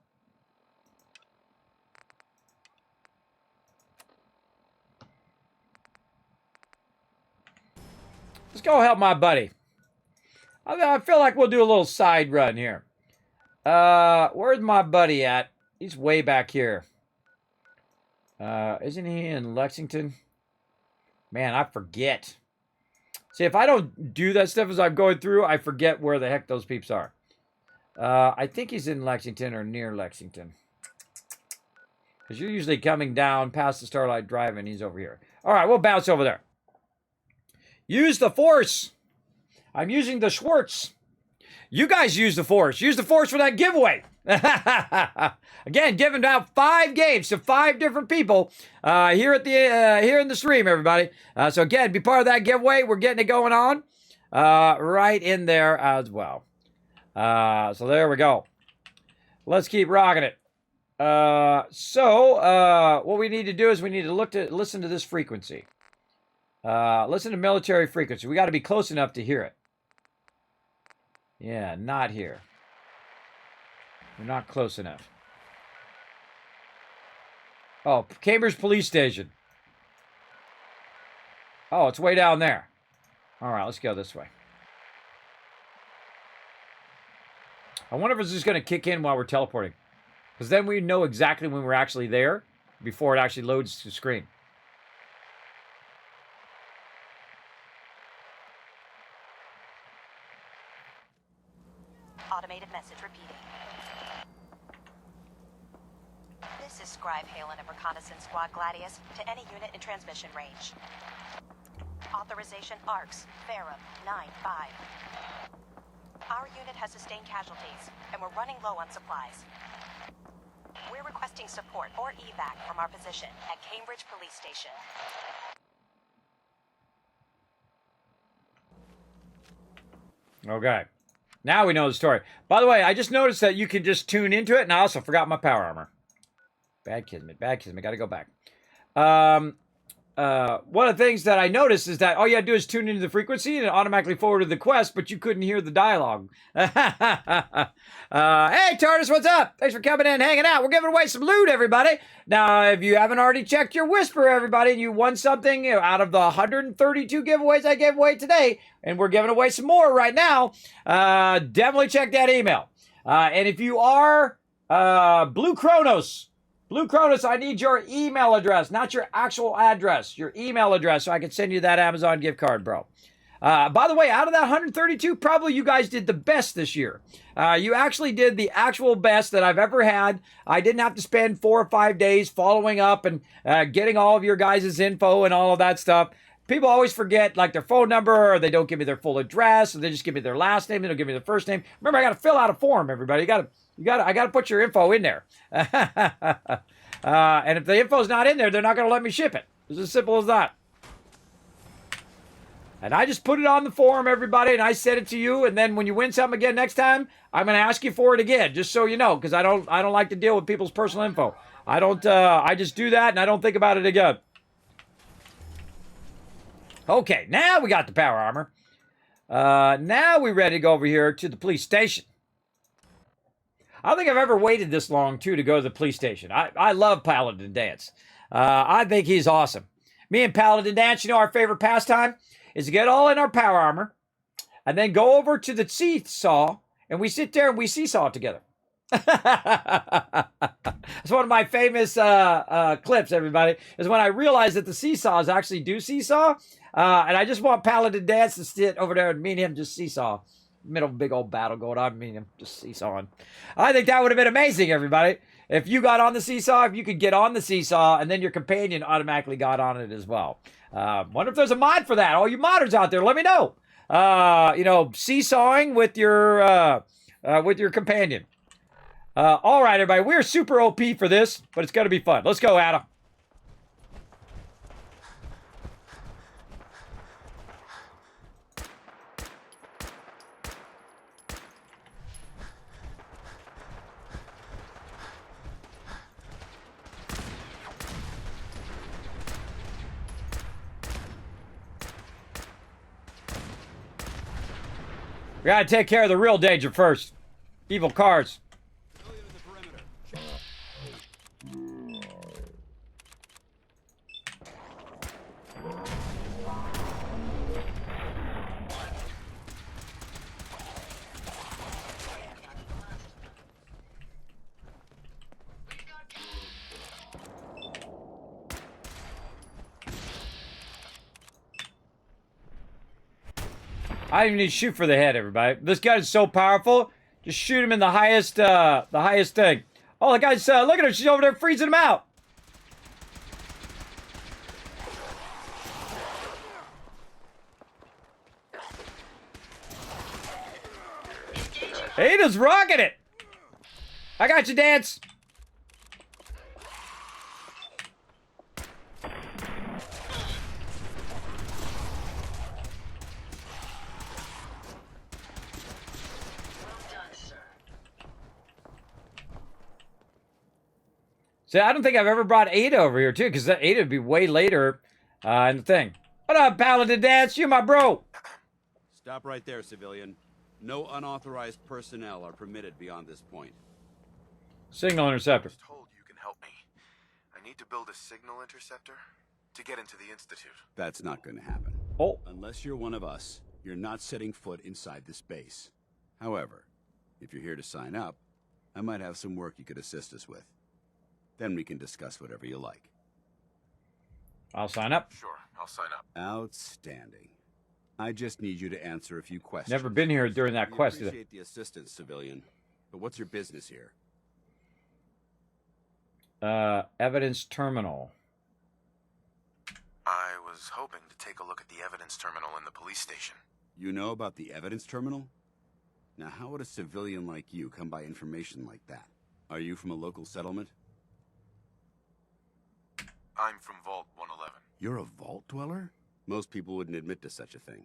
Let's go help my buddy. I feel like we'll do a little side run here. Where's my buddy at? He's way back here. Isn't he in Lexington? Man, I forget. See, if I don't do that stuff as I'm going through, I forget where the heck those peeps are. I think he's in Lexington or near Lexington. Because you're usually coming down past the Starlight Drive and he's over here. All right, we'll bounce over there. Use the Force. I'm using the Schwartz. You guys use the Force. Use the Force for that giveaway. Again, giving out 5 games to 5 different people here in the stream, everybody. So again, be part of that giveaway. We're getting it going on right in there as well. So there we go. Let's keep rocking it. What we need to do is we need to listen to this frequency. Listen to military frequency. We got to be close enough to hear it. Yeah, not here. We're not close enough. Oh, Cambridge Police Station. Oh, it's way down there. All right, let's go this way. I wonder if it's just going to kick in while we're teleporting. Because then we know exactly when we're actually there before it actually loads the screen. Automated message repeating. This is Scribe hailing a reconnaissance squad Gladius to any unit in transmission range. Authorization ARCS, Ferrum 9-5. Our unit has sustained casualties, and we're running low on supplies. We're requesting support or evac from our position at Cambridge Police Station. Okay. Now we know the story. By the way, I just noticed that you can just tune into it, and I also forgot my power armor. Bad Kismet. Bad Kismet. Got to go back. One of the things that I noticed is that all you had to do is tune into the frequency and it automatically forwarded the quest, but you couldn't hear the dialogue. Hey, TARDIS, what's up? Thanks for coming in and hanging out. We're giving away some loot, everybody. Now, if you haven't already checked your Whisper, everybody, and you won something out of the 132 giveaways I gave away today, and we're giving away some more right now, definitely check that email. And if you are Blue Kronos, I need your email address, not your actual address, your email address, so I can send you that Amazon gift card, bro. By the way, out of that 132, probably you guys did the best this year. You actually did the actual best that I've ever had. I didn't have to spend 4 or 5 days following up and getting all of your guys' info and all of that stuff. People always forget, like, their phone number, or they don't give me their full address, or they just give me their last name, they don't give me their first name. Remember, I got to fill out a form, everybody. I got to put your info in there. And if the info's not in there, they're not going to let me ship it. It's as simple as that. And I just put it on the forum, everybody, and I send it to you. And then when you win something again next time, I'm going to ask you for it again, just so you know, because I don't like to deal with people's personal info. I just do that, and I don't think about it again. Okay, now we got the power armor. Now we're ready to go over here to the police station. I don't think I've ever waited this long, too, to go to the police station. I love Paladin Dance. I think he's awesome. Me and Paladin Dance, our favorite pastime is to get all in our power armor and then go over to the seesaw, and we sit there and we seesaw together. It's one of my famous clips, everybody, is when I realized that the seesaws actually do seesaw, and I just want Paladin Dance to sit over there and me and him just seesaw. Middle of a big old battle going on, me and him just seesawing. I think that would have been amazing, everybody. If you got on the seesaw, if you could get on the seesaw, and then your companion automatically got on it as well. Wonder if there's a mod for that. All you modders out there, let me know. Seesawing with your companion. All right, everybody, we're super OP for this, but it's going to be fun. Let's go, Adam. We gotta take care of the real danger first. Evil cars. I don't even need to shoot for the head, everybody. This guy is so powerful. Just shoot him in the highest thing. Oh, the guy's, look at her. She's over there freezing him out. Ada's rocking it. I got you, Dance. See, I don't think I've ever brought Ada over here, too, because Ada would be way later in the thing. What up, Paladin Dance? You my bro. Stop right there, civilian. No unauthorized personnel are permitted beyond this point. Signal interceptor. I was told you can help me. I need to build a signal interceptor to get into the Institute. That's not going to happen. Oh. Unless you're one of us, you're not setting foot inside this base. However, if you're here to sign up, I might have some work you could assist us with. Then we can discuss whatever you like. I'll sign up. Sure, I'll sign up. Outstanding. I just need you to answer a few questions. Never been here during that We quest. appreciate the assistance, civilian. But what's your business here? Evidence terminal. I was hoping to take a look at the evidence terminal in the police station. You know about the evidence terminal? Now, how would a civilian like you come by information like that? Are you from a local settlement? I'm from Vault 111. You're a vault dweller? Most people wouldn't admit to such a thing.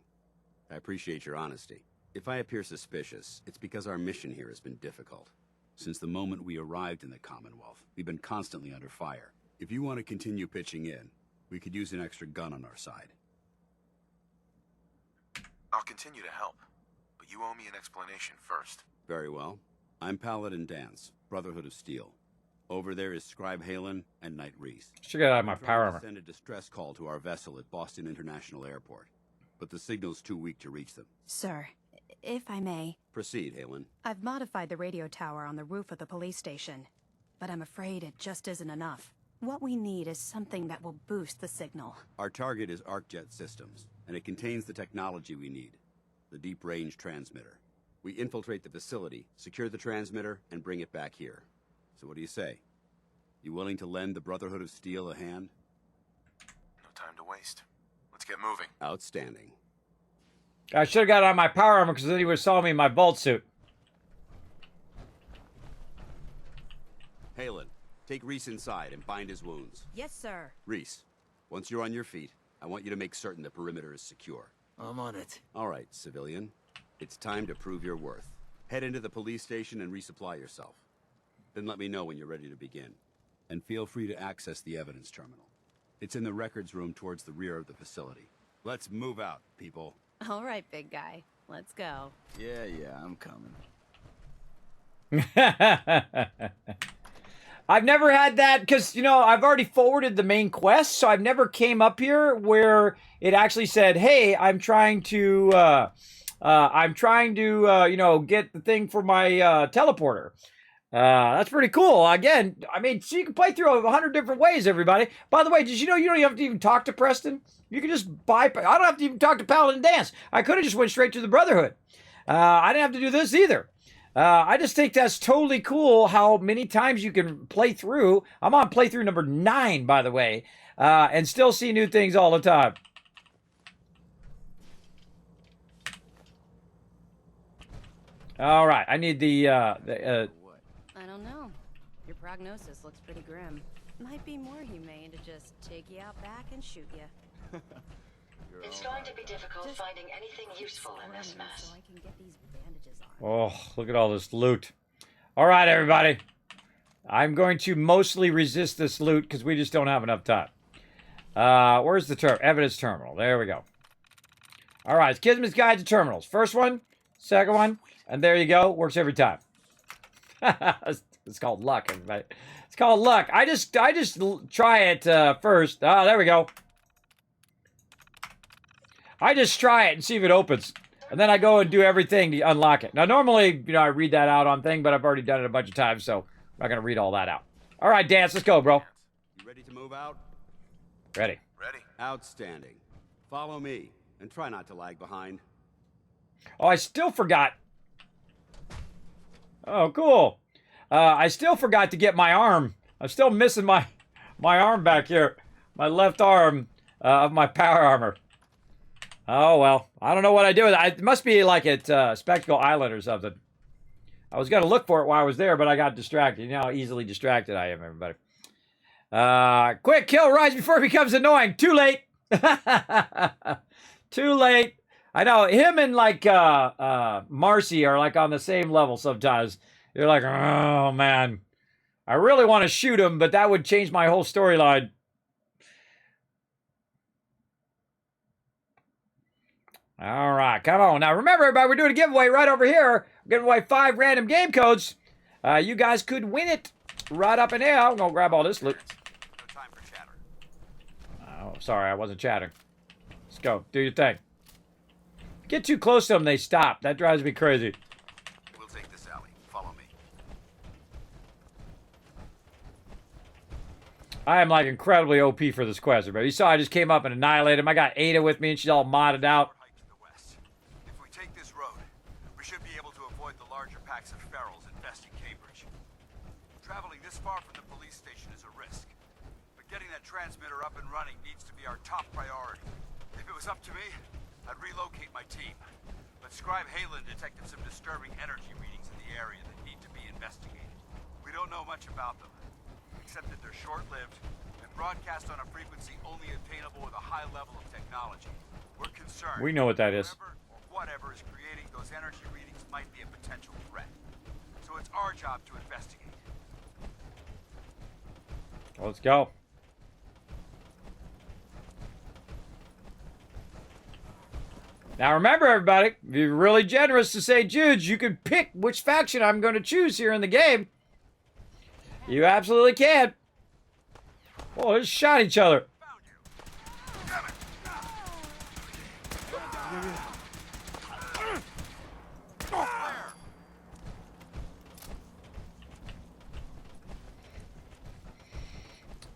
I appreciate your honesty. If I appear suspicious, it's because our mission here has been difficult. Since the moment we arrived in the Commonwealth, we've been constantly under fire. If you want to continue pitching in, we could use an extra gun on our side. I'll continue to help, but you owe me an explanation first. Very well. I'm Paladin Dance, Brotherhood of Steel. Over there is Scribe Halen and Knight Reese. Should get out of my power armor. Send a distress call to our vessel at Boston International Airport, but the signal's too weak to reach them. Sir, if I may. Proceed, Halen. I've modified the radio tower on the roof of the police station, but I'm afraid it just isn't enough. What we need is something that will boost the signal. Our target is ArcJet Systems, and it contains the technology we need, the deep-range transmitter. We infiltrate the facility, secure the transmitter, and bring it back here. So what do you say? You willing to lend the Brotherhood of Steel a hand? No time to waste. Let's get moving. Outstanding. I should have got on my power armor because then he would have saw me in my vault suit. Halen, take Reese inside and bind his wounds. Yes, sir. Reese, once you're on your feet, I want you to make certain the perimeter is secure. I'm on it. All right, civilian. It's time to prove your worth. Head into the police station and resupply yourself. Then let me know when you're ready to begin. And feel free to access the evidence terminal. It's in the records room towards the rear of the facility. Let's move out, people. All right, big guy. Let's go. Yeah, I'm coming. I've never had that because, you know, I've already forwarded the main quest, so I've never came up here where it actually said, hey, I'm trying to, you know, get the thing for my teleporter. That's pretty cool. Again, I mean, so you can play through 100 different ways, everybody. By the way, did you know you don't have to even talk to Preston? You can just I don't have to even talk to Paladin Dance. I could have just went straight to the Brotherhood. I didn't have to do this either. I just think that's totally cool how many times you can play through. I'm on playthrough number 9, by the way, and still see new things all the time. All right, I need the I don't know. Your prognosis looks pretty grim. Might be more humane to just take you out back and shoot you. It's going to be difficult finding anything useful in this mess. So I can get these bandages on. Oh, look at all this loot. All right, everybody. I'm going to mostly resist this loot because we just don't have enough time. Where's the evidence terminal? There we go. All right, it's Kismet's Guide to Terminals. First one, second one, and there you go. Works every time. It's called luck, everybody. It's called luck. I just try it first. Ah, there we go. I just try it and see if it opens. And then I go and do everything to unlock it. Now, normally, you know, I read that out on thing, but I've already done it a bunch of times, so I'm not going to read all that out. All right, Dance, let's go, bro. You ready to move out? Ready. Ready. Outstanding. Follow me, and try not to lag behind. Oh, I still forgot. Oh, cool. I still forgot to get my arm. I'm still missing my arm back here. My left arm of my power armor. Oh, well. I don't know what I did with it. It must be like at Spectacle Island or something. I was going to look for it while I was there, but I got distracted. You know how easily distracted I am, everybody. Quick, kill Rise before it becomes annoying. Too late. Too late. I know him and like Marcy are like on the same level sometimes. You're like, oh man, I really want to shoot him, but that would change my whole storyline. All right, come on. Now remember, everybody, we're doing a giveaway right over here. We're giving away 5 random game codes. You guys could win it right up in here. I'm going to grab all this loot. No time for chatter. Oh, sorry, I wasn't chatting. Let's go. Do your thing. Get too close to them, they stop. That drives me crazy. We'll take this alley. Follow me. I am like incredibly OP for this quest, everybody. You saw I just came up and annihilated him. I got Ada with me and she's all modded out. Hike to the west. If we take this road, we should be able to avoid the larger packs of ferals infesting Cambridge. Traveling this far from the police station is a risk, but getting that transmitter up and running needs to be our top priority. If it was up to me, I'd relocate my team. But Scribe Halen detected some disturbing energy readings in the area that need to be investigated. We don't know much about them, except that they're short-lived and broadcast on a frequency only attainable with a high level of technology. We're concerned. We know what that is. Whatever is creating those energy readings might be a potential threat. So it's our job to investigate. Let's go. Now remember, everybody, if you're really generous to say Jude, you can pick which faction I'm going to choose here in the game. You absolutely can. Oh, they just shot each other.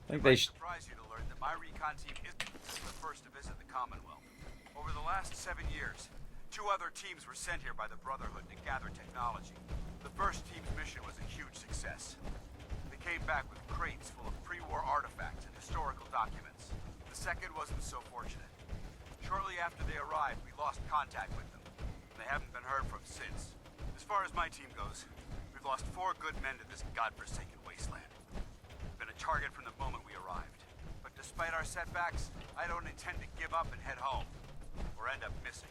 I think they should. Surprise you to learn that my recon team isn't the first to visit the Commonwealth. Over the last 7 years, 2 other teams were sent here by the Brotherhood to gather technology. The first team's mission was a huge success. They came back with crates full of pre-war artifacts and historical documents. The second wasn't so fortunate. Shortly after they arrived, we lost contact with them, and they haven't been heard from since. As far as my team goes, we've lost 4 good men to this godforsaken wasteland. We've been a target from the moment we arrived. But despite our setbacks, I don't intend to give up and head home, or end up missing.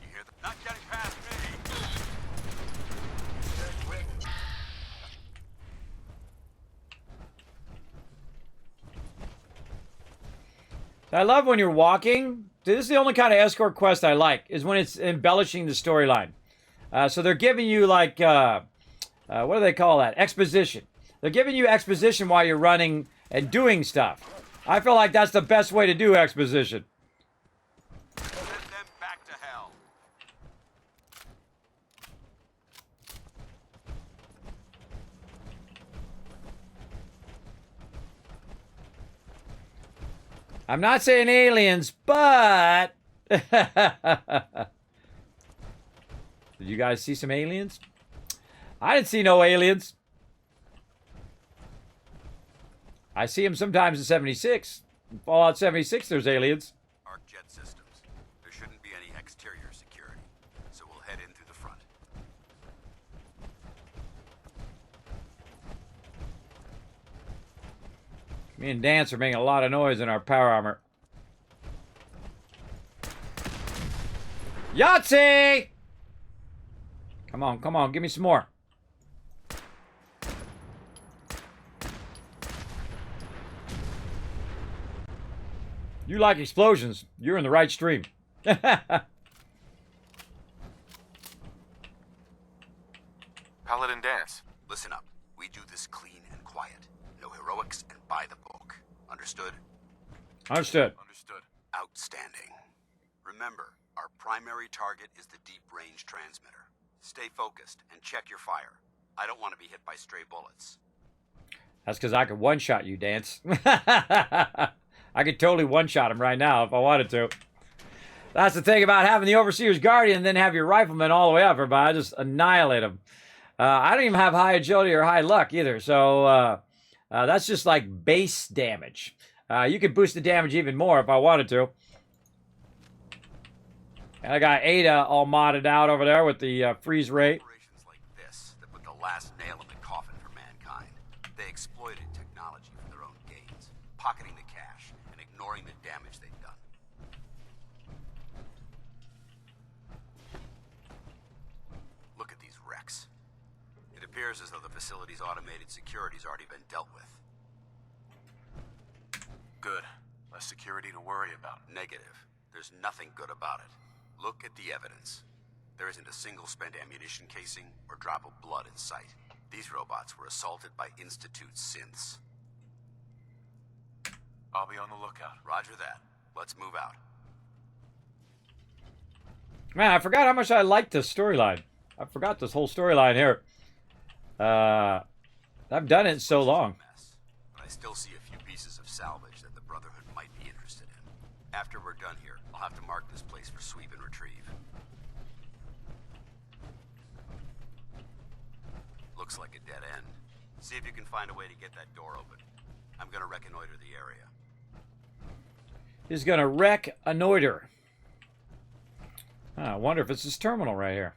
You hear them? Not getting past me! I love when you're walking. This is the only kind of escort quest I like, is when it's embellishing the storyline. So they're giving you like, what do they call that? Exposition. They're giving you exposition while you're running and doing stuff. I feel like that's the best way to do exposition. Send them back to hell. I'm not saying aliens, but... Did you guys see some aliens? I didn't see no aliens. I see them sometimes in 76. In Fallout 76, there's aliens. Arc jet systems. There shouldn't be any exterior security, so we'll head in through the front. Me and Dance are making a lot of noise in our power armor. Yahtzee! Come on, give me some more. You like explosions. You're in the right stream. Paladin Dance. Listen up. We do this clean and quiet. No heroics and by the book. Understood? Understood. Understood. Outstanding. Remember, our primary target is the deep-range transmitter. Stay focused and check your fire. I don't want to be hit by stray bullets. That's because I could one-shot you, Dance. I could totally one-shot him right now if I wanted to. That's the thing about having the Overseer's Guardian and then have your Rifleman all the way up, everybody. I just annihilate him. I don't even have high agility or high luck either, so that's just like base damage. You could boost the damage even more if I wanted to. And I got Ada all modded out over there with the freeze rate. Operations like this that put the last nail in the coffin for mankind. They exploited technology for their own gains, pocketing the cash and ignoring the damage they've done. Look at these wrecks. It appears as though the facility's automated security's already been dealt with. Good. Less security to worry about. Negative. There's nothing good about it. Look at the evidence. There isn't a single spent ammunition casing or drop of blood in sight. These robots were assaulted by Institute synths. I'll be on the lookout. Roger that. Let's move out. Man, I forgot how much I liked this storyline. I forgot this whole storyline here. I've done it so long. But I still see a few pieces of salvage that the Brotherhood might be interested in. After we're done here, I'll have to mark this place for sweep and retrieve. Looks like a dead end. See if you can find a way to get that door open. I'm gonna reconnoiter the area. He's gonna reconnoiter. I wonder if it's this terminal right here.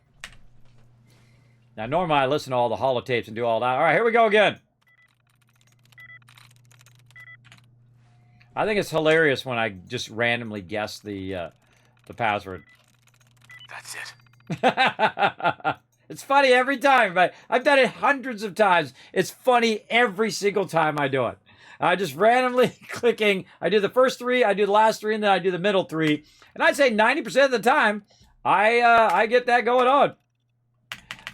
Now, normally I listen to all the holotapes and do all that. All right, here we go again. I think it's hilarious when I just randomly guess the password. That's it. It's funny every time, but I've done it hundreds of times. It's funny every single time I do it. I just randomly clicking. I do the first three, I do the last three, and then I do the middle three. And I'd say 90% of the time, I get that going on.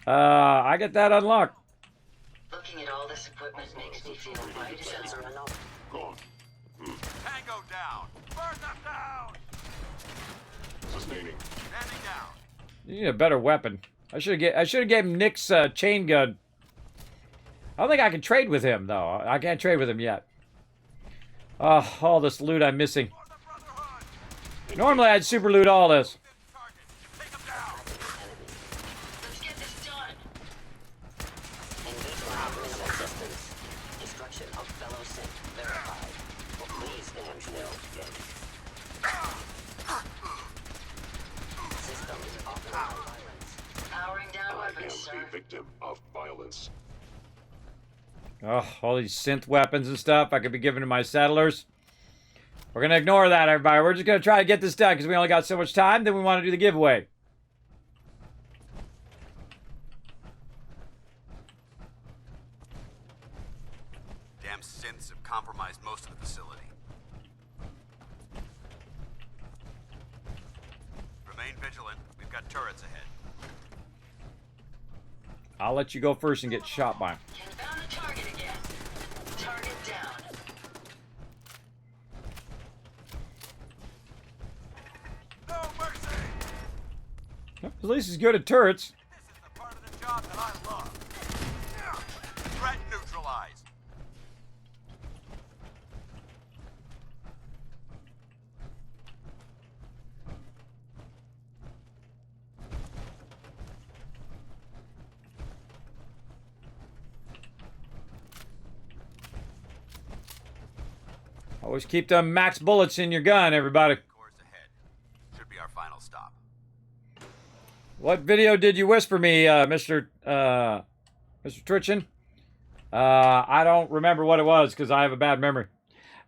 I get that unlocked. Looking at all this equipment makes me feel right down. Tango down. Burn them down. Sustaining. Standing down. You need a better weapon. I should have gave him Nick's chain gun. I don't think I can trade with him though. I can't trade with him yet. Oh, all this loot I'm missing. Normally I'd super loot all this. Take them down. Let's get this done. Engagement of minimal distance. Destruction of fellow synth verified. Please attention again. Systems authorized violence. Powering down weapons, sir. victim of violence. Oh, all these synth weapons and stuff I could be giving to my settlers. We're going to ignore that, everybody. We're just going to try to get this done because we only got so much time. Then we want to do the giveaway. Damn synths have compromised most of the facility. Remain vigilant. We've got turrets ahead. I'll let you go first and get shot by him. Found the target again. Target down. No mercy. Well, at least he's good at turrets. This is the part of the job that I love. Threat neutralized. Always keep them max bullets in your gun, everybody. Course ahead. Should be our final stop. What video did you whisper me, Mr. Trichin? I don't remember what it was because I have a bad memory.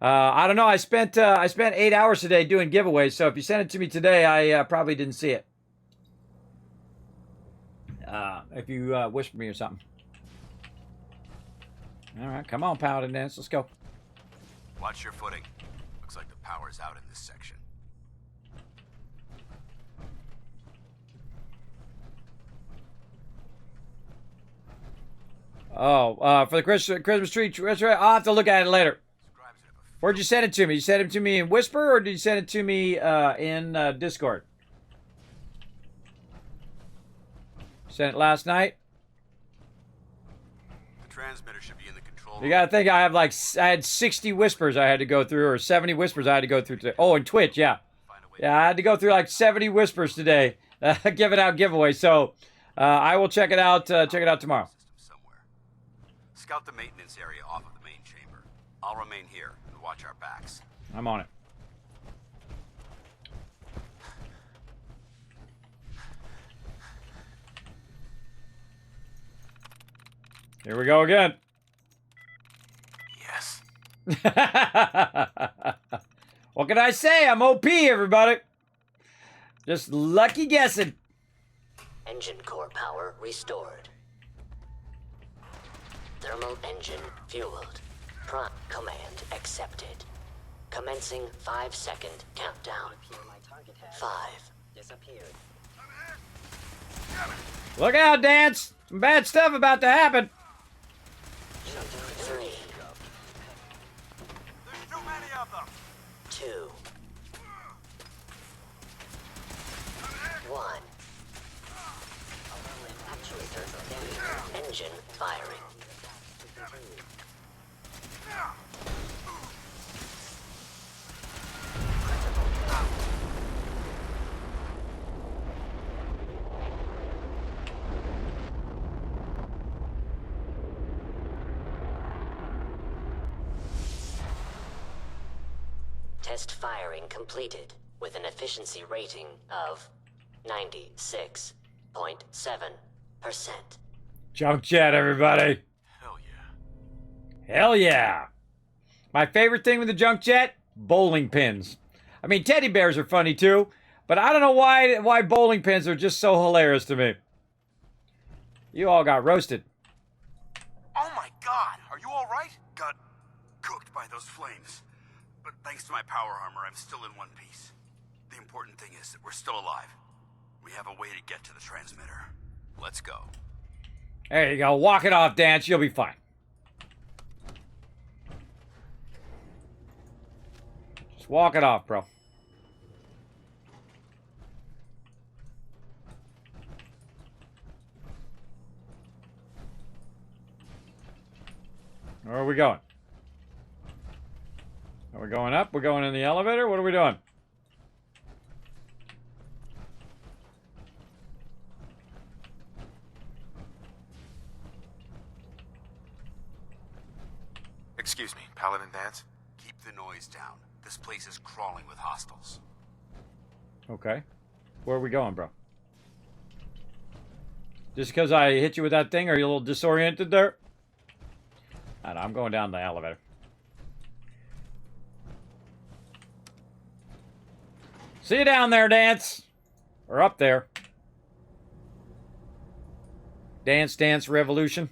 I don't know. I spent 8 hours today doing giveaways, so if you sent it to me today, I probably didn't see it. If you whispered me or something. All right, come on, Paladin Dance. Let's go. Watch your footing. Looks like the power's out in this section. Oh, for the Christmas tree, I'll have to look at it later. Where'd you send it to me? You sent it to me in Whisper, or did you send it to me in Discord? Sent it last night? transmitter should be in the control You room. gotta think I have like, I had 60 whispers I had to go through, or 70 whispers I had to go through today. Oh, and Twitch, yeah. Yeah, I had to go through like 70 whispers today, giving out giveaways. So I will check it out tomorrow. Somewhere. Scout the maintenance area off of the main chamber. I'll remain here and watch our backs. I'm on it. Here we go again. Yes. What can I say? I'm OP, everybody. Just lucky guessing. Engine core power restored. Thermal engine fueled. Prime command accepted. Commencing 5-second countdown. 5. Disappeared. Look out, Dance. Some bad stuff about to happen. 3. There's too many of them. 2. 1. Actuator engine firing. Test firing completed with an efficiency rating of 96.7%. Junk jet, everybody. Hell yeah. Hell yeah. My favorite thing with the junk jet? Bowling pins. I mean, teddy bears are funny too, but I don't know why bowling pins are just so hilarious to me. You all got roasted. Oh my god, are you alright? Got cooked by those flames. But thanks to my power armor, I'm still in one piece. The important thing is that we're still alive. We have a way to get to the transmitter. Let's go. There you go. Walk it off, Dance. You'll be fine. Just walk it off, bro. Where are we going? Are we going up? We're going in the elevator? What are we doing? Excuse me, Paladin Dance? Keep the noise down. This place is crawling with hostiles. Okay. Where are we going, bro? Just because I hit you with that thing, are you a little disoriented there? I don't know, I'm going down the elevator. See you down there, Dance. Or up there. Dance, Dance Revolution.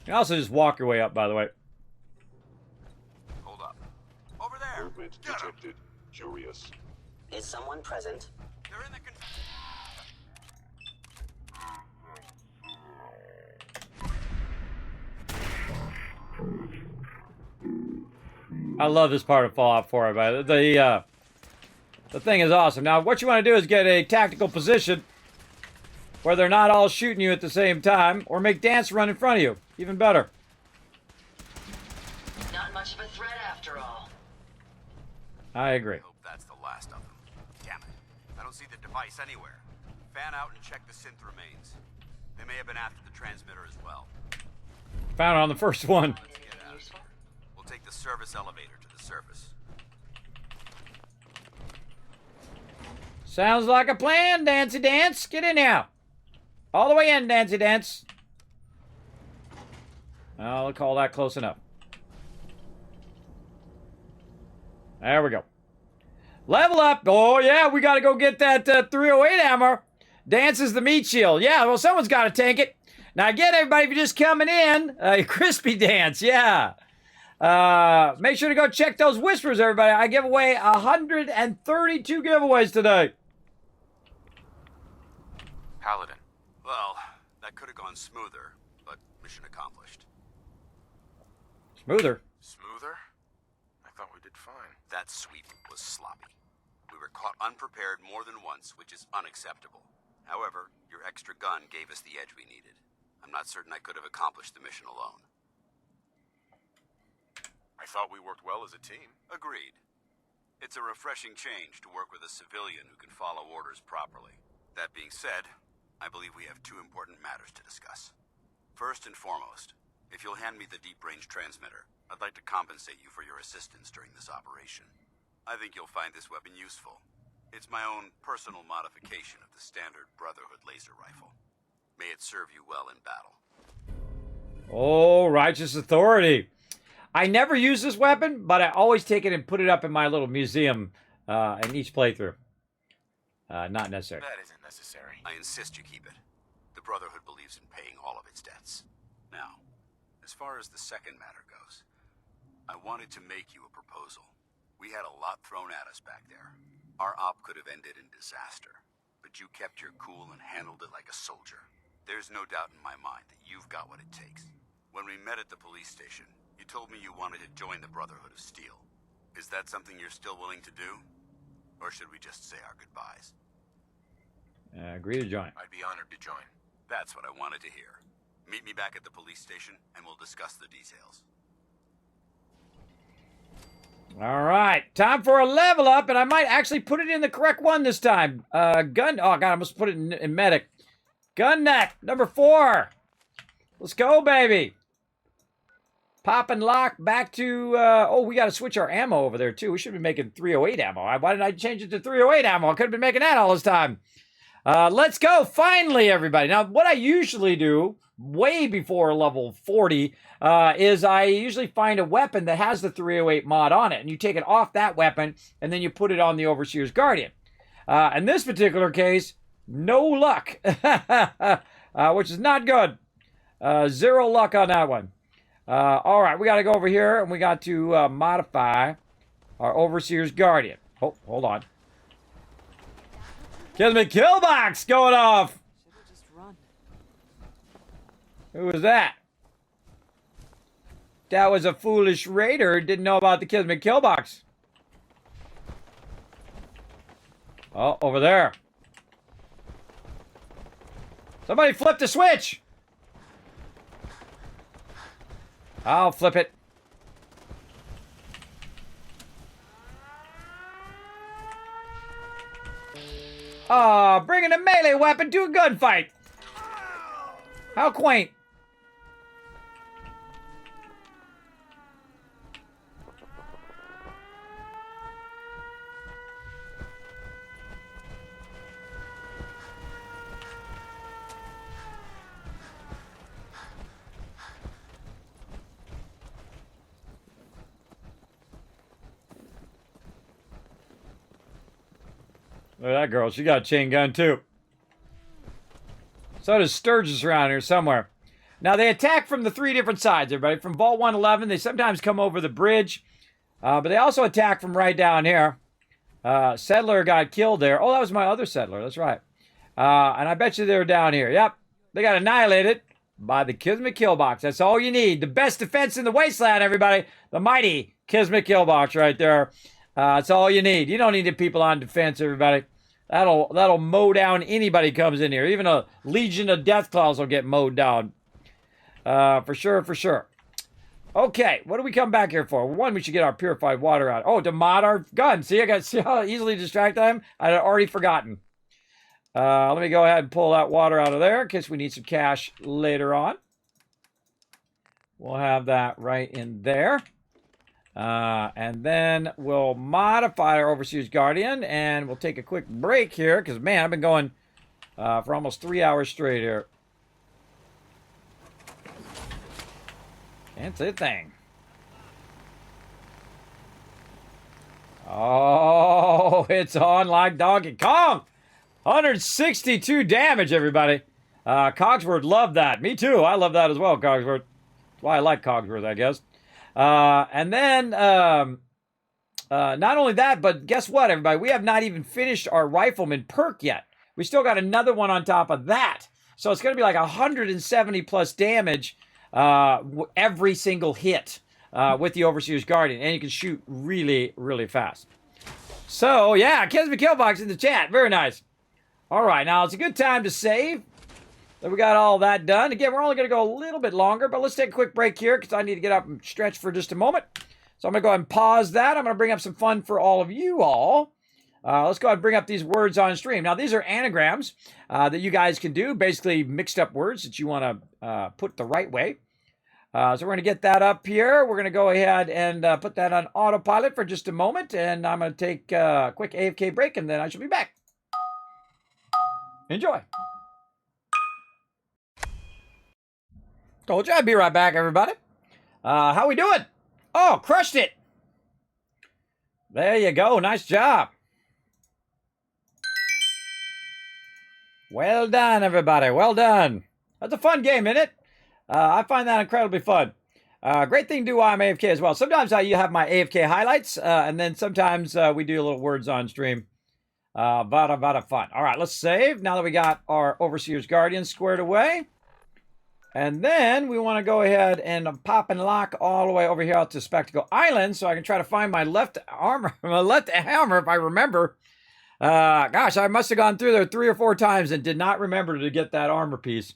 You can also just walk your way up, by the way. Hold up. Over there! Movement detected. Curious. Is someone present? They're in the I love this part of Fallout 4, but the thing is awesome. Now, what you want to do is get a tactical position where they're not all shooting you at the same time, or make Dance run in front of you. Even better. Not much of a threat after all. I agree. Hope that's the last of them. Damn it. I don't see the device anywhere. Fan out and check the synth remains. They may have been after the transmitter as well. Found it on the first one. Let's get out of here. We'll take the service elevator to the surface. Sounds like a plan, Dancy Dance. Get in now. All the way in, Dancy Dance. I'll call that close enough. There we go. Level up. Oh, yeah, we got to go get that 308 ammo. Dance is the meat shield. Yeah, well, someone's got to tank it. Now, again, everybody, if you're just coming in, Crispy Dance, yeah. Make sure to go check those whispers, everybody. I give away 132 giveaways today. Paladin. Well, that could have gone smoother, but mission accomplished. Smoother. Smoother? I thought we did fine. That sweep was sloppy. We were caught unprepared more than once, which is unacceptable. However, your extra gun gave us the edge we needed. I'm not certain I could have accomplished the mission alone. I thought we worked well as a team. Agreed. It's a refreshing change to work with a civilian who can follow orders properly. That being said, I believe we have two important matters to discuss. First and foremost, if you'll hand me the deep-range transmitter, I'd like to compensate you for your assistance during this operation. I think you'll find this weapon useful. It's my own personal modification of the standard Brotherhood laser rifle. May it serve you well in battle. Oh, righteous authority. I never use this weapon, but I always take it and put it up in my little museum in each playthrough. Not necessary. That isn't necessary. I insist you keep it. The Brotherhood believes in paying all of its debts. Now, as far as the second matter goes, I wanted to make you a proposal. We had a lot thrown at us back there. Our op could have ended in disaster, but you kept your cool and handled it like a soldier. There's no doubt in my mind that you've got what it takes. When we met at the police station, you told me you wanted to join the Brotherhood of Steel. Is that something you're still willing to do? Or should we just say our goodbyes? Agree to join. I'd be honored to join. That's what I wanted to hear. Meet me back at the police station, and we'll discuss the details. All right, time for a level up, and I might actually put it in the correct one this time. Gun. Oh God, I must put it in medic. Gun neck number 4. Let's go, baby. Pop and lock back to. Oh, we got to switch our ammo over there too. We should be making 308 ammo. Why didn't I change it to 308 ammo? I could have been making that all this time. Let's go, finally, everybody. Now, what I usually do, way before level 40, is I usually find a weapon that has the 308 mod on it, and you take it off that weapon, and then you put it on the Overseer's Guardian. In this particular case, no luck, which is not good. 0 luck on that one. All right, we got to go over here, and we got to modify our Overseer's Guardian. Oh, hold on. Kismet Killbox going off. Just run. Who was that? That was a foolish raider who didn't know about the Kismet Killbox. Oh, over there. Somebody flip the switch. I'll flip it. Ah, bringing a melee weapon to a gunfight. How quaint. Look at that girl. She got a chain gun, too. So does Sturgis around here somewhere. Now, they attack from the 3 different sides, everybody. From Vault 111, they sometimes come over the bridge. But they also attack from right down here. Settler got killed there. Oh, that was my other settler. That's right. And I bet you they're down here. Yep. They got annihilated by the Kismet Killbox. That's all you need. The best defense in the wasteland, everybody. The mighty Kismet Killbox right there. That's all you need. You don't need the people on defense, everybody. That'll mow down anybody comes in here. Even a Legion of Deathclaws will get mowed down. For sure, for sure. Okay, what do we come back here for? One, we should get our purified water out. Oh, to mod our gun. See how easily distracted I am? I had already forgotten. Let me go ahead and pull that water out of there in case we need some cash later on. We'll have that right in there. And then we'll modify our Overseer's Guardian, and we'll take a quick break here, because, man, I've been going for almost 3 hours straight here. Can't say a thing. Oh, it's on like Donkey Kong. 162 damage, everybody. Cogsworth loved that. Me too. I love that as well, Cogsworth. That's why I like Cogsworth, I guess. And then, not only that, but guess what, everybody? We have not even finished our Rifleman perk yet. We still got another one on top of that. So it's going to be like 170 plus damage every single hit with the Overseer's Guardian. And you can shoot really, really fast. So, yeah, Kismet Killbox in the chat. Very nice. All right, now it's a good time to save. So we got all that done. Again, we're only going to go a little bit longer, but let's take a quick break here because I need to get up and stretch for just a moment. So I'm going to go ahead and pause that. I'm going to bring up some fun for all of you all. Let's go ahead and bring up these words on stream. Now, these are anagrams that you guys can do, basically mixed up words that you want to put the right way. So we're going to get that up here. We're going to go ahead and put that on autopilot for just a moment, and I'm going to take a quick AFK break, and then I shall be back. Enjoy. Told you I'd be right back, everybody. How we doing? Oh, crushed it. There you go. Nice job. Well done, everybody. Well done. That's a fun game, isn't it? I find that incredibly fun. Great thing to do while I'm AFK as well. Sometimes you have my AFK highlights, and then sometimes we do little words on stream. But fun. All right, let's save. Now that we got our Overseer's Guardian squared away. And then we want to go ahead and pop and lock all the way over here out to Spectacle Island so I can try to find my left armor, my left hammer if I remember. Gosh, I must have gone through there 3 or 4 times and did not remember to get that armor piece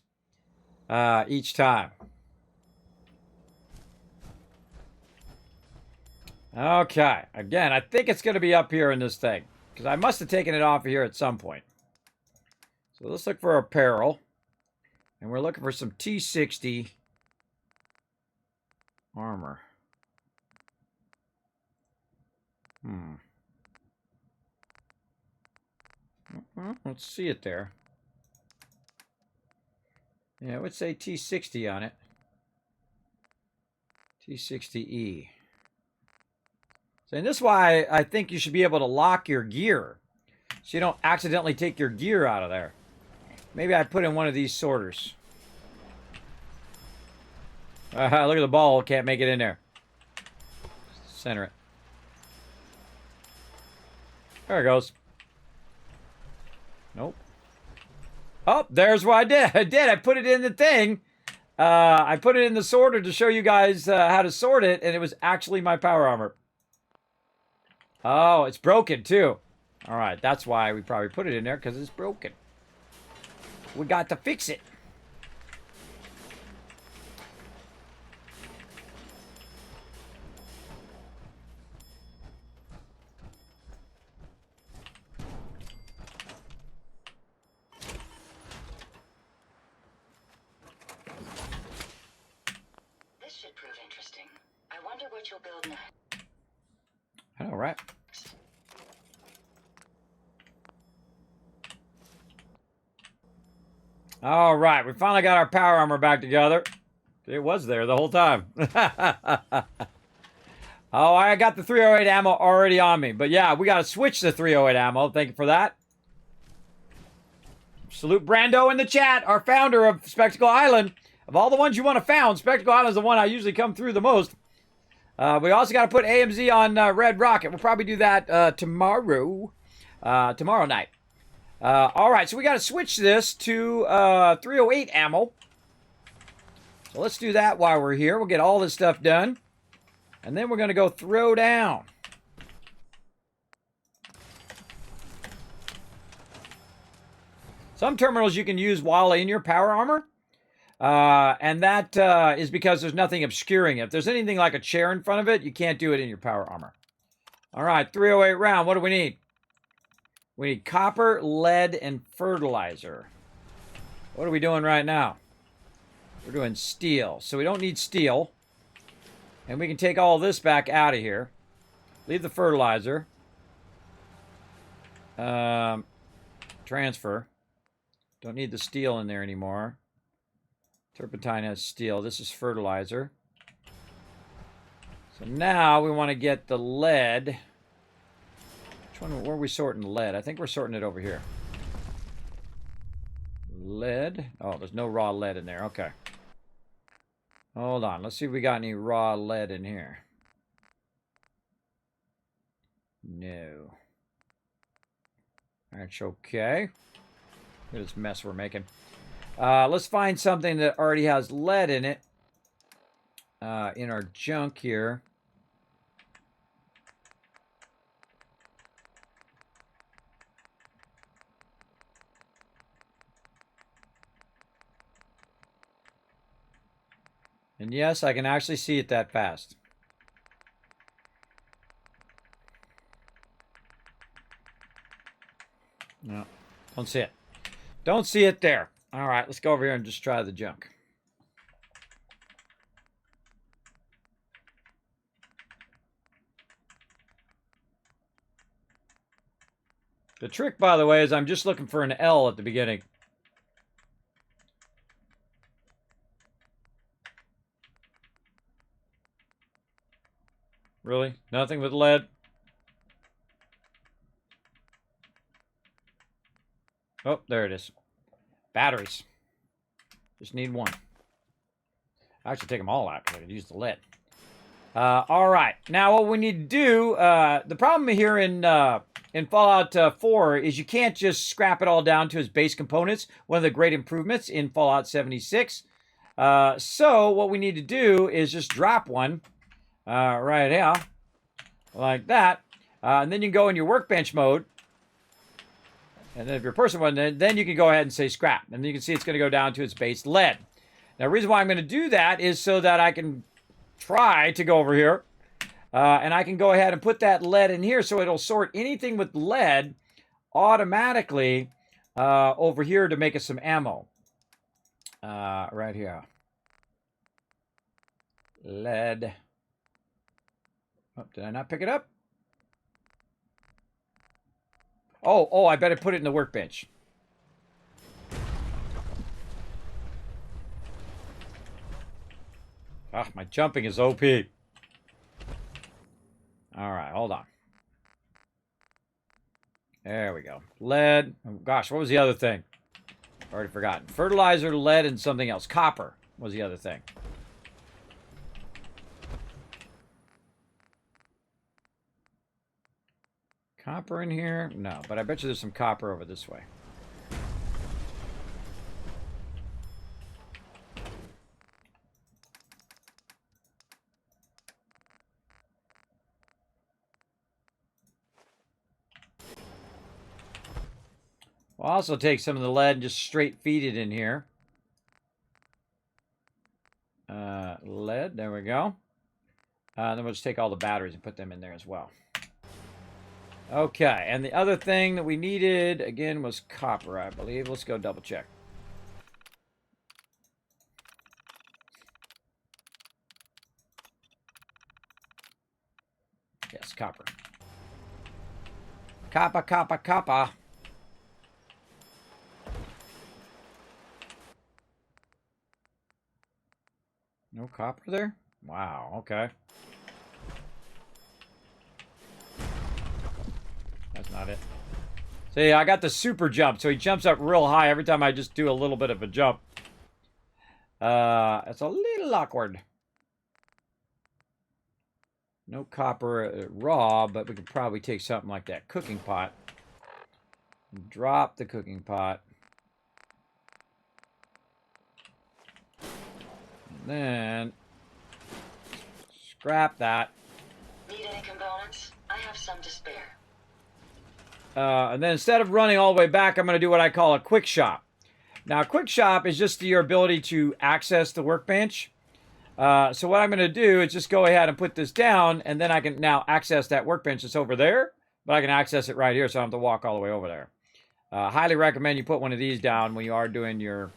each time. Okay, again, I think it's going to be up here in this thing because I must have taken it off of here at some point. So let's look for apparel. And we're looking for some T60 armor. Let's see it there. Yeah, it would say T60 on it. T60E. So, and this is why I think you should be able to lock your gear. So you don't accidentally take your gear out of there. Maybe I put in one of these sorters. Look at the ball. Can't make it in there. Center it. There it goes. Nope. Oh, there's what I did. I did. I put it in the thing. I put it in the sorter to show you guys how to sort it, and it was actually my power armor. Oh, it's broken too. All right, that's why we probably put it in there, because it's broken. We got to fix it. This should prove interesting. I wonder what you'll build next. All right. All right, we finally got our power armor back together. It was there the whole time. Oh, I got the 308 ammo already on me. But yeah, we got to switch the 308 ammo. Thank you for that. Salute Brando in the chat, our founder of Spectacle Island. Of all the ones you want to found, Spectacle Island is the one I usually come through the most. We also got to put AMZ on Red Rocket. We'll probably do that tomorrow night. All right, so we got to switch this to 308 ammo. So let's do that while we're here. We'll get all this stuff done. And then we're going to go throw down. Some terminals you can use while in your power armor. And that is because there's nothing obscuring it. If there's anything like a chair in front of it, you can't do it in your power armor. All right, 308 round. What do we need? We need copper, lead, and fertilizer. What are we doing right now? We're doing steel. So we don't need steel. And we can take all this back out of here. Leave the fertilizer. Transfer. Don't need the steel in there anymore. Turpentine has steel. This is fertilizer. So now we want to get the lead. Where are we sorting lead? I think we're sorting it over here. Lead. Oh, there's no raw lead in there. Okay. Hold on. Let's see if we got any raw lead in here. No. That's okay. Look at this mess we're making. Let's find something that already has lead in it. In our junk here. And yes, I can actually see it that fast. No, don't see it. Don't see it there. All right, let's go over here and just try the junk. The trick, by the way, is I'm just looking for an L at the beginning. Really? Nothing with lead? Oh, there it is. Batteries. Just need one. I should take them all out because I could use the lead. All right. Now, what we need to do, the problem here in Fallout 4 is you can't just scrap it all down to its base components. One of the great improvements in Fallout 76. So what we need to do is just drop one right here, like that. And then you can go in your workbench mode. And then if you're a person one, then you can go ahead and say scrap. And then you can see it's going to go down to its base lead. Now, the reason why I'm going to do that is so that I can try to go over here. And I can go ahead and put that lead in here so it'll sort anything with lead automatically over here to make us some ammo. Right here. Lead. Oh, did I not pick it up? Oh, I better put it in the workbench. Ah, my jumping is OP. All right, hold on. There we go. Lead. Oh, gosh, what was the other thing? Already forgotten. Fertilizer, lead, and something else. Copper was the other thing. Copper in here? No, but I bet you there's some copper over this way. We'll also take some of the lead and just straight feed it in here. Lead, there we go. Then we'll just take all the batteries and put them in there as well. Okay, and the other thing that we needed, again, was copper, I believe. Let's go double check. Yes, copper. Copper, copper, copper. No copper there? Wow, okay. That's not it. See, I got the super jump, so he jumps up real high every time I just do a little bit of a jump. It's a little awkward. No copper raw, but we could probably take something like that cooking pot. Drop the cooking pot. And then scrap that. Need any components? I have some to spare. And then instead of running all the way back, I'm going to do what I call a quick shop. Now, a quick shop is just your ability to access the workbench. So what I'm going to do is just go ahead and put this down, and then I can now access that workbench that's over there, but I can access it right here, so I don't have to walk all the way over there. Highly recommend you put one of these down when you are doing your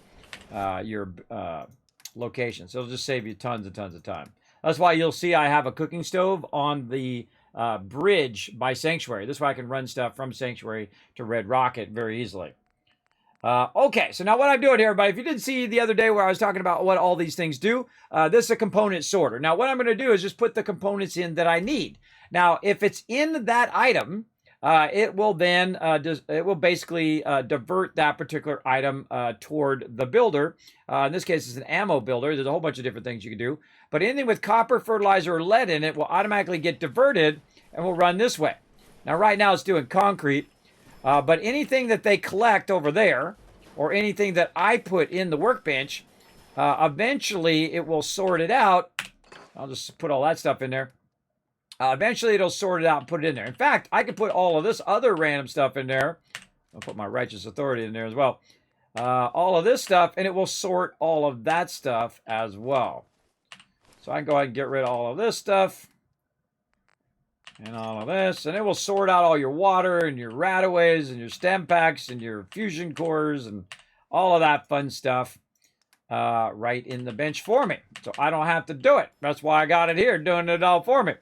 locations. It'll just save you tons and tons of time. That's why you'll see I have a cooking stove on the bridge by Sanctuary. This way I can run stuff from Sanctuary to Red Rocket very easily. Okay, so now what I'm doing here, everybody, if you didn't see the other day where I was talking about what all these things do, this is a component sorter. Now, what I'm going to do is just put the components in that I need. Now, if it's in that item, it will then, it will basically divert that particular item toward the builder. In this case, it's an ammo builder. There's a whole bunch of different things you can do. But anything with copper, fertilizer, or lead in it will automatically get diverted and will run this way. Now, right now, it's doing concrete. But anything that they collect over there, or anything that I put in the workbench, eventually it will sort it out. I'll just put all that stuff in there. Eventually it'll sort it out and put it in there. In fact, I could put all of this other random stuff in there. I'll put my righteous authority in there as well. All of this stuff, and it will sort all of that stuff as well. So I can go ahead and get rid of all of this stuff. And all of this. And it will sort out all your water and your rataways and your stem packs and your fusion cores and all of that fun stuff right in the bench for me. So I don't have to do it. That's why I got it here, doing it all for me.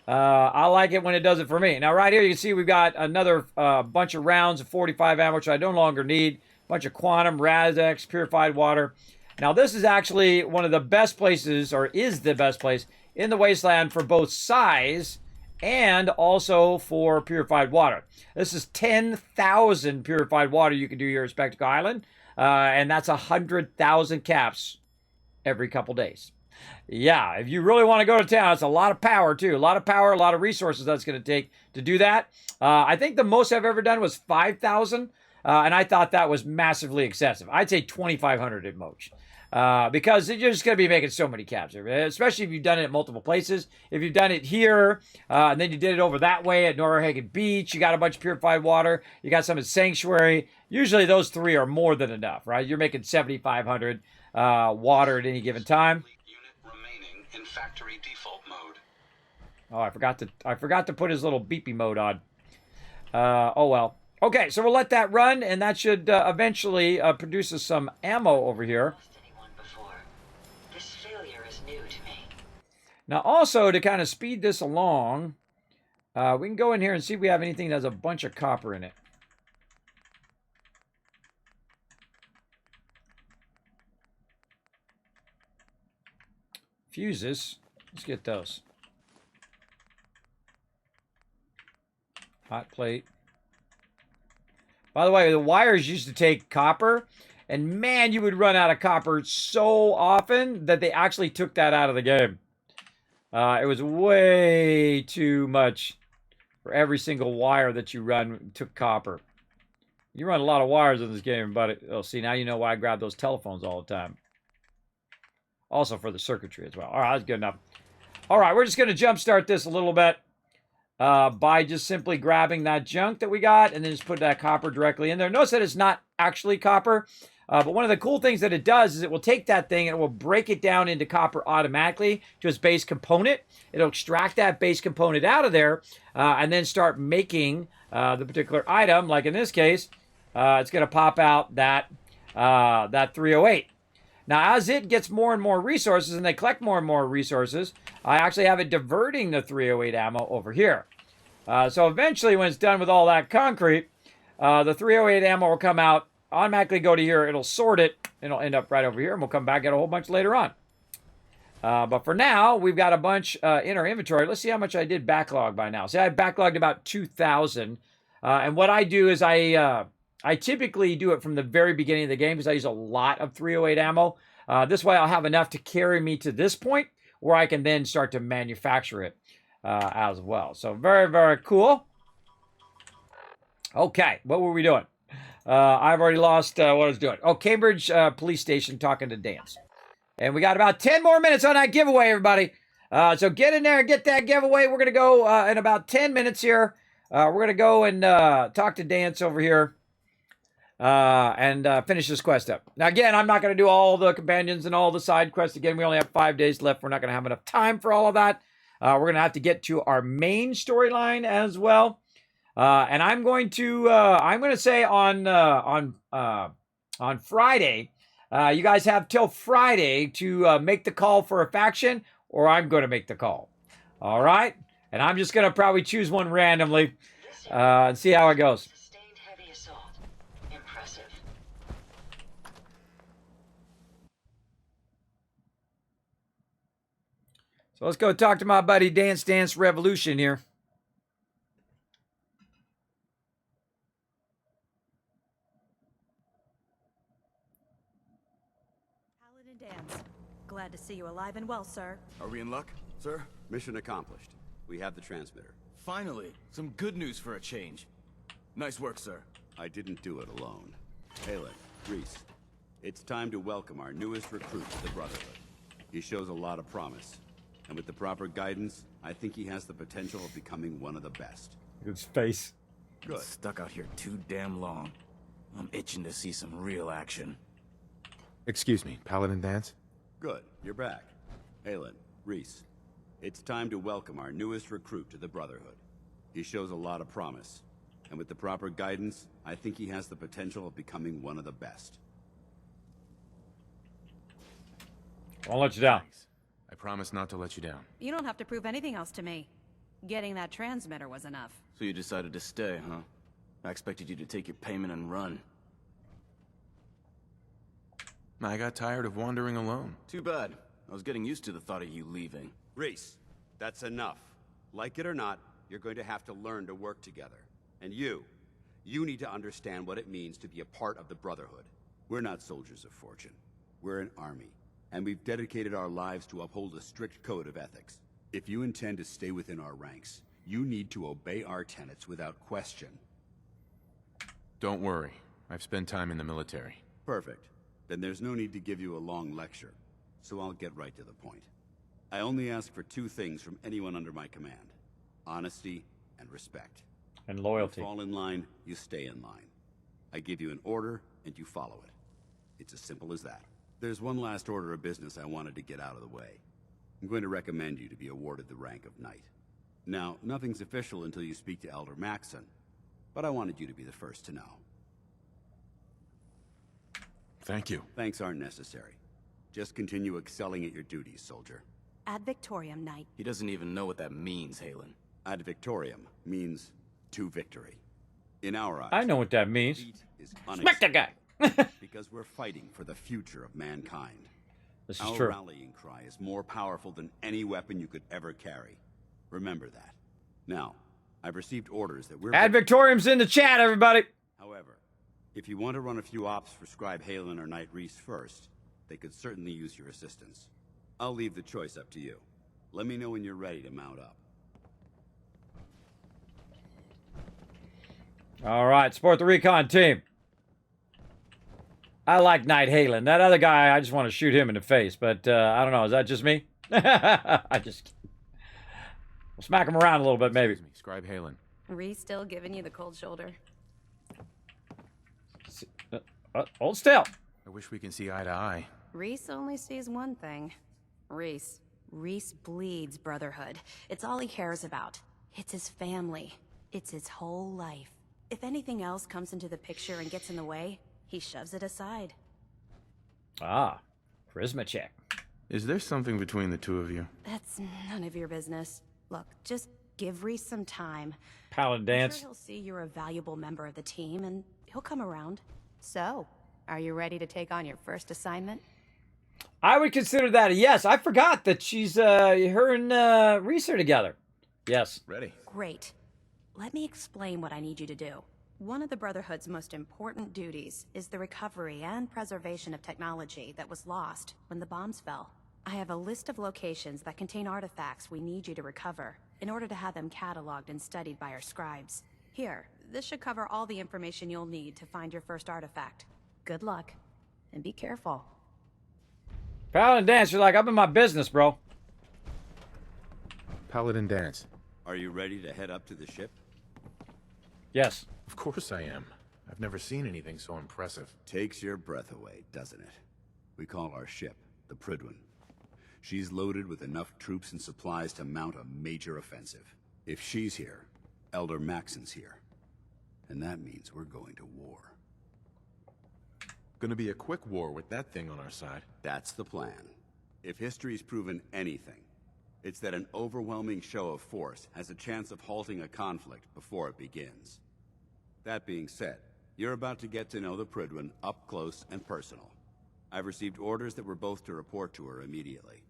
I like it when it does it for me. Now, right here, you can see we've got another bunch of rounds of 45 ammo, which I no longer need. A bunch of quantum, Razex, purified water. Now, this is actually one of the best places, or is the best place, in the Wasteland for both size and also for purified water. This is 10,000 purified water you can do here at Spectacle Island. And that's 100,000 caps every couple days. Yeah, if you really want to go to town, it's a lot of power, too. A lot of power, a lot of resources that's going to take to do that. I think the most I've ever done was 5,000. And I thought that was massively excessive. I'd say 2,500 at most. Because you're just going to be making so many caps, especially if you've done it at multiple places. If you've done it here, and then you did it over that way at Norhagen Beach, you got a bunch of purified water, you got some at Sanctuary. Usually those three are more than enough, right? You're making 7,500 water at any given time. Unit remaining in factory default mode. Oh, I forgot to put his little beepy mode on. Oh well. Okay, so we'll let that run, and that should eventually produce us some ammo over here. Now, also, to kind of speed this along, we can go in here and see if we have anything that has a bunch of copper in it. Fuses. Let's get those. Hot plate. By the way, the wires used to take copper, and man, you would run out of copper so often that they actually took that out of the game. It was way too much for every single wire that you run took copper. You run a lot of wires in this game, but oh, see, now you know why I grab those telephones all the time. Also for the circuitry as well. All right, that's good enough. All right, we're just going to jumpstart this a little bit by just simply grabbing that junk that we got and then just put that copper directly in there. Notice that it's not actually copper. But one of the cool things that it does is it will take that thing and it will break it down into copper automatically to its base component. It'll extract that base component out of there and then start making the particular item. Like in this case, it's going to pop out that 308. Now, as it gets more and more resources and they collect more and more resources, I actually have it diverting the 308 ammo over here. So eventually, when it's done with all that concrete, the 308 ammo will come out, automatically go to here, it'll sort it, and it'll end up right over here, and we'll come back, get a whole bunch later on. But for now, we've got a bunch in our inventory. Let's see how much I did backlog by now. See, I backlogged about 2,000. And what I do is I typically do it from the very beginning of the game because I use a lot of 308 ammo. This way I'll have enough to carry me to this point where I can then start to manufacture it as well. So very, very cool. Okay, what were we doing? I've already lost what I was doing. Oh, Cambridge Police Station talking to Dance. And we got about 10 more minutes on that giveaway, everybody. So get in there and get that giveaway. We're going to go in about 10 minutes here. We're going to go and talk to Dance over here and finish this quest up. Now, again, I'm not going to do all the companions and all the side quests. Again, we only have 5 days left. We're not going to have enough time for all of that. We're going to have to get to our main storyline as well. And I'm going to say on Friday, you guys have till Friday to make the call for a faction, or I'm going to make the call. All right? And I'm just going to probably choose one randomly and see how it goes. Sustained heavy assault. Impressive. So let's go talk to my buddy Dance Dance Revolution here. Dance. Glad to see you alive and well, sir. Are we in luck, sir? Mission accomplished. We have the transmitter. Finally, some good news for a change. Nice work, sir. I didn't do it alone. Halen, Reese, it's time to welcome our newest recruit to the Brotherhood. He shows a lot of promise. And with the proper guidance, I think he has the potential of becoming one of the best. His face. Good. Stuck out here too damn long. I'm itching to see some real action. Excuse me, Paladin Dance? Good. You're back. Halen, Reese, it's time to welcome our newest recruit to the Brotherhood. He shows a lot of promise, and with the proper guidance, I think he has the potential of becoming one of the best. I'll let you down. Thanks. I promise not to let you down. You don't have to prove anything else to me. Getting that transmitter was enough. So you decided to stay, huh? I expected you to take your payment and run. I got tired of wandering alone. Too bad. I was getting used to the thought of you leaving. Reese, that's enough. Like it or not, you're going to have to learn to work together. And you need to understand what it means to be a part of the Brotherhood. We're not soldiers of fortune. We're an army, and we've dedicated our lives to uphold a strict code of ethics. If you intend to stay within our ranks, you need to obey our tenets without question. Don't worry. I've spent time in the military. Perfect. Then there's no need to give you a long lecture, so I'll get right to the point. I only ask for two things from anyone under my command: honesty and respect. And loyalty. You fall in line, you stay in line. I give you an order, and you follow it. It's as simple as that. There's one last order of business I wanted to get out of the way. I'm going to recommend you to be awarded the rank of Knight. Now, nothing's official until you speak to Elder Maxson, but I wanted you to be the first to know. Thank you. Thanks aren't necessary. Just continue excelling at your duties, soldier. Ad Victoriam, Knight. He doesn't even know what that means, Halen. Ad Victoriam means to victory. In our eyes, I know what that means. defeat is Smack that guy. because we're fighting for the future of mankind. This is Our true. rallying cry is more powerful than any weapon you could ever carry. Remember that. Now, I've received orders that we're... Ad Victorium's in the chat, everybody. However, if you want to run a few ops for Scribe Halen or Knight Reese first, they could certainly use your assistance. I'll leave the choice up to you. Let me know when you're ready to mount up. All right, support the recon team. I like Knight Halen. That other guy, I just want to shoot him in the face, but I don't know. Is that just me? I just... We'll smack him around a little bit, maybe. Excuse me, Scribe Halen. Reese still giving you the cold shoulder. Hold still. I wish we can see eye to eye. Reese only sees one thing. Reese bleeds brotherhood. It's all he cares about. It's his family. It's his whole life. If anything else comes into the picture and gets in the way, he shoves it aside. Ah, charisma check. Is there something between the two of you? That's none of your business. Look, just give Reese some time. Paladin I'm dance. sure he'll see you're a valuable member of the team, and he'll come around. So, are you ready to take on your first assignment? I would consider that a yes. I forgot that she's, her and Reese are together. Yes. Ready. Great. Let me explain what I need you to do. One of the Brotherhood's most important duties is the recovery and preservation of technology that was lost when the bombs fell. I have a list of locations that contain artifacts we need you to recover in order to have them cataloged and studied by our scribes. Here, this should cover all the information you'll need to find your first artifact. Good luck, and be careful. Paladin dance, you're like, I'm in my business, bro. Paladin dance. Are you ready to head up to the ship? Yes. Of course I am. I've never seen anything so impressive. Takes your breath away, doesn't it? We call our ship the Prydwen. She's loaded with enough troops and supplies to mount a major offensive. If she's here, Elder Maxson's here. And that means we're going to war. Gonna be a quick war with that thing on our side. That's the plan. If history's proven anything, it's that an overwhelming show of force has a chance of halting a conflict before it begins. That being said, you're about to get to know the Prydwen up close and personal. I've received orders that we're both to report to her immediately.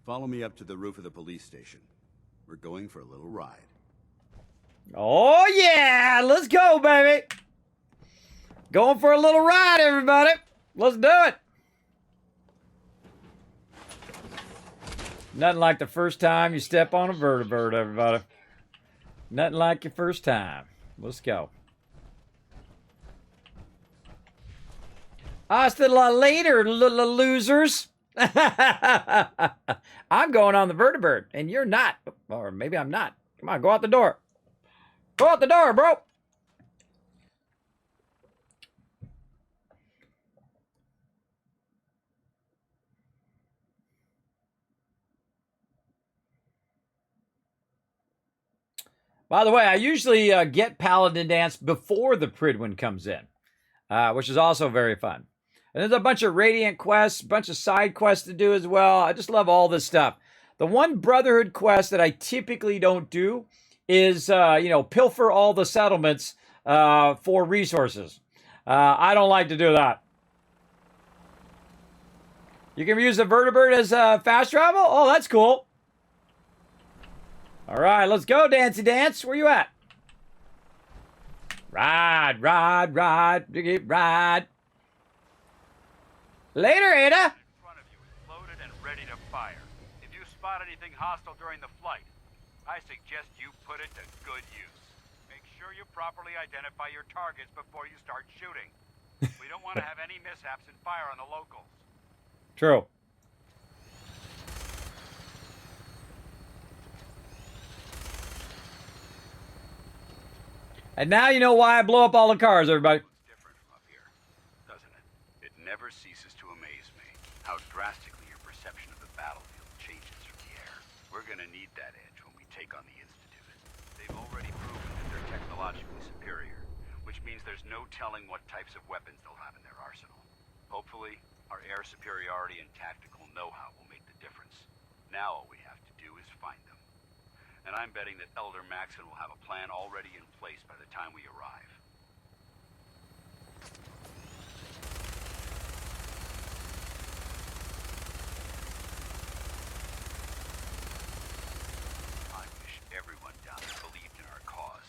Follow me up to the roof of the police station. We're going for a little ride. Oh, yeah! Let's go, baby! Going for a little ride, everybody! Let's do it! Nothing like the first time you step on a vertibird, everybody. Nothing like your first time. Let's go. Hasta la later, little losers. I'm going on the vertibird, and you're not. Or maybe I'm not. Come on, go out the door. Go out the door, bro. By the way, I usually get Paladin Dance before the Pridwin comes in, which is also very fun. And there's a bunch of Radiant quests, a bunch of side quests to do as well. I just love all this stuff. The one Brotherhood quest that I typically don't do is, pilfer all the settlements for resources. I don't like to do that. You can use the vertibird as fast travel? Oh, that's cool. All right, let's go, Dancy Dance. Where you at? Ride, ride, ride, ride. Later, Ada. In front of you is loaded and ready to fire. If you spot anything hostile during the flight, I suggest you put it to good use. Make sure you properly identify your targets before you start shooting. We don't want to have any mishaps and fire on the locals. True. And now you know why I blow up all the cars, everybody. It's different from up here, doesn't it? It never ceases to amaze me how drastically your perception of the battlefield changes from the air. We're gonna need that edge when we take on the Institute. They've already proven that they're technologically superior, which means there's no telling what types of weapons they'll have in their arsenal. Hopefully, our air superiority and tactical know-how will make the difference. Now all we have to do is find them. And I'm betting that Elder Maxon will have a plan already in place by the time we arrive. I wish everyone down there believed in our cause.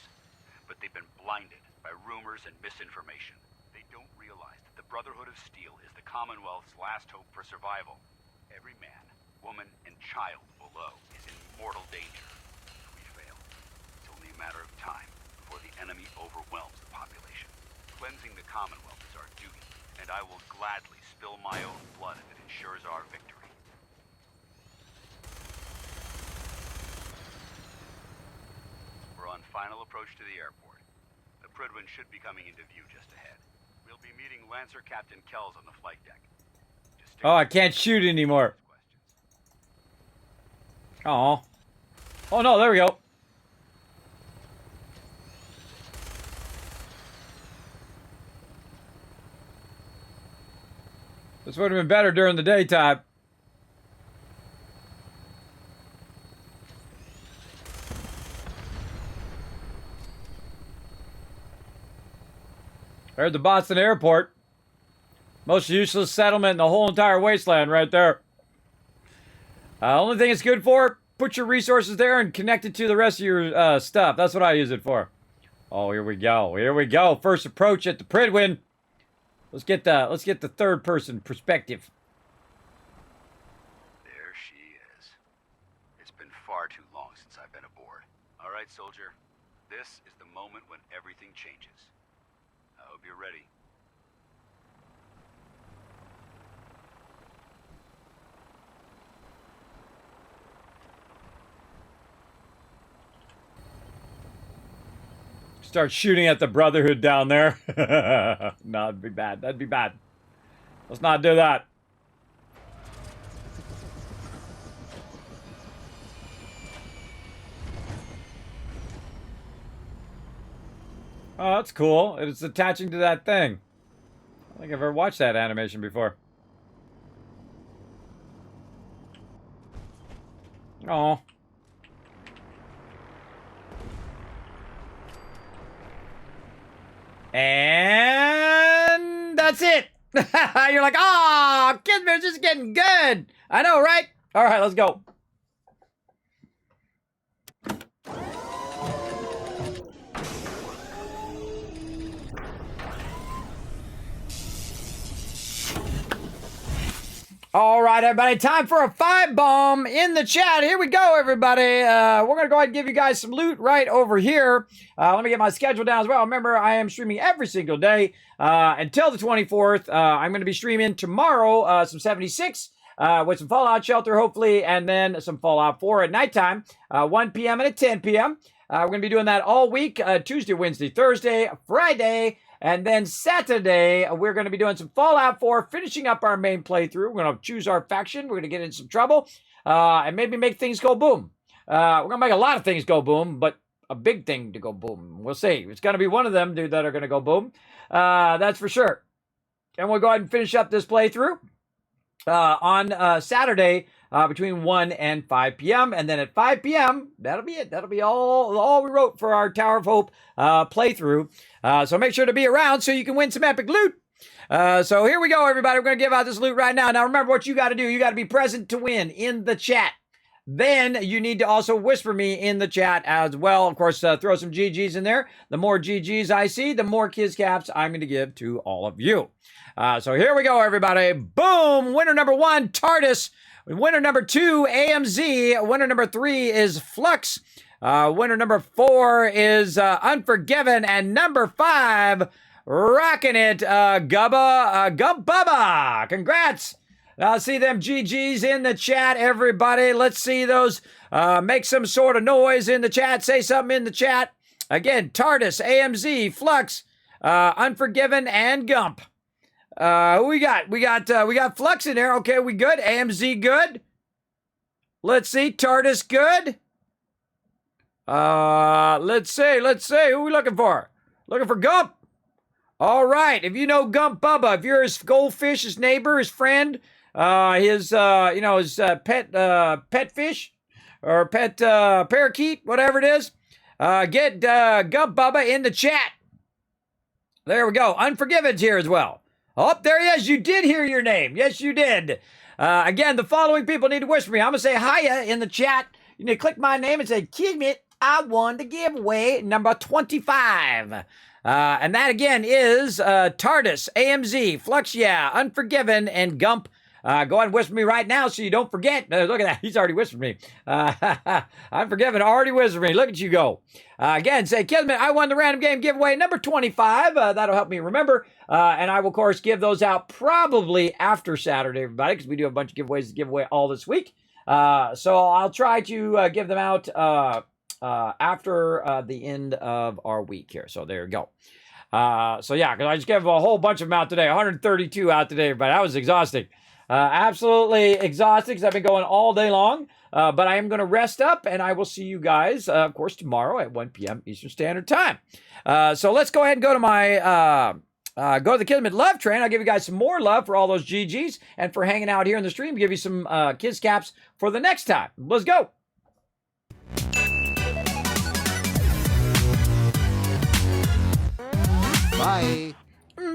But they've been blinded by rumors and misinformation. They don't realize that the Brotherhood of Steel is the Commonwealth's last hope for survival. Every man, woman, and child below is in mortal danger. A matter of time before the enemy overwhelms the population. Cleansing the Commonwealth is our duty, and I will gladly spill my own blood if it ensures our victory. We're on final approach to the airport. The Pridwin should be coming into view just ahead. We'll be meeting Lancer Captain Kells on the flight deck. Oh, I can't shoot anymore. Oh. Oh no, there we go. This would have been better during the daytime. There's the Boston airport. Most useless settlement in the whole entire wasteland right there. Only thing it's good for, put your resources there and connect it to the rest of your stuff. That's what I use it for. Oh, here we go. Here we go. First approach at the Pridwin. Let's get the third person perspective. There she is. It's been far too long since I've been aboard. All right, soldier. This is the moment when everything changes. I hope you're ready. Start shooting at the Brotherhood down there. No, that'd be bad. That'd be bad. Let's not do that. Oh, that's cool. It's attaching to that thing. I don't think I've ever watched that animation before. Oh. And that's it. You're like, oh, Kismet's just getting good. I know, right? All right, let's go. All right, everybody, time for a 5-bomb in the chat. Here we go, everybody. We're going to go ahead and give you guys some loot right over here. Let me get my schedule down as well. Remember, I am streaming every single day until the 24th. I'm going to be streaming tomorrow some 76 with some Fallout Shelter, hopefully, and then some Fallout 4 at nighttime, 1 p.m. and at 10 p.m. We're going to be doing that all week, Tuesday, Wednesday, Thursday, Friday, and then Saturday, we're going to be doing some Fallout 4, finishing up our main playthrough. We're going to choose our faction. We're going to get in some trouble and maybe make things go boom. We're going to make a lot of things go boom, but a big thing to go boom. We'll see. It's going to be one of them, dude, that are going to go boom. That's for sure. And we'll go ahead and finish up this playthrough on Saturday between 1 and 5 p.m. And then at 5 p.m., that'll be it. That'll be all we wrote for our Tower of Hope playthrough. So make sure to be around so you can win some epic loot. So here we go, everybody. We're going to give out this loot right now. Now, remember what you got to do. You got to be present to win in the chat. Then you need to also whisper me in the chat as well. Of course, throw some GGs in there. The more GGs I see, the more Kiz Caps I'm going to give to all of you. So here we go, everybody. Boom! Winner number 1, TARDIS. Winner number 2, AMZ. Winner number 3 is Flux. Winner number 4 is Unforgiven. And number 5, rocking it, Gubbaba. Congrats. I'll see them GGs in the chat, everybody. Let's see those. Make some sort of noise in the chat. Say something in the chat. Again, TARDIS, AMZ, Flux, Unforgiven, and Gump. Who we got? We got Flux in there. Okay, we good. AMZ good. Let's see. TARDIS good. Let's see. Who we looking for? Looking for Gump. All right. If you know Gump Bubba, if you're his goldfish, his neighbor, his friend, his pet fish or pet parakeet, whatever it is, get Gump Bubba in the chat. There we go. Unforgiven's here as well. Oh, there he is. You did hear your name. Yes, you did. Again, the following people need to whisper me. I'm going to say hiya in the chat. You need to click my name and say, Kismet, I won the giveaway number 25. And that, again, is TARDIS, AMZ, Flux, yeah, Unforgiven, and Gump. Go ahead and whisper me right now so you don't forget. Look at that. He's already whispered me. Unforgiven already whispered me. Look at you go. Again, say, Kismet, I won the random game giveaway number 25. That'll help me remember. And I will, of course, give those out probably after Saturday, everybody, because we do have a bunch of giveaways to give away all this week. So I'll try to give them out after the end of our week here. So there you go. So yeah, because I just gave a whole bunch of them out today. 132 out today, everybody. That was exhausting. Absolutely exhausting because I've been going all day long. But I am going to rest up, and I will see you guys, of course, tomorrow at 1 p.m. Eastern Standard Time. So let's go ahead and go to my... go to the Kismet Love Train. I'll give you guys some more love for all those GGs and for hanging out here in the stream. Give you some Kiz Caps for the next time. Let's go. Bye.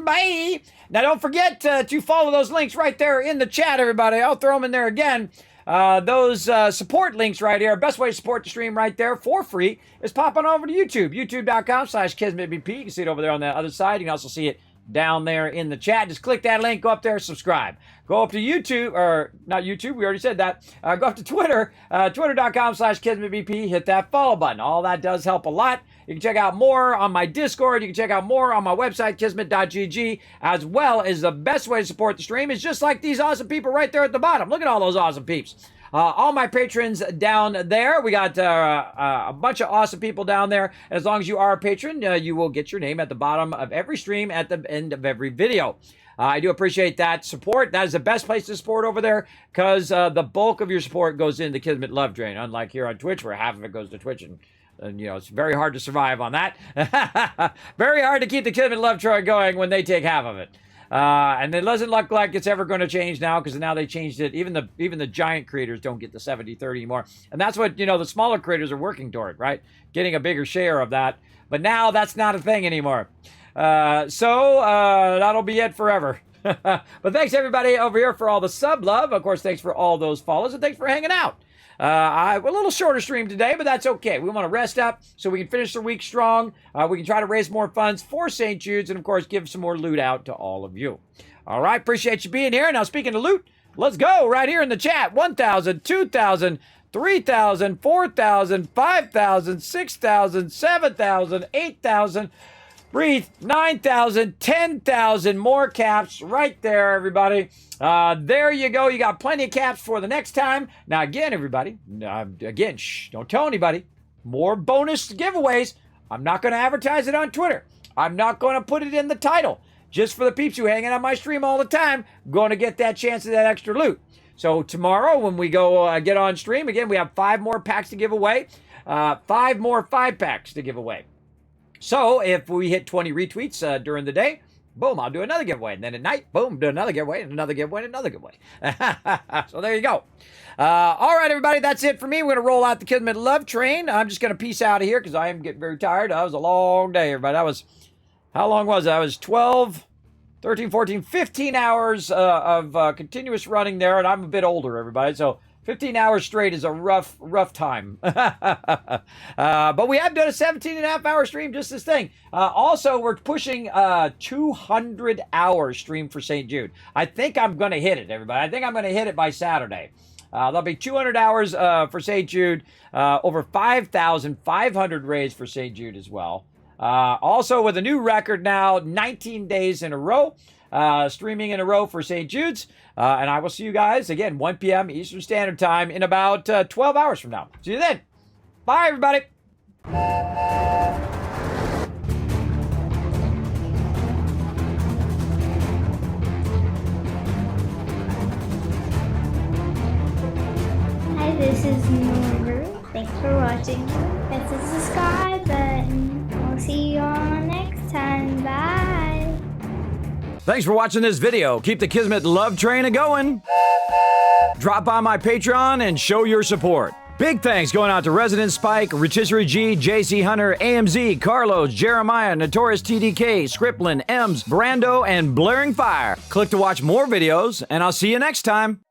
Bye. Now, don't forget to follow those links right there in the chat, everybody. I'll throw them in there again. Those support links right here, best way to support the stream right there for free is pop on over to YouTube, youtube.com/KismetBP. You can see it over there on the other side. You can also see it down there in the chat. Just click that link, go up there, subscribe. Go up to YouTube, or not YouTube, we already said that. Go up to Twitter, twitter.com/KismetBP. Hit that follow button. All that does help a lot. You can check out more on my Discord. You can check out more on my website, kismet.gg, as well as the best way to support the stream is just like these awesome people right there at the bottom. Look at all those awesome peeps. All my patrons down there. We got a bunch of awesome people down there. As long as you are a patron, you will get your name at the bottom of every stream, at the end of every video. I do appreciate that support. That is the best place to support over there because the bulk of your support goes into Kismet Love Drain, unlike here on Twitch where half of it goes to Twitch and you know, it's very hard to survive on that. Very hard to keep the Kismet Love Train going when they take half of it. And it doesn't look like it's ever going to change now because now they changed it. Even the giant creators don't get the 70-30 anymore. And that's what, you know, the smaller creators are working toward, right? Getting a bigger share of that. But now that's not a thing anymore. So that'll be it forever. But thanks everybody over here for all the sub love. Of course, thanks for all those follows and thanks for hanging out. A little shorter stream today, but that's okay. We want to rest up so we can finish the week strong. We can try to raise more funds for St. Jude's and, of course, give some more loot out to all of you. All right, appreciate you being here. Now, speaking of loot, let's go right here in the chat. 1,000, 2,000, 3,000, 4,000, 5,000, 6,000, 7,000, 8,000. Breathe. 9,000, 10,000 more caps right there, everybody. There you go. You got plenty of caps for the next time. Now, again, everybody, don't tell anybody. More bonus giveaways. I'm not going to advertise it on Twitter. I'm not going to put it in the title. Just for the peeps who hang out on my stream all the time, going to get that chance of that extra loot. So tomorrow when we go get on stream, again, we have 5 more packs to give away. 5 more 5-packs to give away. So if we hit 20 retweets during the day, boom, I'll do another giveaway. And then at night, boom, do another giveaway, and another giveaway, and another giveaway. So there you go. All right, everybody, that's it for me. We're going to roll out the Kismet Love Train. I'm just going to peace out of here because I am getting very tired. That was a long day, everybody. How long was it? I was 12, 13, 14, 15 hours of continuous running there, and I'm a bit older, everybody, so 15 hours straight is a rough time. But we have done a 17.5-hour stream, just this thing. Also, we're pushing 200 hours stream for St. Jude. I think I'm going to hit it, everybody. I think I'm going to hit it by Saturday. There'll be 200 hours for St. Jude, over 5,500 raids for St. Jude as well. Also, with a new record now, 19 days in a row, streaming in a row for St. Jude's. And I will see you guys again, 1 p.m. Eastern Standard Time in about 12 hours from now. See you then. Bye, everybody. Hi, this is Noru. Thanks for watching. Press the subscribe button. We'll see you all next time. Bye. Thanks for watching this video. Keep the Kismet Love Train a-going. Drop by my Patreon and show your support. Big thanks going out to Resident Spike, Rotisserie G, JC Hunter, AMZ, Carlos, Jeremiah, Notorious TDK, Scriplin, Ems, Brando, and Blaring Fire. Click to watch more videos, and I'll see you next time.